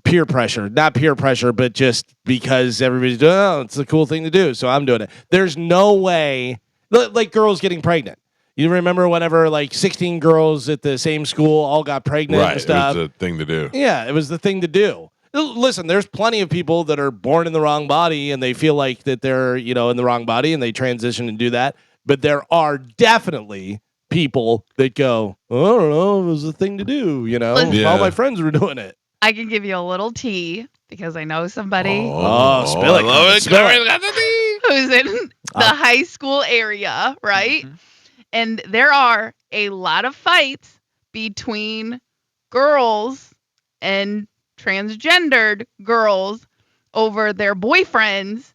peer pressure, not peer pressure, but just because everybody's doing it's a cool thing to do, so I'm doing it. There's no way, like girls getting pregnant. You remember whenever like 16 girls at the same school all got pregnant and stuff? It was the thing to do. Yeah, it was the thing to do. Listen, there's plenty of people that are born in the wrong body and they feel like that they're, in the wrong body and they transition and do that. But there are definitely people that go, I don't know, it was the thing to do, All my friends were doing it. I can give you a little tea because I know somebody spill it. I love it. Spill it. who's in the high school area, right? Mm-hmm. And there are a lot of fights between girls and transgendered girls over their boyfriends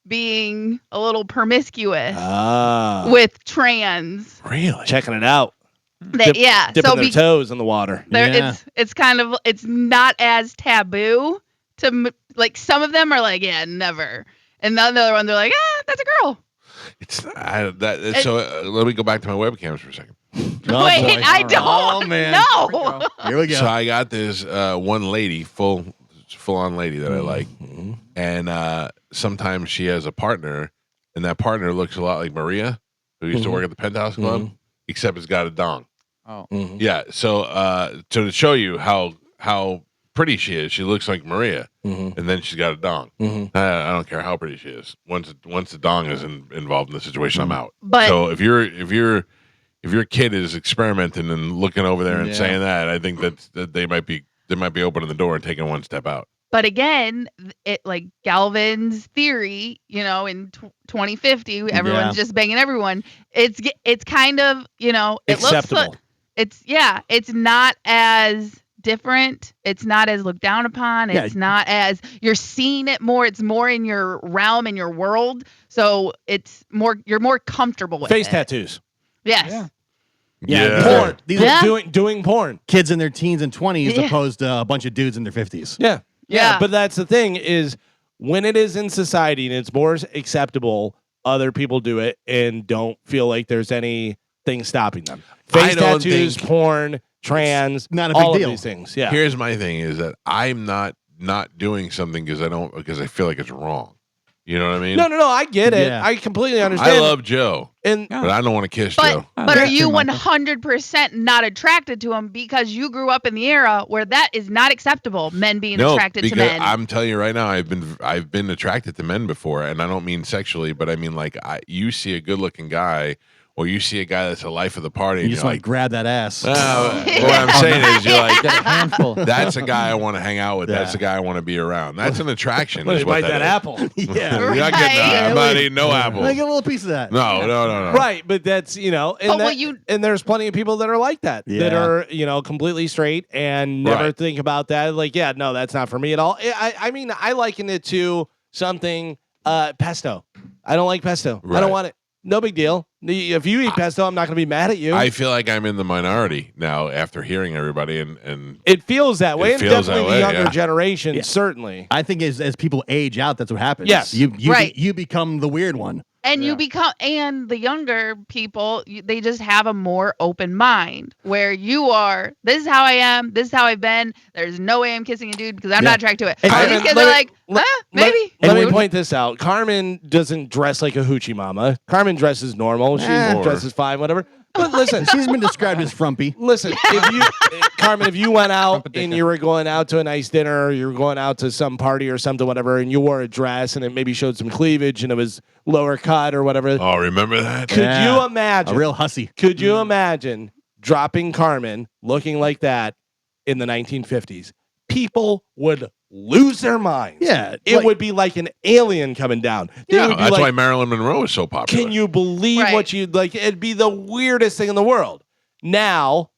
being a little promiscuous with trans. Really? Checking it out. Dipping their toes in the water. It's kind of, it's not as taboo to, like, some of them are like, yeah, never. And the other one, they're like, that's a girl. So let me go back to my webcams for a second. Wait, I don't. Oh, man. No. Here we go. So I got this one lady, full on lady that I like, and sometimes she has a partner, and that partner looks a lot like Maria, who used to work at the Penthouse Club, except it's got a dong. Oh, yeah. So to show you how pretty she is, she looks like Maria, and then she's got a dong. I don't care how pretty she is. Once the dong is involved in the situation, I'm out. But so if you're if your kid is experimenting and looking over there and Yeah. saying that, I think that they might be opening the door and taking one step out. But again, it like Galvin's theory, in 2050, everyone's just banging everyone. It's kind of, it Acceptable. looks it's not as different. It's not as looked down upon. It's not as you're seeing it more. It's more in your realm and your world. So you're more comfortable with Face it. tattoos. Yes. Yeah. Porn. These Yeah. are Doing porn. kids in their teens and 20s Yeah. opposed to a bunch of dudes in their 50s. Yeah. Yeah. But that's the thing is when it is in society and it's more acceptable, other people do it and don't feel like there's anything stopping them. I Face don't tattoos, think- porn, trans, not a big all deal. of these things. Yeah. Here's my thing is that I'm not doing something because I feel like it's wrong. You know what I mean? No, I get it. Yeah. I completely understand. I love Joe, and but I don't want to kiss But Joe. but are Yeah, you Michael. 100% not attracted to him because you grew up in the era where that is not acceptable? Men being No, attracted to because men. I'm telling you right now, I've been attracted to men before, and I don't mean sexually, but I mean like you see a good looking guy, or you see a guy that's the life of the party, You and just you're want to grab that ass. what I'm saying is you're like, Got a handful. that's a guy I want to hang out with. Yeah. That's a guy I want to be around. That's an attraction. Let is me what bite that is. apple. Yeah. You're not getting. Right. I'm not eating no apples. Like a little piece of that. No. Right, but that's and, But what you- and there's plenty of people that are like that that Yeah. are completely straight and never Right. think about that. Like, yeah, no, that's not for me at all. I mean, I liken it to something pesto. I don't like pesto. I Right. don't want it. No big deal. If you eat pesto, I'm not going to be mad at you. I feel like I'm in the minority now after hearing everybody, and it feels that way, It and feels definitely that the way, younger yeah. generation, Yeah. certainly. I think as people age out, that's what happens. Yes. You Right. you become the weird one. And you become, and the younger people, they just have a more open mind where you are, this is how I am, this is how I've been. There's no way I'm kissing a dude because I'm Yeah. not attracted to it. And All Carmen, these kids let are me- like, maybe. Let me when- point this out. Carmen doesn't dress like a hoochie mama. Carmen dresses normal. She dresses fine, whatever. But listen, She's been described as frumpy. listen. If you, Carmen, if you went out Competition. and you were going out to a nice dinner, or you were going out to some party or something, whatever, and you wore a dress and it maybe showed some cleavage and it was lower cut or whatever, oh, remember that? could Yeah. you A imagine? real hussy. Could you imagine dropping Carmen looking like that in the 1950s? People would lose their minds. Yeah. It like- would be like an alien coming down. They Yeah, would be that's like, why Marilyn Monroe is so popular. can you believe Right. what you like? It'd be the weirdest thing in the world. Now,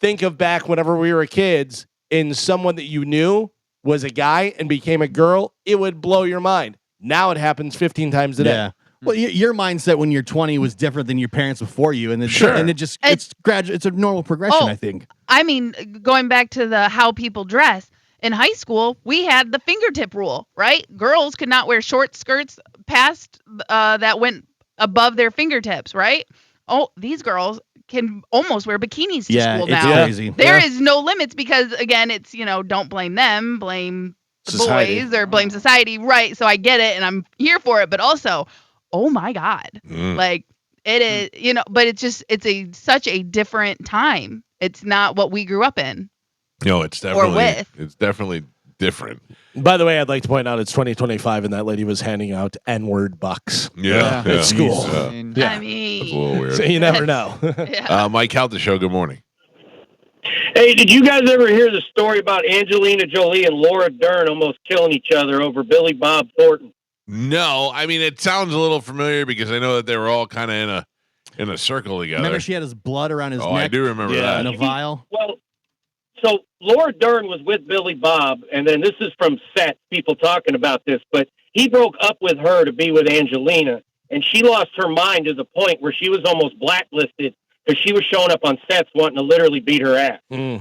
think of back whenever we were kids and someone that you knew was a guy and became a girl, it would blow your mind. Now it happens 15 times a day. Yeah. Well, your mindset when you're 20 was different than your parents before you, and Sure. and it just it's gradual. It's a normal progression, Oh. I think. I mean, going back to the how people dress. In high school, we had the fingertip rule, right? Girls could not wear short skirts past that went above their fingertips, right? Oh, these girls can almost wear bikinis to Yeah, school it's now. crazy. There is no limits because again, it's don't blame them, blame the Society. boys or blame society, right? So I get it and I'm here for it, but also, oh my God, like it is, but it's such a different time. It's not what we grew up in. No, it's definitely different. By the way, I'd like to point out it's 2025 and that lady was handing out N-word bucks. Yeah, At school. I mean, Yeah. I mean, It's a little weird. So you never know. yeah. Mike Calta Show. Good morning. Hey, did you guys ever hear the story about Angelina Jolie and Laura Dern almost killing each other over Billy Bob Thornton? No, I mean it sounds a little familiar because I know that they were all kind of in a circle together. Remember, she had his blood around his oh, neck. I do remember Yeah. in that. a vial. Well, so Laura Dern was with Billy Bob, and then this is from set, people talking about this, but he broke up with her to be with Angelina, and she lost her mind to the point where she was almost blacklisted because she was showing up on sets wanting to literally beat her ass.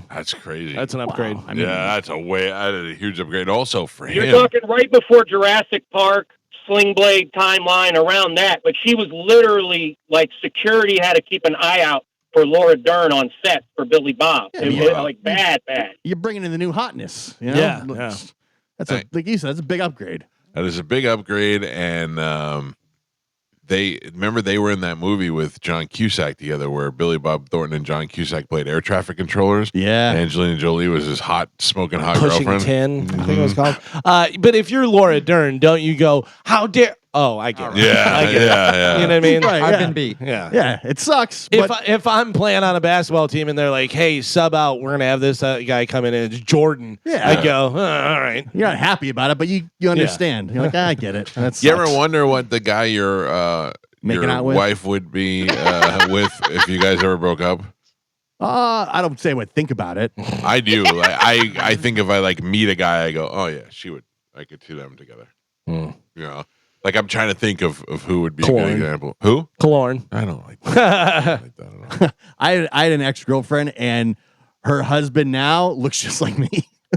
That's crazy. That's an upgrade. I mean, yeah, that's a huge upgrade. Also for You're him. talking right before Jurassic Park, Sling Blade timeline, around that, but she was literally like security had to keep an eye out for Laura Dern on set for Billy Bob. Yeah, It yeah. was like bad. you're bringing in the new hotness. You know? Yeah, That's like you said. That's a big upgrade. That is a big upgrade, and they were in that movie with John Cusack together, where Billy Bob Thornton and John Cusack played air traffic controllers. Yeah. And Angelina Jolie was his smoking hot Pushing girlfriend. 10, I think it was called. But if you're Laura Dern, don't you go, how dare Oh, I get it. Yeah, I get it. yeah. You know what I mean? Right, I've yeah. been beat. Yeah. Yeah, it sucks. If But if I'm playing on a basketball team and they're like, "Hey, sub out, we're gonna have this guy come in and it's Jordan," Yeah. I go, all right. you're not happy about it, but you understand. You're like, I get it. That You ever sucks. wonder what the guy your Making out with? wife would be with if you guys ever broke up? I don't say I would think about it. I do. Like, I think if I like meet a guy, I go, oh yeah, she would. I could see them together. You know, like I'm trying to think of who would be a good example. Who? Kalorn. I don't like that. I had an ex girlfriend, and her husband now looks just like me.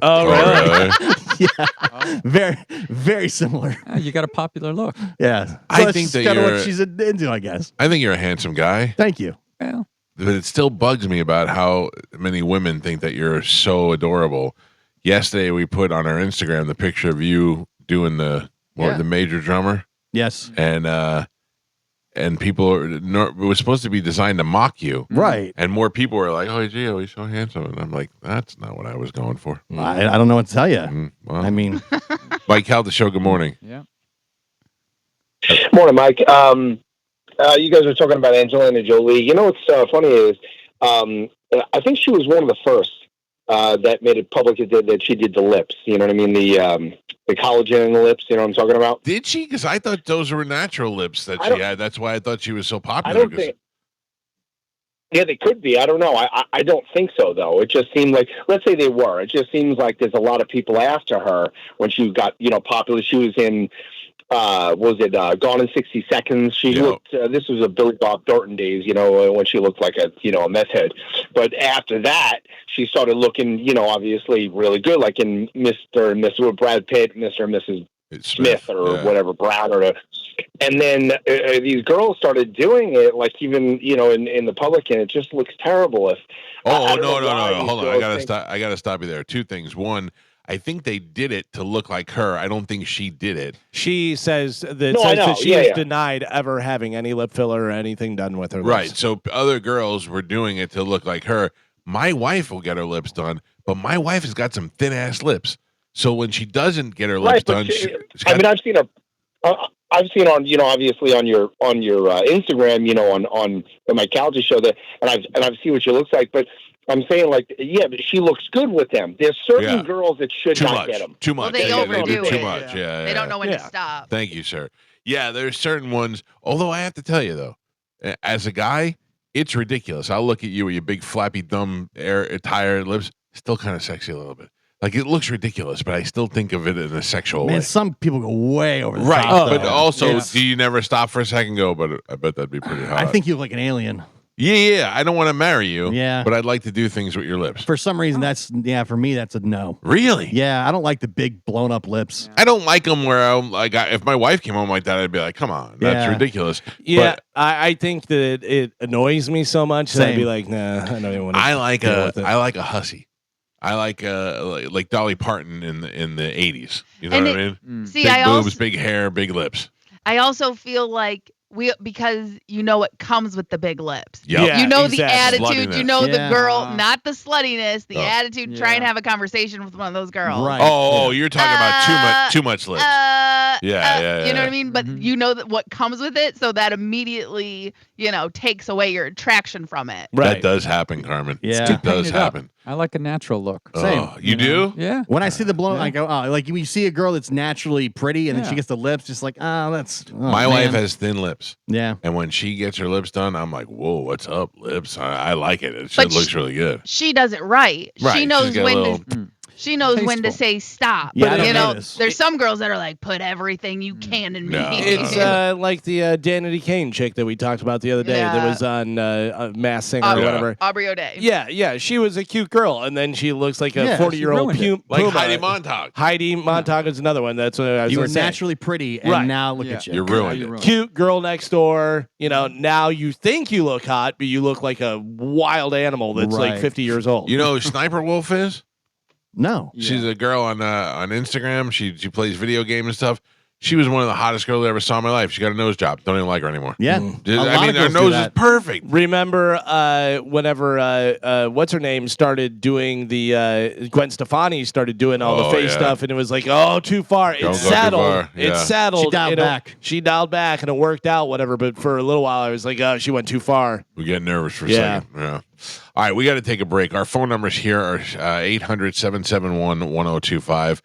Oh, really? Yeah, very, very similar. You got a popular look. Yeah, I that's think that kind of you're- what she's into, I guess. I think you're a handsome guy, Thank you. Well, but it still bugs me about how many women think that you're so adorable. Yesterday, we put on our Instagram the picture of you doing the major drummer, Yes, and people it was supposed to be designed to mock you, right. and more people were like, "Oh, Gio, he's so handsome," and I'm like, "That's not what I was going for." I don't know what to tell you. Well, I mean, Mike Calta Show. Good morning. yeah. Morning, Mike. You guys were talking about Angelina Jolie. You know what's funny is I think she was one of the first that made it public that she did the lips. You know what I mean? The collagen in the lips. You know what I'm talking about? Did she? Because I thought those were natural lips that I she don't- had. That's why I thought she was so I popular. don't think. Yeah, they could be. I don't know. I don't think so, though. It just seemed like, let's say they were. It just seems like there's a lot of people after her when she got, popular. She was in, Gone in 60 Seconds. She looked, this was a Billy Bob Thornton days, when she looked like a meth head. But after that, she started looking, obviously really good, like in Mr. and Mrs. with Brad Pitt, Mr. and Mrs. Smith or whatever, Brown and then these girls started doing it, like even in the public, and it just looks terrible. If No. why Hold on. these I gotta girls stop. I gotta stop you there. Two things. One, I think they did it to look like her. I don't think she did it. She says that No, I know. that she Yeah, was yeah. denied ever having any lip filler or anything done with her lips. Right. So other girls were doing it to look like her. My wife will get her lips done, but my wife has got some thin ass lips. So when she doesn't get her lips Right, but done, I've seen her. I've seen on obviously on your Instagram on the Mike Calta Show that and I've seen what she looks like, but I'm saying but she looks good with them. There's certain girls that should not get them. Too much. Well, they overdo too it. much. Yeah. They don't know when to stop. Thank you, sir. Yeah, there's certain ones. Although I have to tell you though, as a guy, it's ridiculous. I'll look at you with your big flappy dumb tired lips, still kind of sexy a little bit. Like it looks ridiculous, but I still think of it in a sexual way. man, some people go way over the Right, top. but though. also, It's- do you never stop for a second? And go, but I bet that'd be pretty hot. I think you look like an alien. Yeah. I don't want to marry you. Yeah. but I'd like to do things with your lips. For some reason, for me, that's a no. Really? Yeah, I don't like the big blown up lips. I don't like them where I'm like, if my wife came home like that, I'd be like, come on, that's Yeah. ridiculous. Yeah, But I think that it annoys me so much that I'd be Same. like, nah, I don't even want to. I like a hussy. I like Dolly Parton in the 80s. You know And what I mean? See, Big I boobs, also big hair, big lips. I also feel like because what comes with the big lips. Yep. Yeah, You know exactly. the attitude. You Sluttiness. know the Yeah. girl, not the sluttiness. The Oh. attitude. Try and have a conversation with one of those girls. Right. Oh, you're talking about too much lips. Yeah. You know what I mean? But you know that what comes with it, so that immediately, takes away your attraction from it. That does happen, Carmen. Yeah. It does Paint it up. happen. I like a natural look. Same. Oh, you do? Yeah. When I see the blown, I go, oh, like when you see a girl that's naturally pretty and then Yeah. she gets the lips, just like, that's. Oh, My man. wife has thin lips. Yeah. And when she gets her lips done, I'm like, whoa, what's up, lips? I like it. It But looks really good. She does it right. Right, She she's knows got a when little- to. She knows when to Tasteful. say stop. Yeah, I But, don't notice. there's some girls that are like, put everything you can in me. No. It's like the Danity Kane chick that we talked about the other day that was on Mass Singer or whatever. Aubrey O'Day. Yeah, she was a cute girl, and then she looks like a Yeah, 40-year-old she ruined Like Puma. Heidi Montag. Heidi Montag is another one. That's what I was You were gonna say. naturally pretty, and Right. now look Yeah. at you. You ruined it. Cute girl next door. Now you think you look hot, but you look like a wild animal that's like Right. 50 years old. You know who Sniper Wolf is? No. She's a girl on Instagram. She plays video games and stuff. She was one of the hottest girls I ever saw in my life. She got a nose job. Don't even like her anymore. Yeah. I mean, her nose is perfect. Remember whenever what's her name started doing the Gwen Stefani started doing all the face stuff, and it was like, oh, too far. It's settled. It's settled. She dialed back. She dialed back, and it worked out. Whatever. But for a little while, I was like, oh, she went too far. We get nervous for a second. Yeah. All right, we got to take a break. Our phone numbers here are 800-771-1025.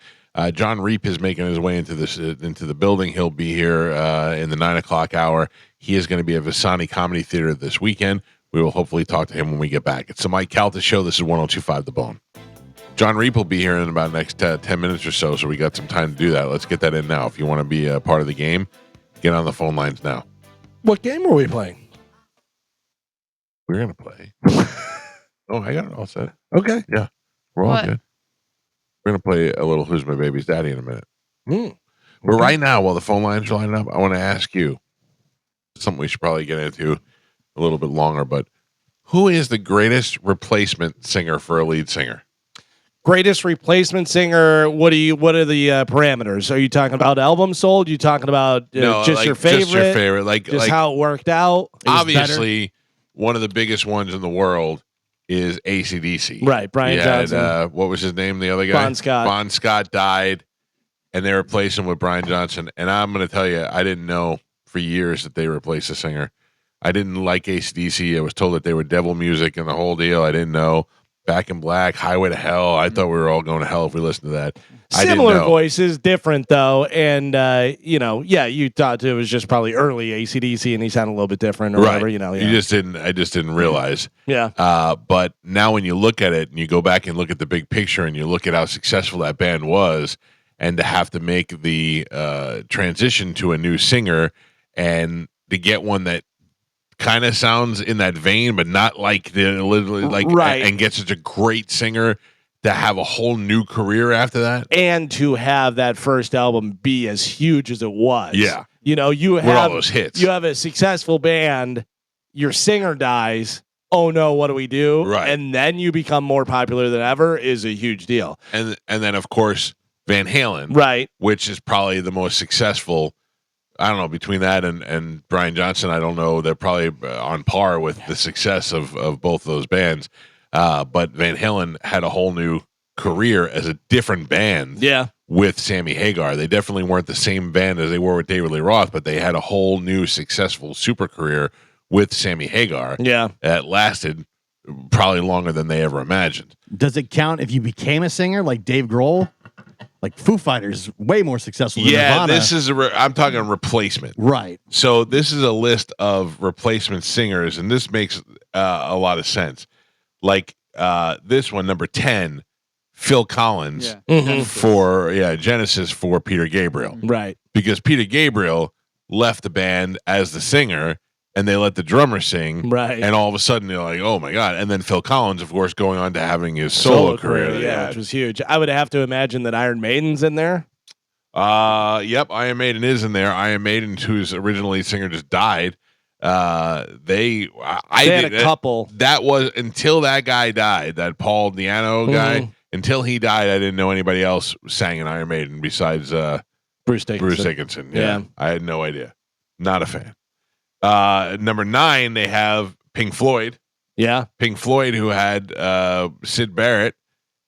John Reep is making his way into the building. He'll be here in the 9 o'clock hour. He is going to be at Visani Comedy Theater this weekend. We will hopefully talk to him when we get back. It's the Mike Calta Show. This is 102.5 The Bone. John Reep will be here in about the next 10 minutes or so we got some time to do that. Let's get that in now. If you want to be a part of the game, get on the phone lines now. What game are we playing? We're going to play. Oh, I got it all set. Okay. Yeah, we're all good. We're going to play a little Who's My Baby's Daddy in a minute. But right now, while the phone lines are lining up, I want to ask you something we should probably get into a little bit longer, but who is the greatest replacement singer for a lead singer? Greatest replacement singer. What are the parameters? Are you talking about album sold? You talking about just your favorite? Just your favorite. Like how it worked out? Obviously, one of the biggest ones in the world is AC/DC. Right, Brian Johnson. What was his name? The other guy? Bon Scott. Bon Scott died, and they replaced him with Brian Johnson. And I'm going to tell you, I didn't know for years that they replaced the singer. I didn't like AC/DC. I was told that they were devil music and the whole deal. I didn't know. Back in Black, Highway to Hell. I thought we were all going to hell if we listened to that. Similar voices, different though, and you thought it was just probably early AC/DC, and he sounded a little bit different or whatever. I just didn't realize. Yeah. But now when you look at it and you go back and look at the big picture and you look at how successful that band was, and to have to make the transition to a new singer and to get one that kind of sounds in that vein, but not like and get such a great singer to have a whole new career after that, and to have that first album be as huge as it was. Yeah, you have all those hits. You have a successful band. Your singer dies. Oh no, what do we do? Right, and then you become more popular than ever is a huge deal. And then of course Van Halen, right, which is probably the most successful. I don't know, between that and Brian Johnson, I don't know. They're probably on par with the success of both those bands. But Van Halen had a whole new career as a different band with Sammy Hagar. They definitely weren't the same band as they were with David Lee Roth, but they had a whole new successful super career with Sammy Hagar. Yeah. That lasted probably longer than they ever imagined. Does it count if you became a singer like Dave Grohl? Like Foo Fighters, way more successful than Nirvana. This is I'm talking replacement. Right. So this is a list of replacement singers, and this makes a lot of sense. Like this one, number 10, Phil Collins for Genesis for Peter Gabriel. Right. Because Peter Gabriel left the band as the singer, and they let the drummer sing. Right. And all of a sudden, they're like, oh, my God. And then Phil Collins, of course, going on to having his solo career. Yeah, which was huge. I would have to imagine that Iron Maiden's in there. Yep, Iron Maiden is in there. Iron Maiden, whose original lead singer just died. They had a couple. That was until that guy died, that Paul Diano guy. Until he died, I didn't know anybody else sang in Iron Maiden besides Bruce Dickinson. Bruce Dickinson. Yeah. I had no idea. Not a fan. Number 9, they have Pink Floyd. Yeah. Pink Floyd, who had Sid Barrett.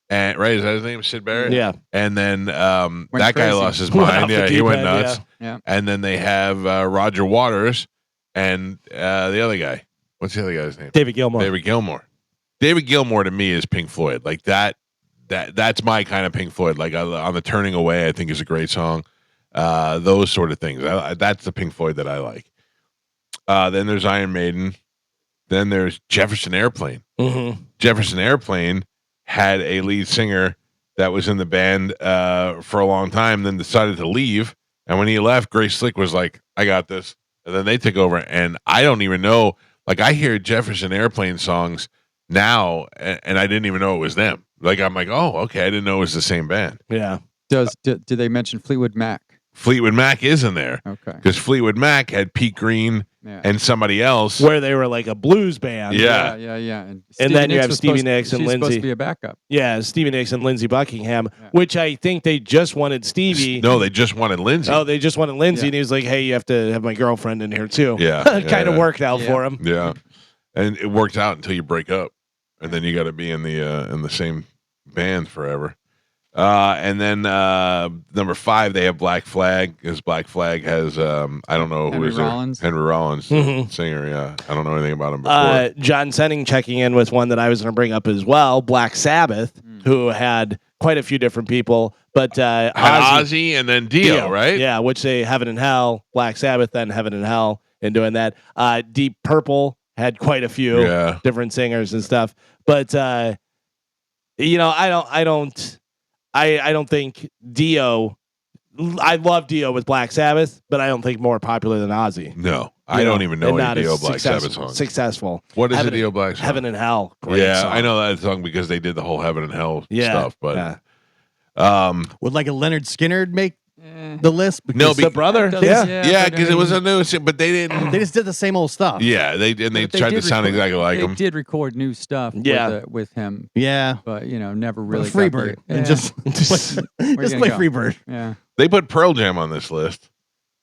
And is that his name? Sid Barrett? Yeah. And then that guy lost his mind. Yeah, he went nuts. Yeah. And then they have Roger Waters and the other guy. What's the other guy's name? David Gilmour. David Gilmour to me is Pink Floyd. Like that's my kind of Pink Floyd. Like on the Turning Away, I think is a great song. Those sort of things. That's the Pink Floyd that I like. Then there's Iron Maiden. Then there's Jefferson Airplane. Mm-hmm. Jefferson Airplane had a lead singer that was in the band for a long time, then decided to leave. And when he left, Grace Slick was like, I got this. And then they took over. And I don't even know. Like, I hear Jefferson Airplane songs now, and I didn't even know it was them. Like, I'm like, oh, okay. I didn't know it was the same band. Yeah. Do they mention Fleetwood Mac? Fleetwood Mac is in there. Okay. Because Fleetwood Mac had Pete Green and somebody else. Where they were like a blues band. Yeah. And then you have Stevie Nicks and she's supposed Lindsay. to be a backup. Yeah, Stevie Nicks and Lindsey Buckingham, which I think they just wanted Stevie. No, they just wanted Lindsay. Oh, they just wanted Lindsay, and he was like, "Hey, you have to have my girlfriend in here too." Yeah, kind of worked out for him. Yeah, and it works out until you break up, and then you got to be in the same band forever. And then number 5, they have Black Flag. Because Black Flag has I don't know who is Rollins. Henry Rollins, Mhm. singer. Yeah, I don't know anything about him before. John Senning checking in with one that I was going to bring up as well. Black Sabbath, who had quite a few different people, but Ozzy and then Dio, right? Yeah, which say Heaven and Hell, Black Sabbath, then Heaven and Hell, and doing that. Deep Purple had quite a few different singers and stuff, but I don't think Dio. I love Dio with Black Sabbath, but I don't think more popular than Ozzy. No, I don't even know any Dio Black Sabbath successful. song. Successful. What is a Dio Black song? Heaven and Hell. Great Yeah, song. I know that song because they did the whole Heaven and Hell stuff. But would like a Leonard Skinner make the list? No, the brother. Yeah, because it was a new, but they didn't. They just did the same old stuff. Yeah, they tried to sound exactly like him. They did record new stuff. With him. Yeah, but never really. Freebird and just play Freebird. Yeah, they put Pearl Jam on this list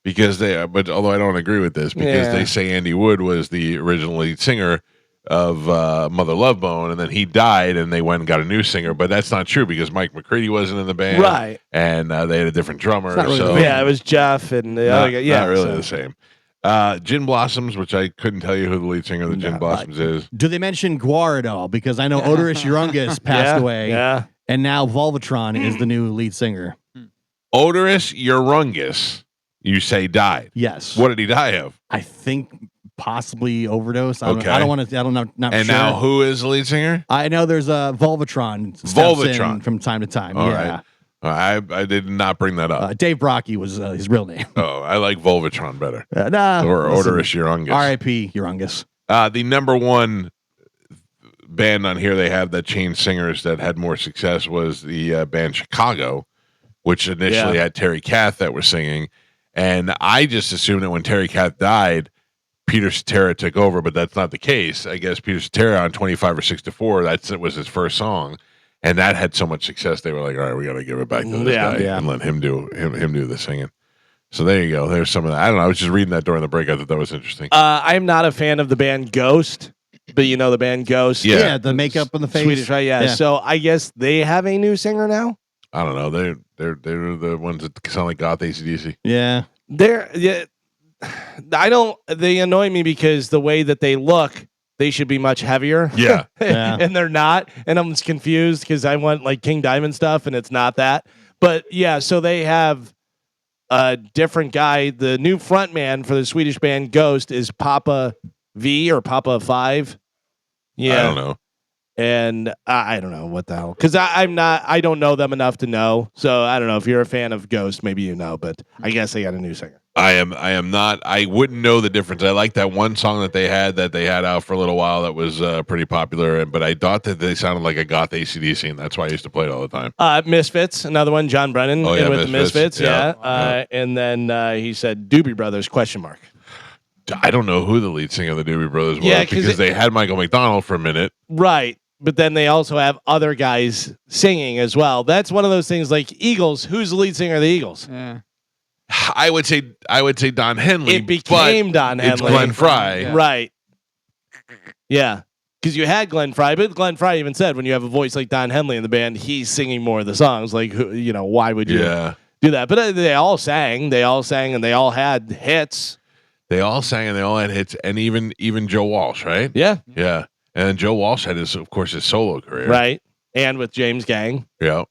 because they. But although I don't agree with this, because they say Andy Wood was the original lead singer of Mother Love Bone, and then he died, and they went and got a new singer. But that's not true because Mike McCready wasn't in the band, right? And they had a different drummer. Really so it was Jeff and the other guy. Yeah, not really the same. Gin Blossoms, which I couldn't tell you who the lead singer of the Gin Blossoms is. Do they mention Guar at all? Because I know Odorous Urungus passed away. Yeah. And now Volvatron is the new lead singer. Odorous Urungus, you say died. Yes. What did he die of? I think possibly overdose. I Okay. don't want to. I don't know. Not And sure. now who is the lead singer? I know there's a Volvatron. steps Volvatron. in from time to time. All yeah. right. I did not bring that up. Dave Brocky was his real name. Oh, I like Volvatron better. Nah. Or listen, Odorous Urungus. R.I.P. Urungus. The number one band on here they have that changed singers that had more success was the band Chicago, which initially had Terry Kath that was singing. And I just assumed that when Terry Kath died, Peter Cetera took over, but that's not the case. I guess Peter Cetera on 25 or 6 to 4, that was his first song. And that had so much success, they were like, all right, we got to give it back to this guy and let him do the singing. So there you go. There's some of that. I don't know. I was just reading that during the break. I thought that was interesting. I'm not a fan of the band Ghost, but you know the band Ghost. Yeah, the makeup on the face. Swedish, right? Yeah. So I guess they have a new singer now. I don't know. They're the ones that sound like goth AC/DC. Yeah. They annoy me because the way that they look, they should be much heavier. Yeah. And they're not. And I'm just confused because I want like King Diamond stuff and it's not that. But yeah, so they have a different guy. The new frontman for the Swedish band Ghost is Papa V or Papa 5. Yeah. I don't know. And I don't know what the hell, because I don't know them enough to know. So I don't know if you're a fan of Ghost, maybe you know, but I guess they got a new singer. I am not. I wouldn't know the difference. I like that one song that they had out for a little while that was pretty popular, but I thought that they sounded like a goth AC/DC, and that's why I used to play it all the time. Misfits, another one, John Brennan with the Misfits, and then he said Doobie Brothers ? I don't know who the lead singer of the Doobie Brothers was because they had Michael McDonald for a minute, right? But then they also have other guys singing as well. That's one of those things like Eagles. Who's the lead singer of the Eagles? Yeah. I would say Don Henley. It became Don Henley. It's Glenn Frey. Yeah. Right. Yeah. Because you had Glenn Frey, but Glenn Frey even said when you have a voice like Don Henley in the band, he's singing more of the songs. Like, why would you do that? But they all sang. They all sang and they all had hits. They all sang and they all had hits. And even Joe Walsh, right? Yeah. Yeah. And Joe Walsh had his solo career. Right. And with James Gang. Yeah.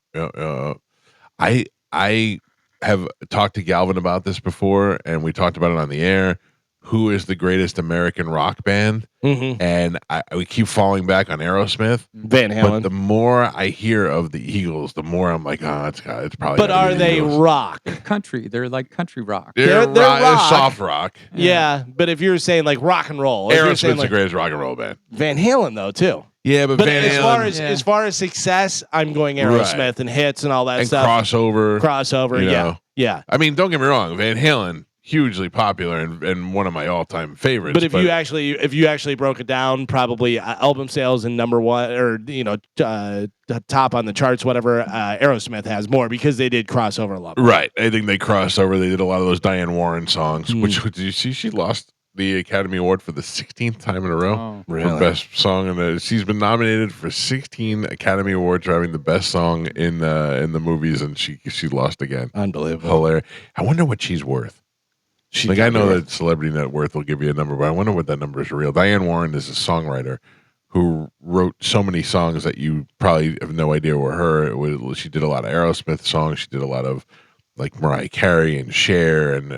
I have talked to Galvin about this before, and we talked about it on the air. Who is the greatest American rock band? Mm-hmm. And we keep falling back on Aerosmith. Van Halen. But the more I hear of the Eagles, the more I'm like, it's probably. But are they rock? They're country. They're like country rock. They're rock. Soft rock. Yeah, but if you're saying like rock and roll, Aerosmith's the greatest rock and roll band. Van Halen though too. Yeah, but Van Halen, as far as success, I'm going Aerosmith and hits and all that and stuff. crossover. Yeah. I mean, don't get me wrong, Van Halen hugely popular and one of my all-time favorites. But if you actually broke it down, probably album sales and number one, or top on the charts, whatever. Aerosmith has more because they did cross over a lot more. Right, I think they crossed over. They did a lot of those Diane Warren songs. Which did you see? She lost the Academy Award for the 16th time in a row for best song, and she's been nominated for 16 Academy Awards for having the best song in the movies, and she lost again. Unbelievable, hilarious. I wonder what she's worth. I know that Celebrity Net Worth will give you a number, but I wonder what that number is real. Diane Warren is a songwriter who wrote so many songs that you probably have no idea were her. She did a lot of Aerosmith songs. She did a lot of like Mariah Carey and Cher and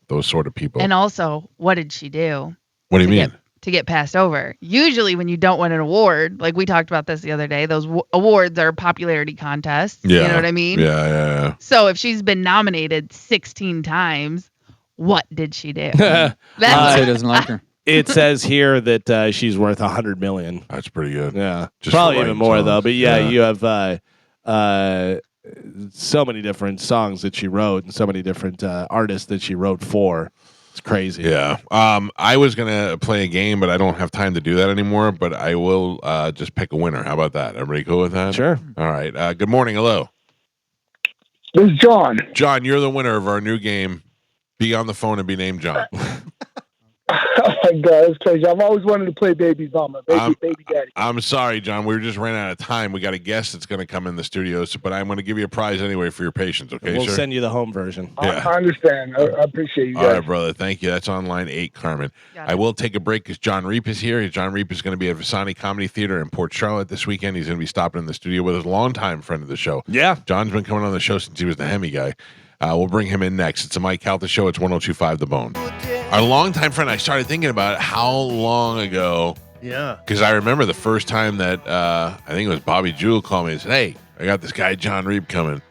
those sort of people. And also, what did she do? What do you mean? To get passed over. Usually when you don't win an award, like we talked about this the other day, those awards are popularity contests. Yeah. You know what I mean? Yeah. So if she's been nominated 16 times, what did she do? Say doesn't like her. It says here that she's worth $100 million. That's pretty good. Yeah, Just probably for even writing more songs. though. But you have so many different songs that she wrote and so many different artists that she wrote for. It's crazy. Yeah. I was gonna play a game, but I don't have time to do that anymore. But I will just pick a winner. How about that? Everybody cool with that? Sure. All right. Good morning. Hello. This is John. John, you're the winner of our new game. Be on the phone and be named John. Oh my God, that's crazy. I've always wanted to play Baby Mama, Baby Daddy. I'm sorry, John. We just ran out of time. We got a guest that's going to come in the studio, but I'm going to give you a prize anyway for your patience. Okay, we'll sir? send you the home version. Yeah. I understand. I appreciate you guys. All right, brother. Thank you. That's on line 8, Carmen. I will take a break because John Reep is here. John Reep is going to be at Visani Comedy Theater in Port Charlotte this weekend. He's going to be stopping in the studio with his longtime friend of the show. Yeah. John's been coming on the show since he was the Hemi guy. We'll bring him in next. It's a Mike Calta Show. It's 102.5 The Bone. Our longtime friend, I started thinking about how long ago. Yeah. Because I remember the first time that I think it was Bobby Jewell called me and said, "Hey, I got this guy, John Reep, coming.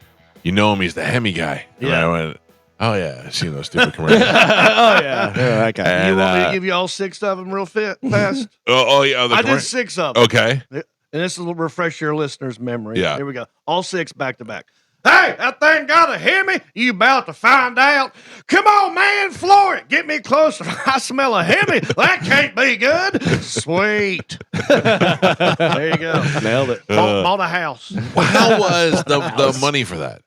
You know him. He's the Hemi guy." And I went, "Oh, yeah. I've seen those stupid commercials." Yeah, that guy. You And, want me to give you all 6 of them real fast? oh, yeah. I did 6 of them. Okay. And this will refresh your listeners' memory. Yeah. Here we go. All 6 back to back. Hey, that thing got a Hemi? You about to find out? Come on, man, floor it. Get me closer. I smell a Hemi. That can't be good. Sweet. There you go. Nailed it. Bought a house. How was the money for that?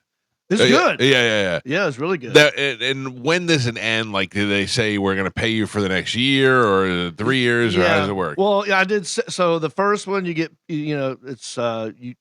It's good. Yeah. Yeah, it's really good. And when does it end? Like, do they say we're going to pay you for the next year or 3 years, or how does it work? Well, yeah, I did. So the first one you get, it's you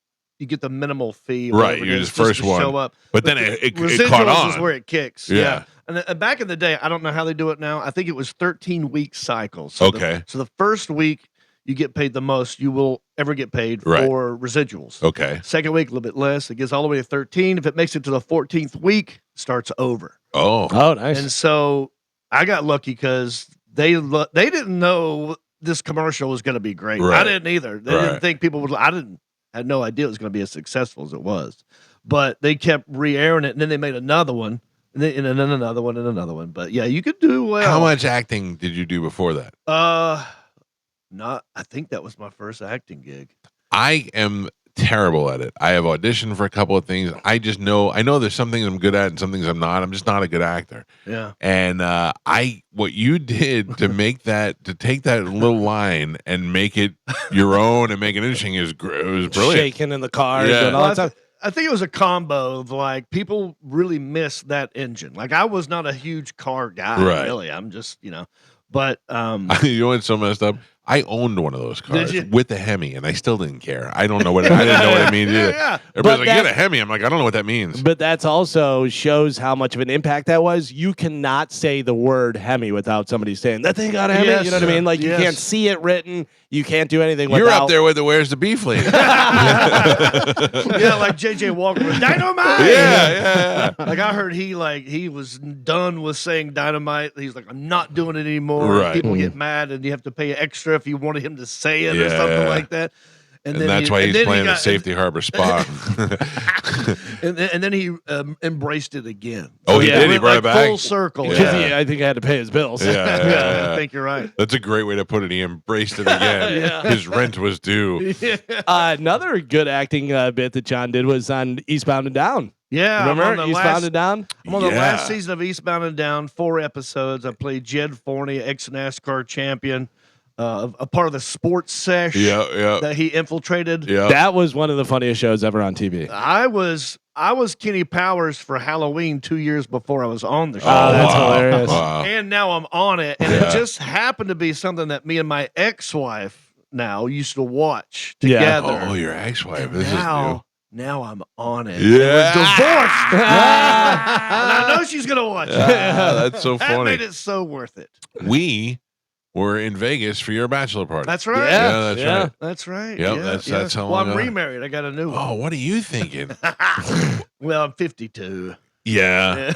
get the minimal fee. Right, you're the first one. Show up. But then it residuals caught on. is where it kicks. Yeah. And back in the day, I don't know how they do it now. I think it was 13-week cycles. Okay. So the first week you get paid the most you will ever get paid Right. for residuals. Okay. Second week a little bit less. It gets all the way to 13. If it makes it to the 14th week, it starts over. Oh, nice. And so I got lucky because they didn't know this commercial was going to be great. Right. I didn't either. They didn't think people would. Had no idea it was going to be as successful as it was. But they kept re-airing it, and then they made another one, and then another one, and another one. But yeah, you could do well. How much acting did you do before that? I think that was my first acting gig. I am terrible at it. I have auditioned for a couple of things. I know there's some things I'm good at and some things I'm not. I'm just not a good actor. Yeah. And what you did to take that little line and make it your own and make it interesting it was brilliant. Shaking in the cars Yeah. and all that stuff. I think it was a combo of like people really miss that engine. Like I was not a huge car guy, Right. really. I'm just, but You know what's so messed up? I owned one of those cars Did you? with the Hemi, and I still didn't care. I don't know what I didn't know what it means either. Yeah. Everybody's But like, "You got a Hemi." I'm like, I don't know what that means. But that's also shows how much of an impact that was. You cannot say the word Hemi without somebody saying that thing got a Hemi. Yes, You know what I mean? Like yes. you can't see it written. You can't do anything You're without. up there with the "Where's the beef lady?" Yeah, like JJ Walker with dynamite. Yeah. Like I heard he was done with saying dynamite. He's like, I'm not doing it anymore. Right. People get mad and you have to pay extra if you wanted him to say it or Yeah. something like that. And that's why he's playing the Safety Harbor Spa. and then he embraced it again. Oh, he did? He went brought it back? full circle. Yeah. I think I had to pay his bills. Yeah. I think you're right. That's a great way to put it. He embraced it again. Yeah. His rent was due. Another good acting bit that John did was on Eastbound and Down. Yeah, Remember Eastbound and Down? I'm on the Yeah. last season of Eastbound and Down, 4 episodes. I played Jed Forney, ex-NASCAR champion, a part of the sports sesh that he infiltrated. Yeah. That was one of the funniest shows ever on TV. I was Kenny Powers for Halloween 2 years before I was on the show. Oh, that's hilarious. Wow. And now I'm on it, and it just happened to be something that me and my ex-wife now used to watch together. Oh, your ex-wife. This is Now I'm on it. Yeah. It was divorced. And I know she's gonna watch it. That's so That funny. made it so worth it. We were in Vegas for your bachelor party. That's right. Yeah, that's right. That's right. Yep, Yeah, that's how well, long I'm ago. remarried. I got a new one. Oh, what are you thinking? Well, I'm 52. Yeah.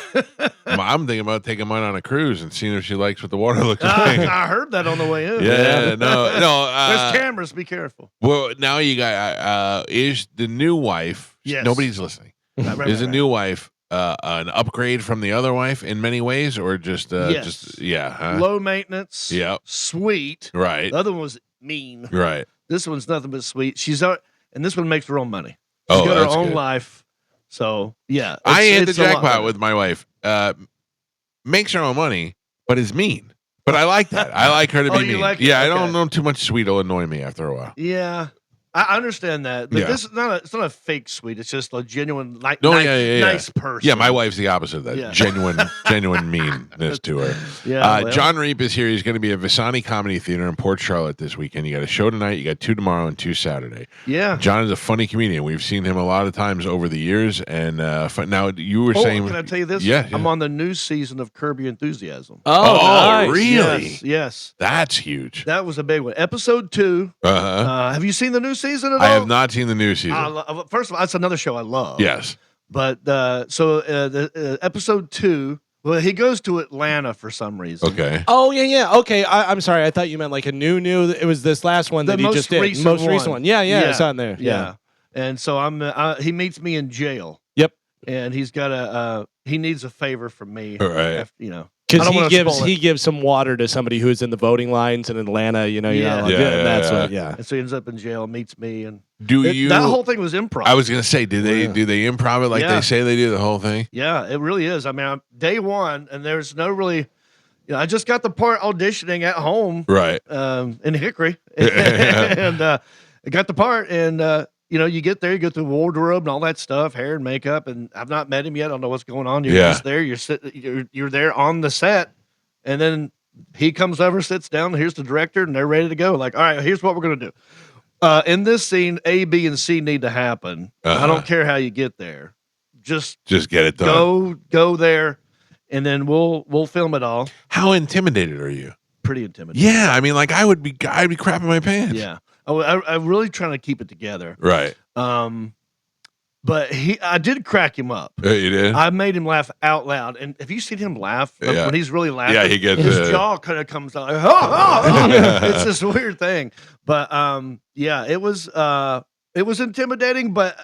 I'm thinking about taking mine on a cruise and seeing if she likes what the water looks like. I heard that on the way in. Yeah, no. There's cameras. Be careful. Well, now you got is the new wife. Yes. Nobody's listening. Is the new wife an upgrade from the other wife in many ways, or just Yes. huh? Low maintenance. Yep. Sweet. Right. The other one was mean. Right. This one's nothing but sweet. And this one makes her own money. Oh, She's got her that's own good. life. So yeah, I hit the it's a lot jackpot better. with my wife. Makes her own money, but is mean. But I like that. I like her to Oh, be you mean. like it? Yeah, I Okay. don't know too much sweet will annoy me after a while. Yeah, I understand that, but Yeah. this is it's not a fake sweet. It's just a genuine, No, nice, yeah. nice person. Yeah, my wife's the opposite of that. Yeah. Genuine meanness to her. Yeah, well. John Reep is here. He's going to be at Visani Comedy Theater in Port Charlotte this weekend. You got a show tonight. You got 2 tomorrow and 2 Saturday. Yeah. John is a funny comedian. We've seen him a lot of times over the years. And now you were saying, can I tell you this? Yeah, I'm on the new season of Curb Your Enthusiasm. Oh, nice. really? Yes. That's huge. That was a big one. Episode 2. Uh-huh. Have you seen the new season at all? I have not seen the new season. First of all, that's another show I love. Yes. But the episode 2, well, he goes to Atlanta for some reason. Okay. Oh yeah. Okay, I'm sorry. I thought you meant like a new. It was this last one that he just did. Most recent one. Yeah, it's on there. Yeah. And so he meets me in jail. Yep. And he's got he needs a favor from me. All right. After, Because I don't wanna spoil it. he gives some water to somebody who's in the voting lines in Atlanta. That's what. Yeah. And so he ends up in jail, meets me, and Do that whole thing was improv. I was going to say, do they improv it like Yeah. they say they do the whole thing? Yeah, it really is. I mean, I'm day one, and there's no really. I just got the part auditioning at home, Right. in Hickory, and I got the part, and you get there, you go through the wardrobe and all that stuff, hair and makeup, and I've not met him yet. I don't know what's going on. You're just there. You're there on the set, and then he comes over, sits down. Here's the director, and they're ready to go. Like, all right, here's what we're gonna do. In this scene, A, B, and C need to happen. I don't care how you get there. Just get it done. Go there, and then we'll film it all. How intimidated are you? Pretty intimidating. Yeah, I mean, like I'd be crapping my pants. Yeah, I'm really trying to keep it together. Right. But I did crack him up. You did? I made him laugh out loud. And have you seen him laugh when he's really laughing? Yeah, he gets his jaw kind of comes out. Like, it's this weird thing. But it was intimidating. But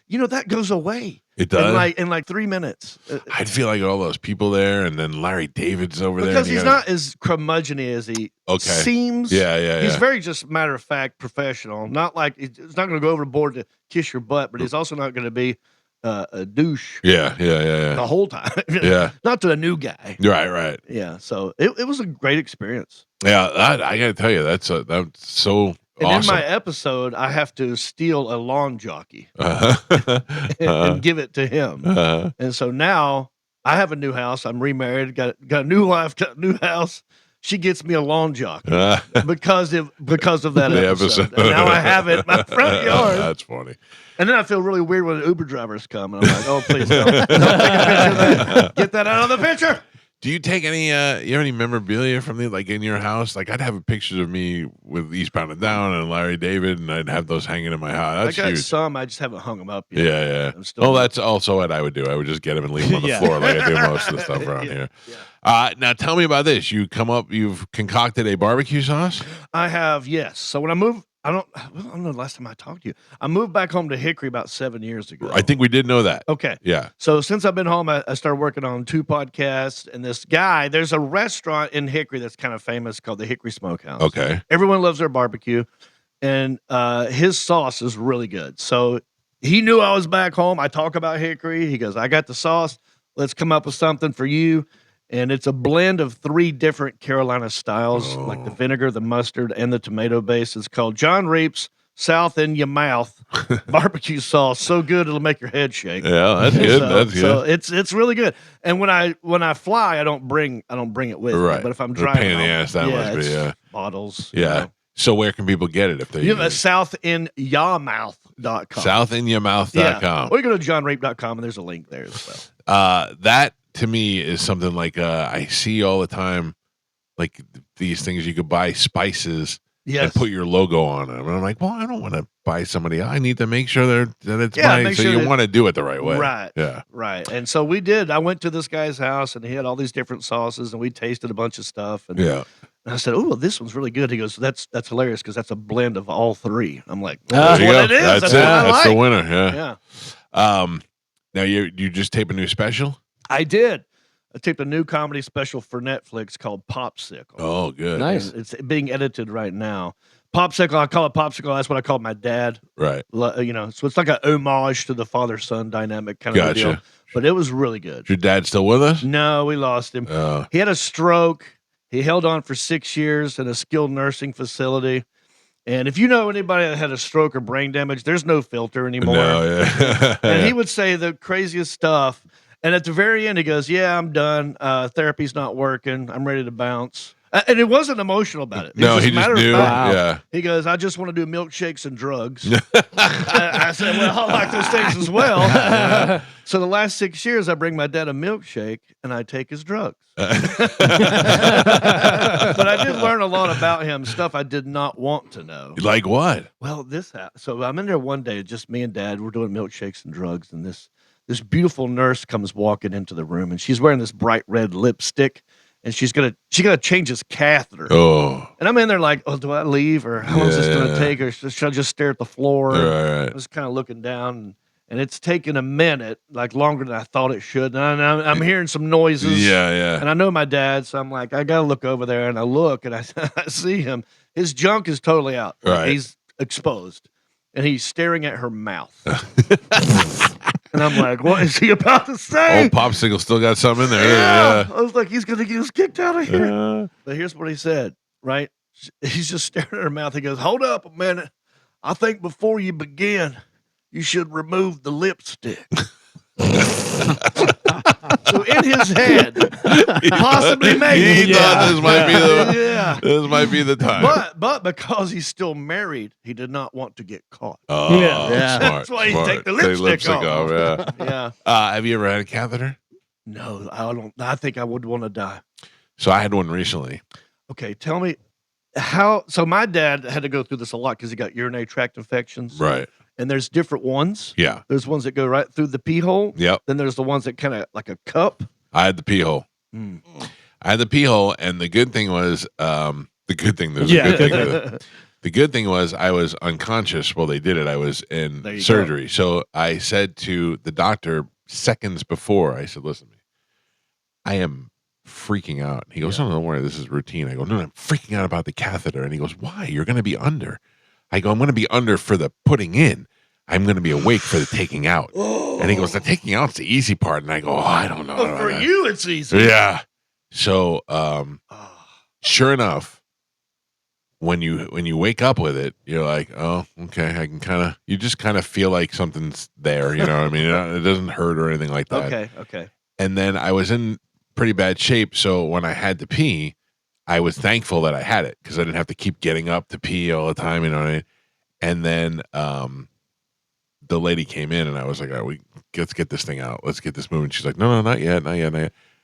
that goes away. It does? In like 3 minutes. I'd feel like all those people there, and then Larry David's over there. Because and he's not as curmudgeon-y as he seems. Yeah. He's very just matter of fact professional. Not like he's not going to go overboard to kiss your butt, but he's also not going to be a douche. Yeah. The whole time. Yeah. Not to a new guy. Right. Yeah. So it was a great experience. Yeah, I got to tell you, that's so And awesome. in my episode, I have to steal a lawn jockey Uh-huh. and give it to him. Uh-huh. And so now I have a new house. I'm remarried, got a new wife, got a new house. She gets me a lawn jockey because of that The episode. And now I have it in my front yard. That's funny. And then I feel really weird when the Uber drivers come. And I'm like, oh, please don't take a picture of that. Get that out of the picture. Do you take any? You have any memorabilia from in your house? Like I'd have pictures of me with Eastbound and Down and Larry David, and I'd have those hanging in my house. That's I got huge. some. I just haven't hung them up yet. Yeah. I'm still Oh, that's also what I would do. I would just get them and leave them on the floor like I do most of the stuff around here. Now tell me about this. You've concocted a barbecue sauce? I have, yes. So when I moved, I don't know the last time I talked to you. I moved back home to Hickory about 7 years ago. I think we did know that. Okay. Yeah. So since I've been home, I started working on 2 podcasts. And this guy, there's a restaurant in Hickory that's kind of famous called the Hickory Smokehouse. Okay. Everyone loves their barbecue. And his sauce is really good. So he knew I was back home. I talk about hickory. He goes, I got the sauce. Let's come up with something for you. And it's a blend of 3 different Carolina styles, like the vinegar, the mustard, and the tomato base. It's called John Reep's South in Your Mouth barbecue sauce. So good it'll make your head shake. Yeah, that's good. That's So good. it's really good. And when I fly, I don't bring it with me. Right. But if I'm A driving, pain in the ass that must be, it's yeah. bottles. Yeah. So where can people get it if they You know, southinyamouth.com. southinyamouth.com. Or you go to johnrape.com and there's a link there as well. That to me is something like I see all the time, like these things you could buy spices and put your logo on them. And I'm like, well, I don't want to buy somebody. I need to make sure that it's mine. So you want to do it the right way. Right. Yeah. Right. And so we did. I went to this guy's house and he had all these different sauces and we tasted a bunch of stuff. And Yeah. And I said, "Oh, this one's really good." He goes, "That's hilarious because that's a blend of all 3." I'm like, There "That's you what go. it is. That's That's it. what I That's like." the winner. Yeah. Yeah. Now you just tape a new special? I did. I taped a new comedy special for Netflix called Popsicle. Oh, good. Nice. And it's being edited right now. Popsicle, I call it Popsicle. That's what I called my dad. Right. You know, so it's like an homage to the father-son dynamic kind of a deal. Gotcha. But it was really good. Is your dad still with us? No, we lost him. Oh. He had a stroke. He held on for 6 years in a skilled nursing facility. And if you know anybody that had a stroke or brain damage, there's no filter anymore. No, yeah. And he would say the craziest stuff. And at the very end, he goes, "Yeah, I'm done. Therapy's not working. I'm ready to bounce." And it wasn't emotional about it. No, he just matter of knew. fact. Yeah. He goes, "I just want to do milkshakes and drugs." I said, "Well, I like those things as well." So the last 6 years, I bring my dad a milkshake and I take his drugs. But I did learn a lot about him, stuff I did not want to know. Like what? Well, so I'm in there one day, just me and Dad. We're doing milkshakes and drugs, and this beautiful nurse comes walking into the room, and she's wearing this bright red lipstick, and she's gonna change his catheter. Oh. And I'm in there like, "Oh, do I leave, or how long is this gonna take, or should I just stare at the floor?" Right. I was kind of looking down, and it's taken a minute, like longer than I thought it should. And I'm hearing some noises. Yeah. And I know my dad, so I'm like, I gotta look over there, and I look, and I see him. His junk is totally out. Right. He's exposed, and he's staring at her mouth. And I'm like, what is he about to say? Oh, Popsicle still got something in there. Yeah. I was like, he's gonna get us kicked out of here. But here's what he said, right? He's just staring at her mouth. He goes, "Hold up a minute. I think before you begin, you should remove the lipstick." So in his head, possibly maybe He thought this might be the yeah. this might be the time. But because he's still married, he did not want to get caught. Oh, Yeah. smart. That's why he take the lipstick off. Yeah. Yeah. Have you ever had a catheter? No, I don't. I think I would want to die. So I had one recently. Okay, tell me how. So my dad had to go through this a lot because he got urinary tract infections. Right. And there's different ones. Yeah. There's ones that go right through the pee hole. Yep. Then there's the ones that kind of like a cup. I had the pee hole. Mm. I had the pee hole, and the good thing was, the good thing was I was unconscious while they did it. I was in surgery. So I said to the doctor seconds before, I said, "Listen to me, I am freaking out." He goes, "No, don't worry, this is routine." I go, "No, I'm freaking out about the catheter." And he goes, "Why? You're going to be under." I go, "I'm going to be under for the putting in. I'm going to be awake for the taking out." And he goes, "The taking out's the easy part." And I go, "Oh, I don't know." But for you, it's easy. Yeah. So, sure enough, when you wake up with it, you're like, "Oh, okay." I can you just kind of feel like something's there. You know what I mean? It doesn't hurt or anything like that. Okay. And then I was in pretty bad shape. So when I had to pee, I was thankful that I had it because I didn't have to keep getting up to pee all the time. You know what I mean? And then, the lady came in and I was like, "All right, let's get this thing out. Let's get this moving." She's like, No, not yet.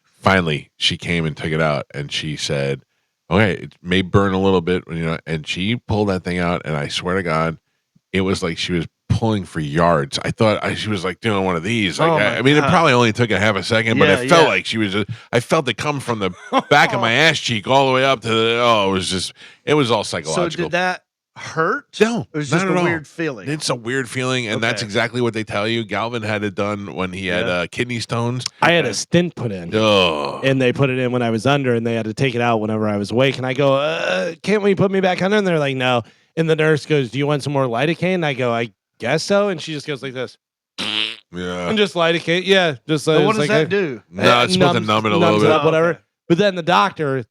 Finally, she came and took it out and she said, "Okay, it may burn a little bit, you know," and she pulled that thing out and I swear to God, it was like she was pulling for yards. I thought she was like doing one of these. Like, I mean, it probably only took a half a second, but it felt like she was I felt it come from the back of my ass cheek all the way up to it was all psychological. So did that hurt? No, it was just not a at all. weird feeling. It's a weird feeling, and that's exactly what they tell you. Galvin had it done when he had kidney stones. I had a stent put in, and they put it in when I was under, and they had to take it out whenever I was awake. And I go, "Can't we put me back under?" And they're like, "No." And the nurse goes, "Do you want some more lidocaine?" And I go, "I guess so. And she just goes like this. Yeah. And just light a cake. Yeah. Just So what does like, that do? No, it's supposed to numb it a little numbs bit. up, whatever. Okay. But then the doctor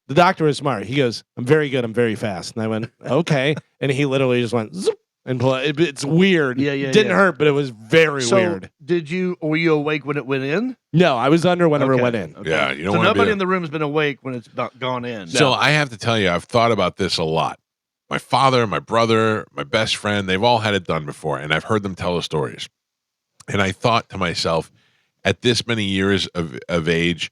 was smart. He goes, "I'm very good. I'm very fast." And I went, "Okay." And he literally just went zoop, and it's weird. Yeah, yeah, Didn't yeah. hurt, but it was very So weird. were you awake when it went in? No, I was under whenever Okay. it went in. Okay. Yeah, you don't So want to nobody be. in the room has been awake when it's gone in. So I have to tell you, I've thought about this a lot. My father, my brother, my best friend, they've all had it done before, and I've heard them tell the stories. And I thought to myself, at this many years of age,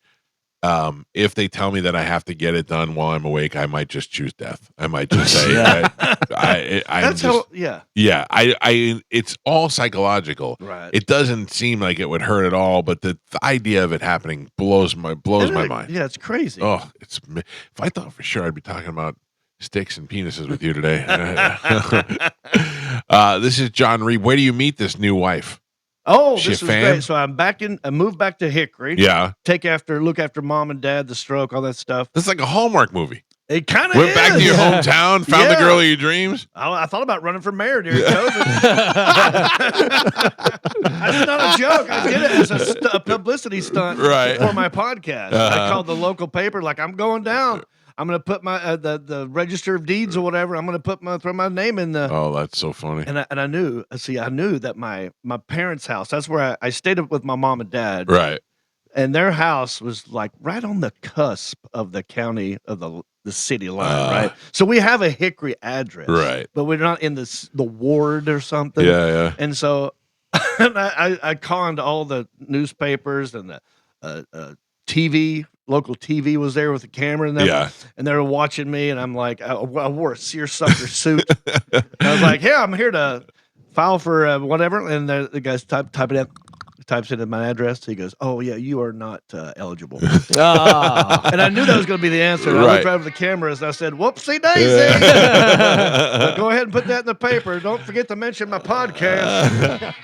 if they tell me that I have to get it done while I'm awake, I might just choose death. I might just say, That's how. Yeah. Yeah, I it's all psychological. Right. It doesn't seem like it would hurt at all, but the idea of it happening blows my mind. Yeah, it's crazy. Oh, if I thought for sure I'd be talking about sticks and penises with you today. This is John Reep. Where do you meet this new wife? Oh, She this a is fan? great. So I moved back to Hickory. Yeah. Look after mom and dad, the stroke, all that stuff. This is like a Hallmark movie. It kind of Went back to your hometown, found the Yeah. girl of your dreams. I thought about running for mayor during COVID. That's not a joke. I did it as a publicity stunt Right. for my podcast. I called the local paper, like, I'm going down. I'm going to put my the register of deeds or whatever. I'm going to throw my name in the. Oh, that's so funny. And I knew that my parents' house. That's where I stayed up with my mom and dad. Right. And their house was like right on the cusp of the county of the city line, right? So we have a Hickory address, Right. But we're not in the ward or something. Yeah, yeah. And so I conned all the newspapers and the TV. Local TV was there with a camera and them, Yeah. and they were watching me, and I'm like, I wore a seersucker suit. And I was like, yeah, I'm here to file for whatever, and the guy's types it in my address. He goes, "Oh yeah, you are not eligible." And I knew that was going to be the answer. And I Right. looked right over the cameras and I said, "Whoopsie daisy!" But go ahead and put that in the paper. Don't forget to mention my podcast.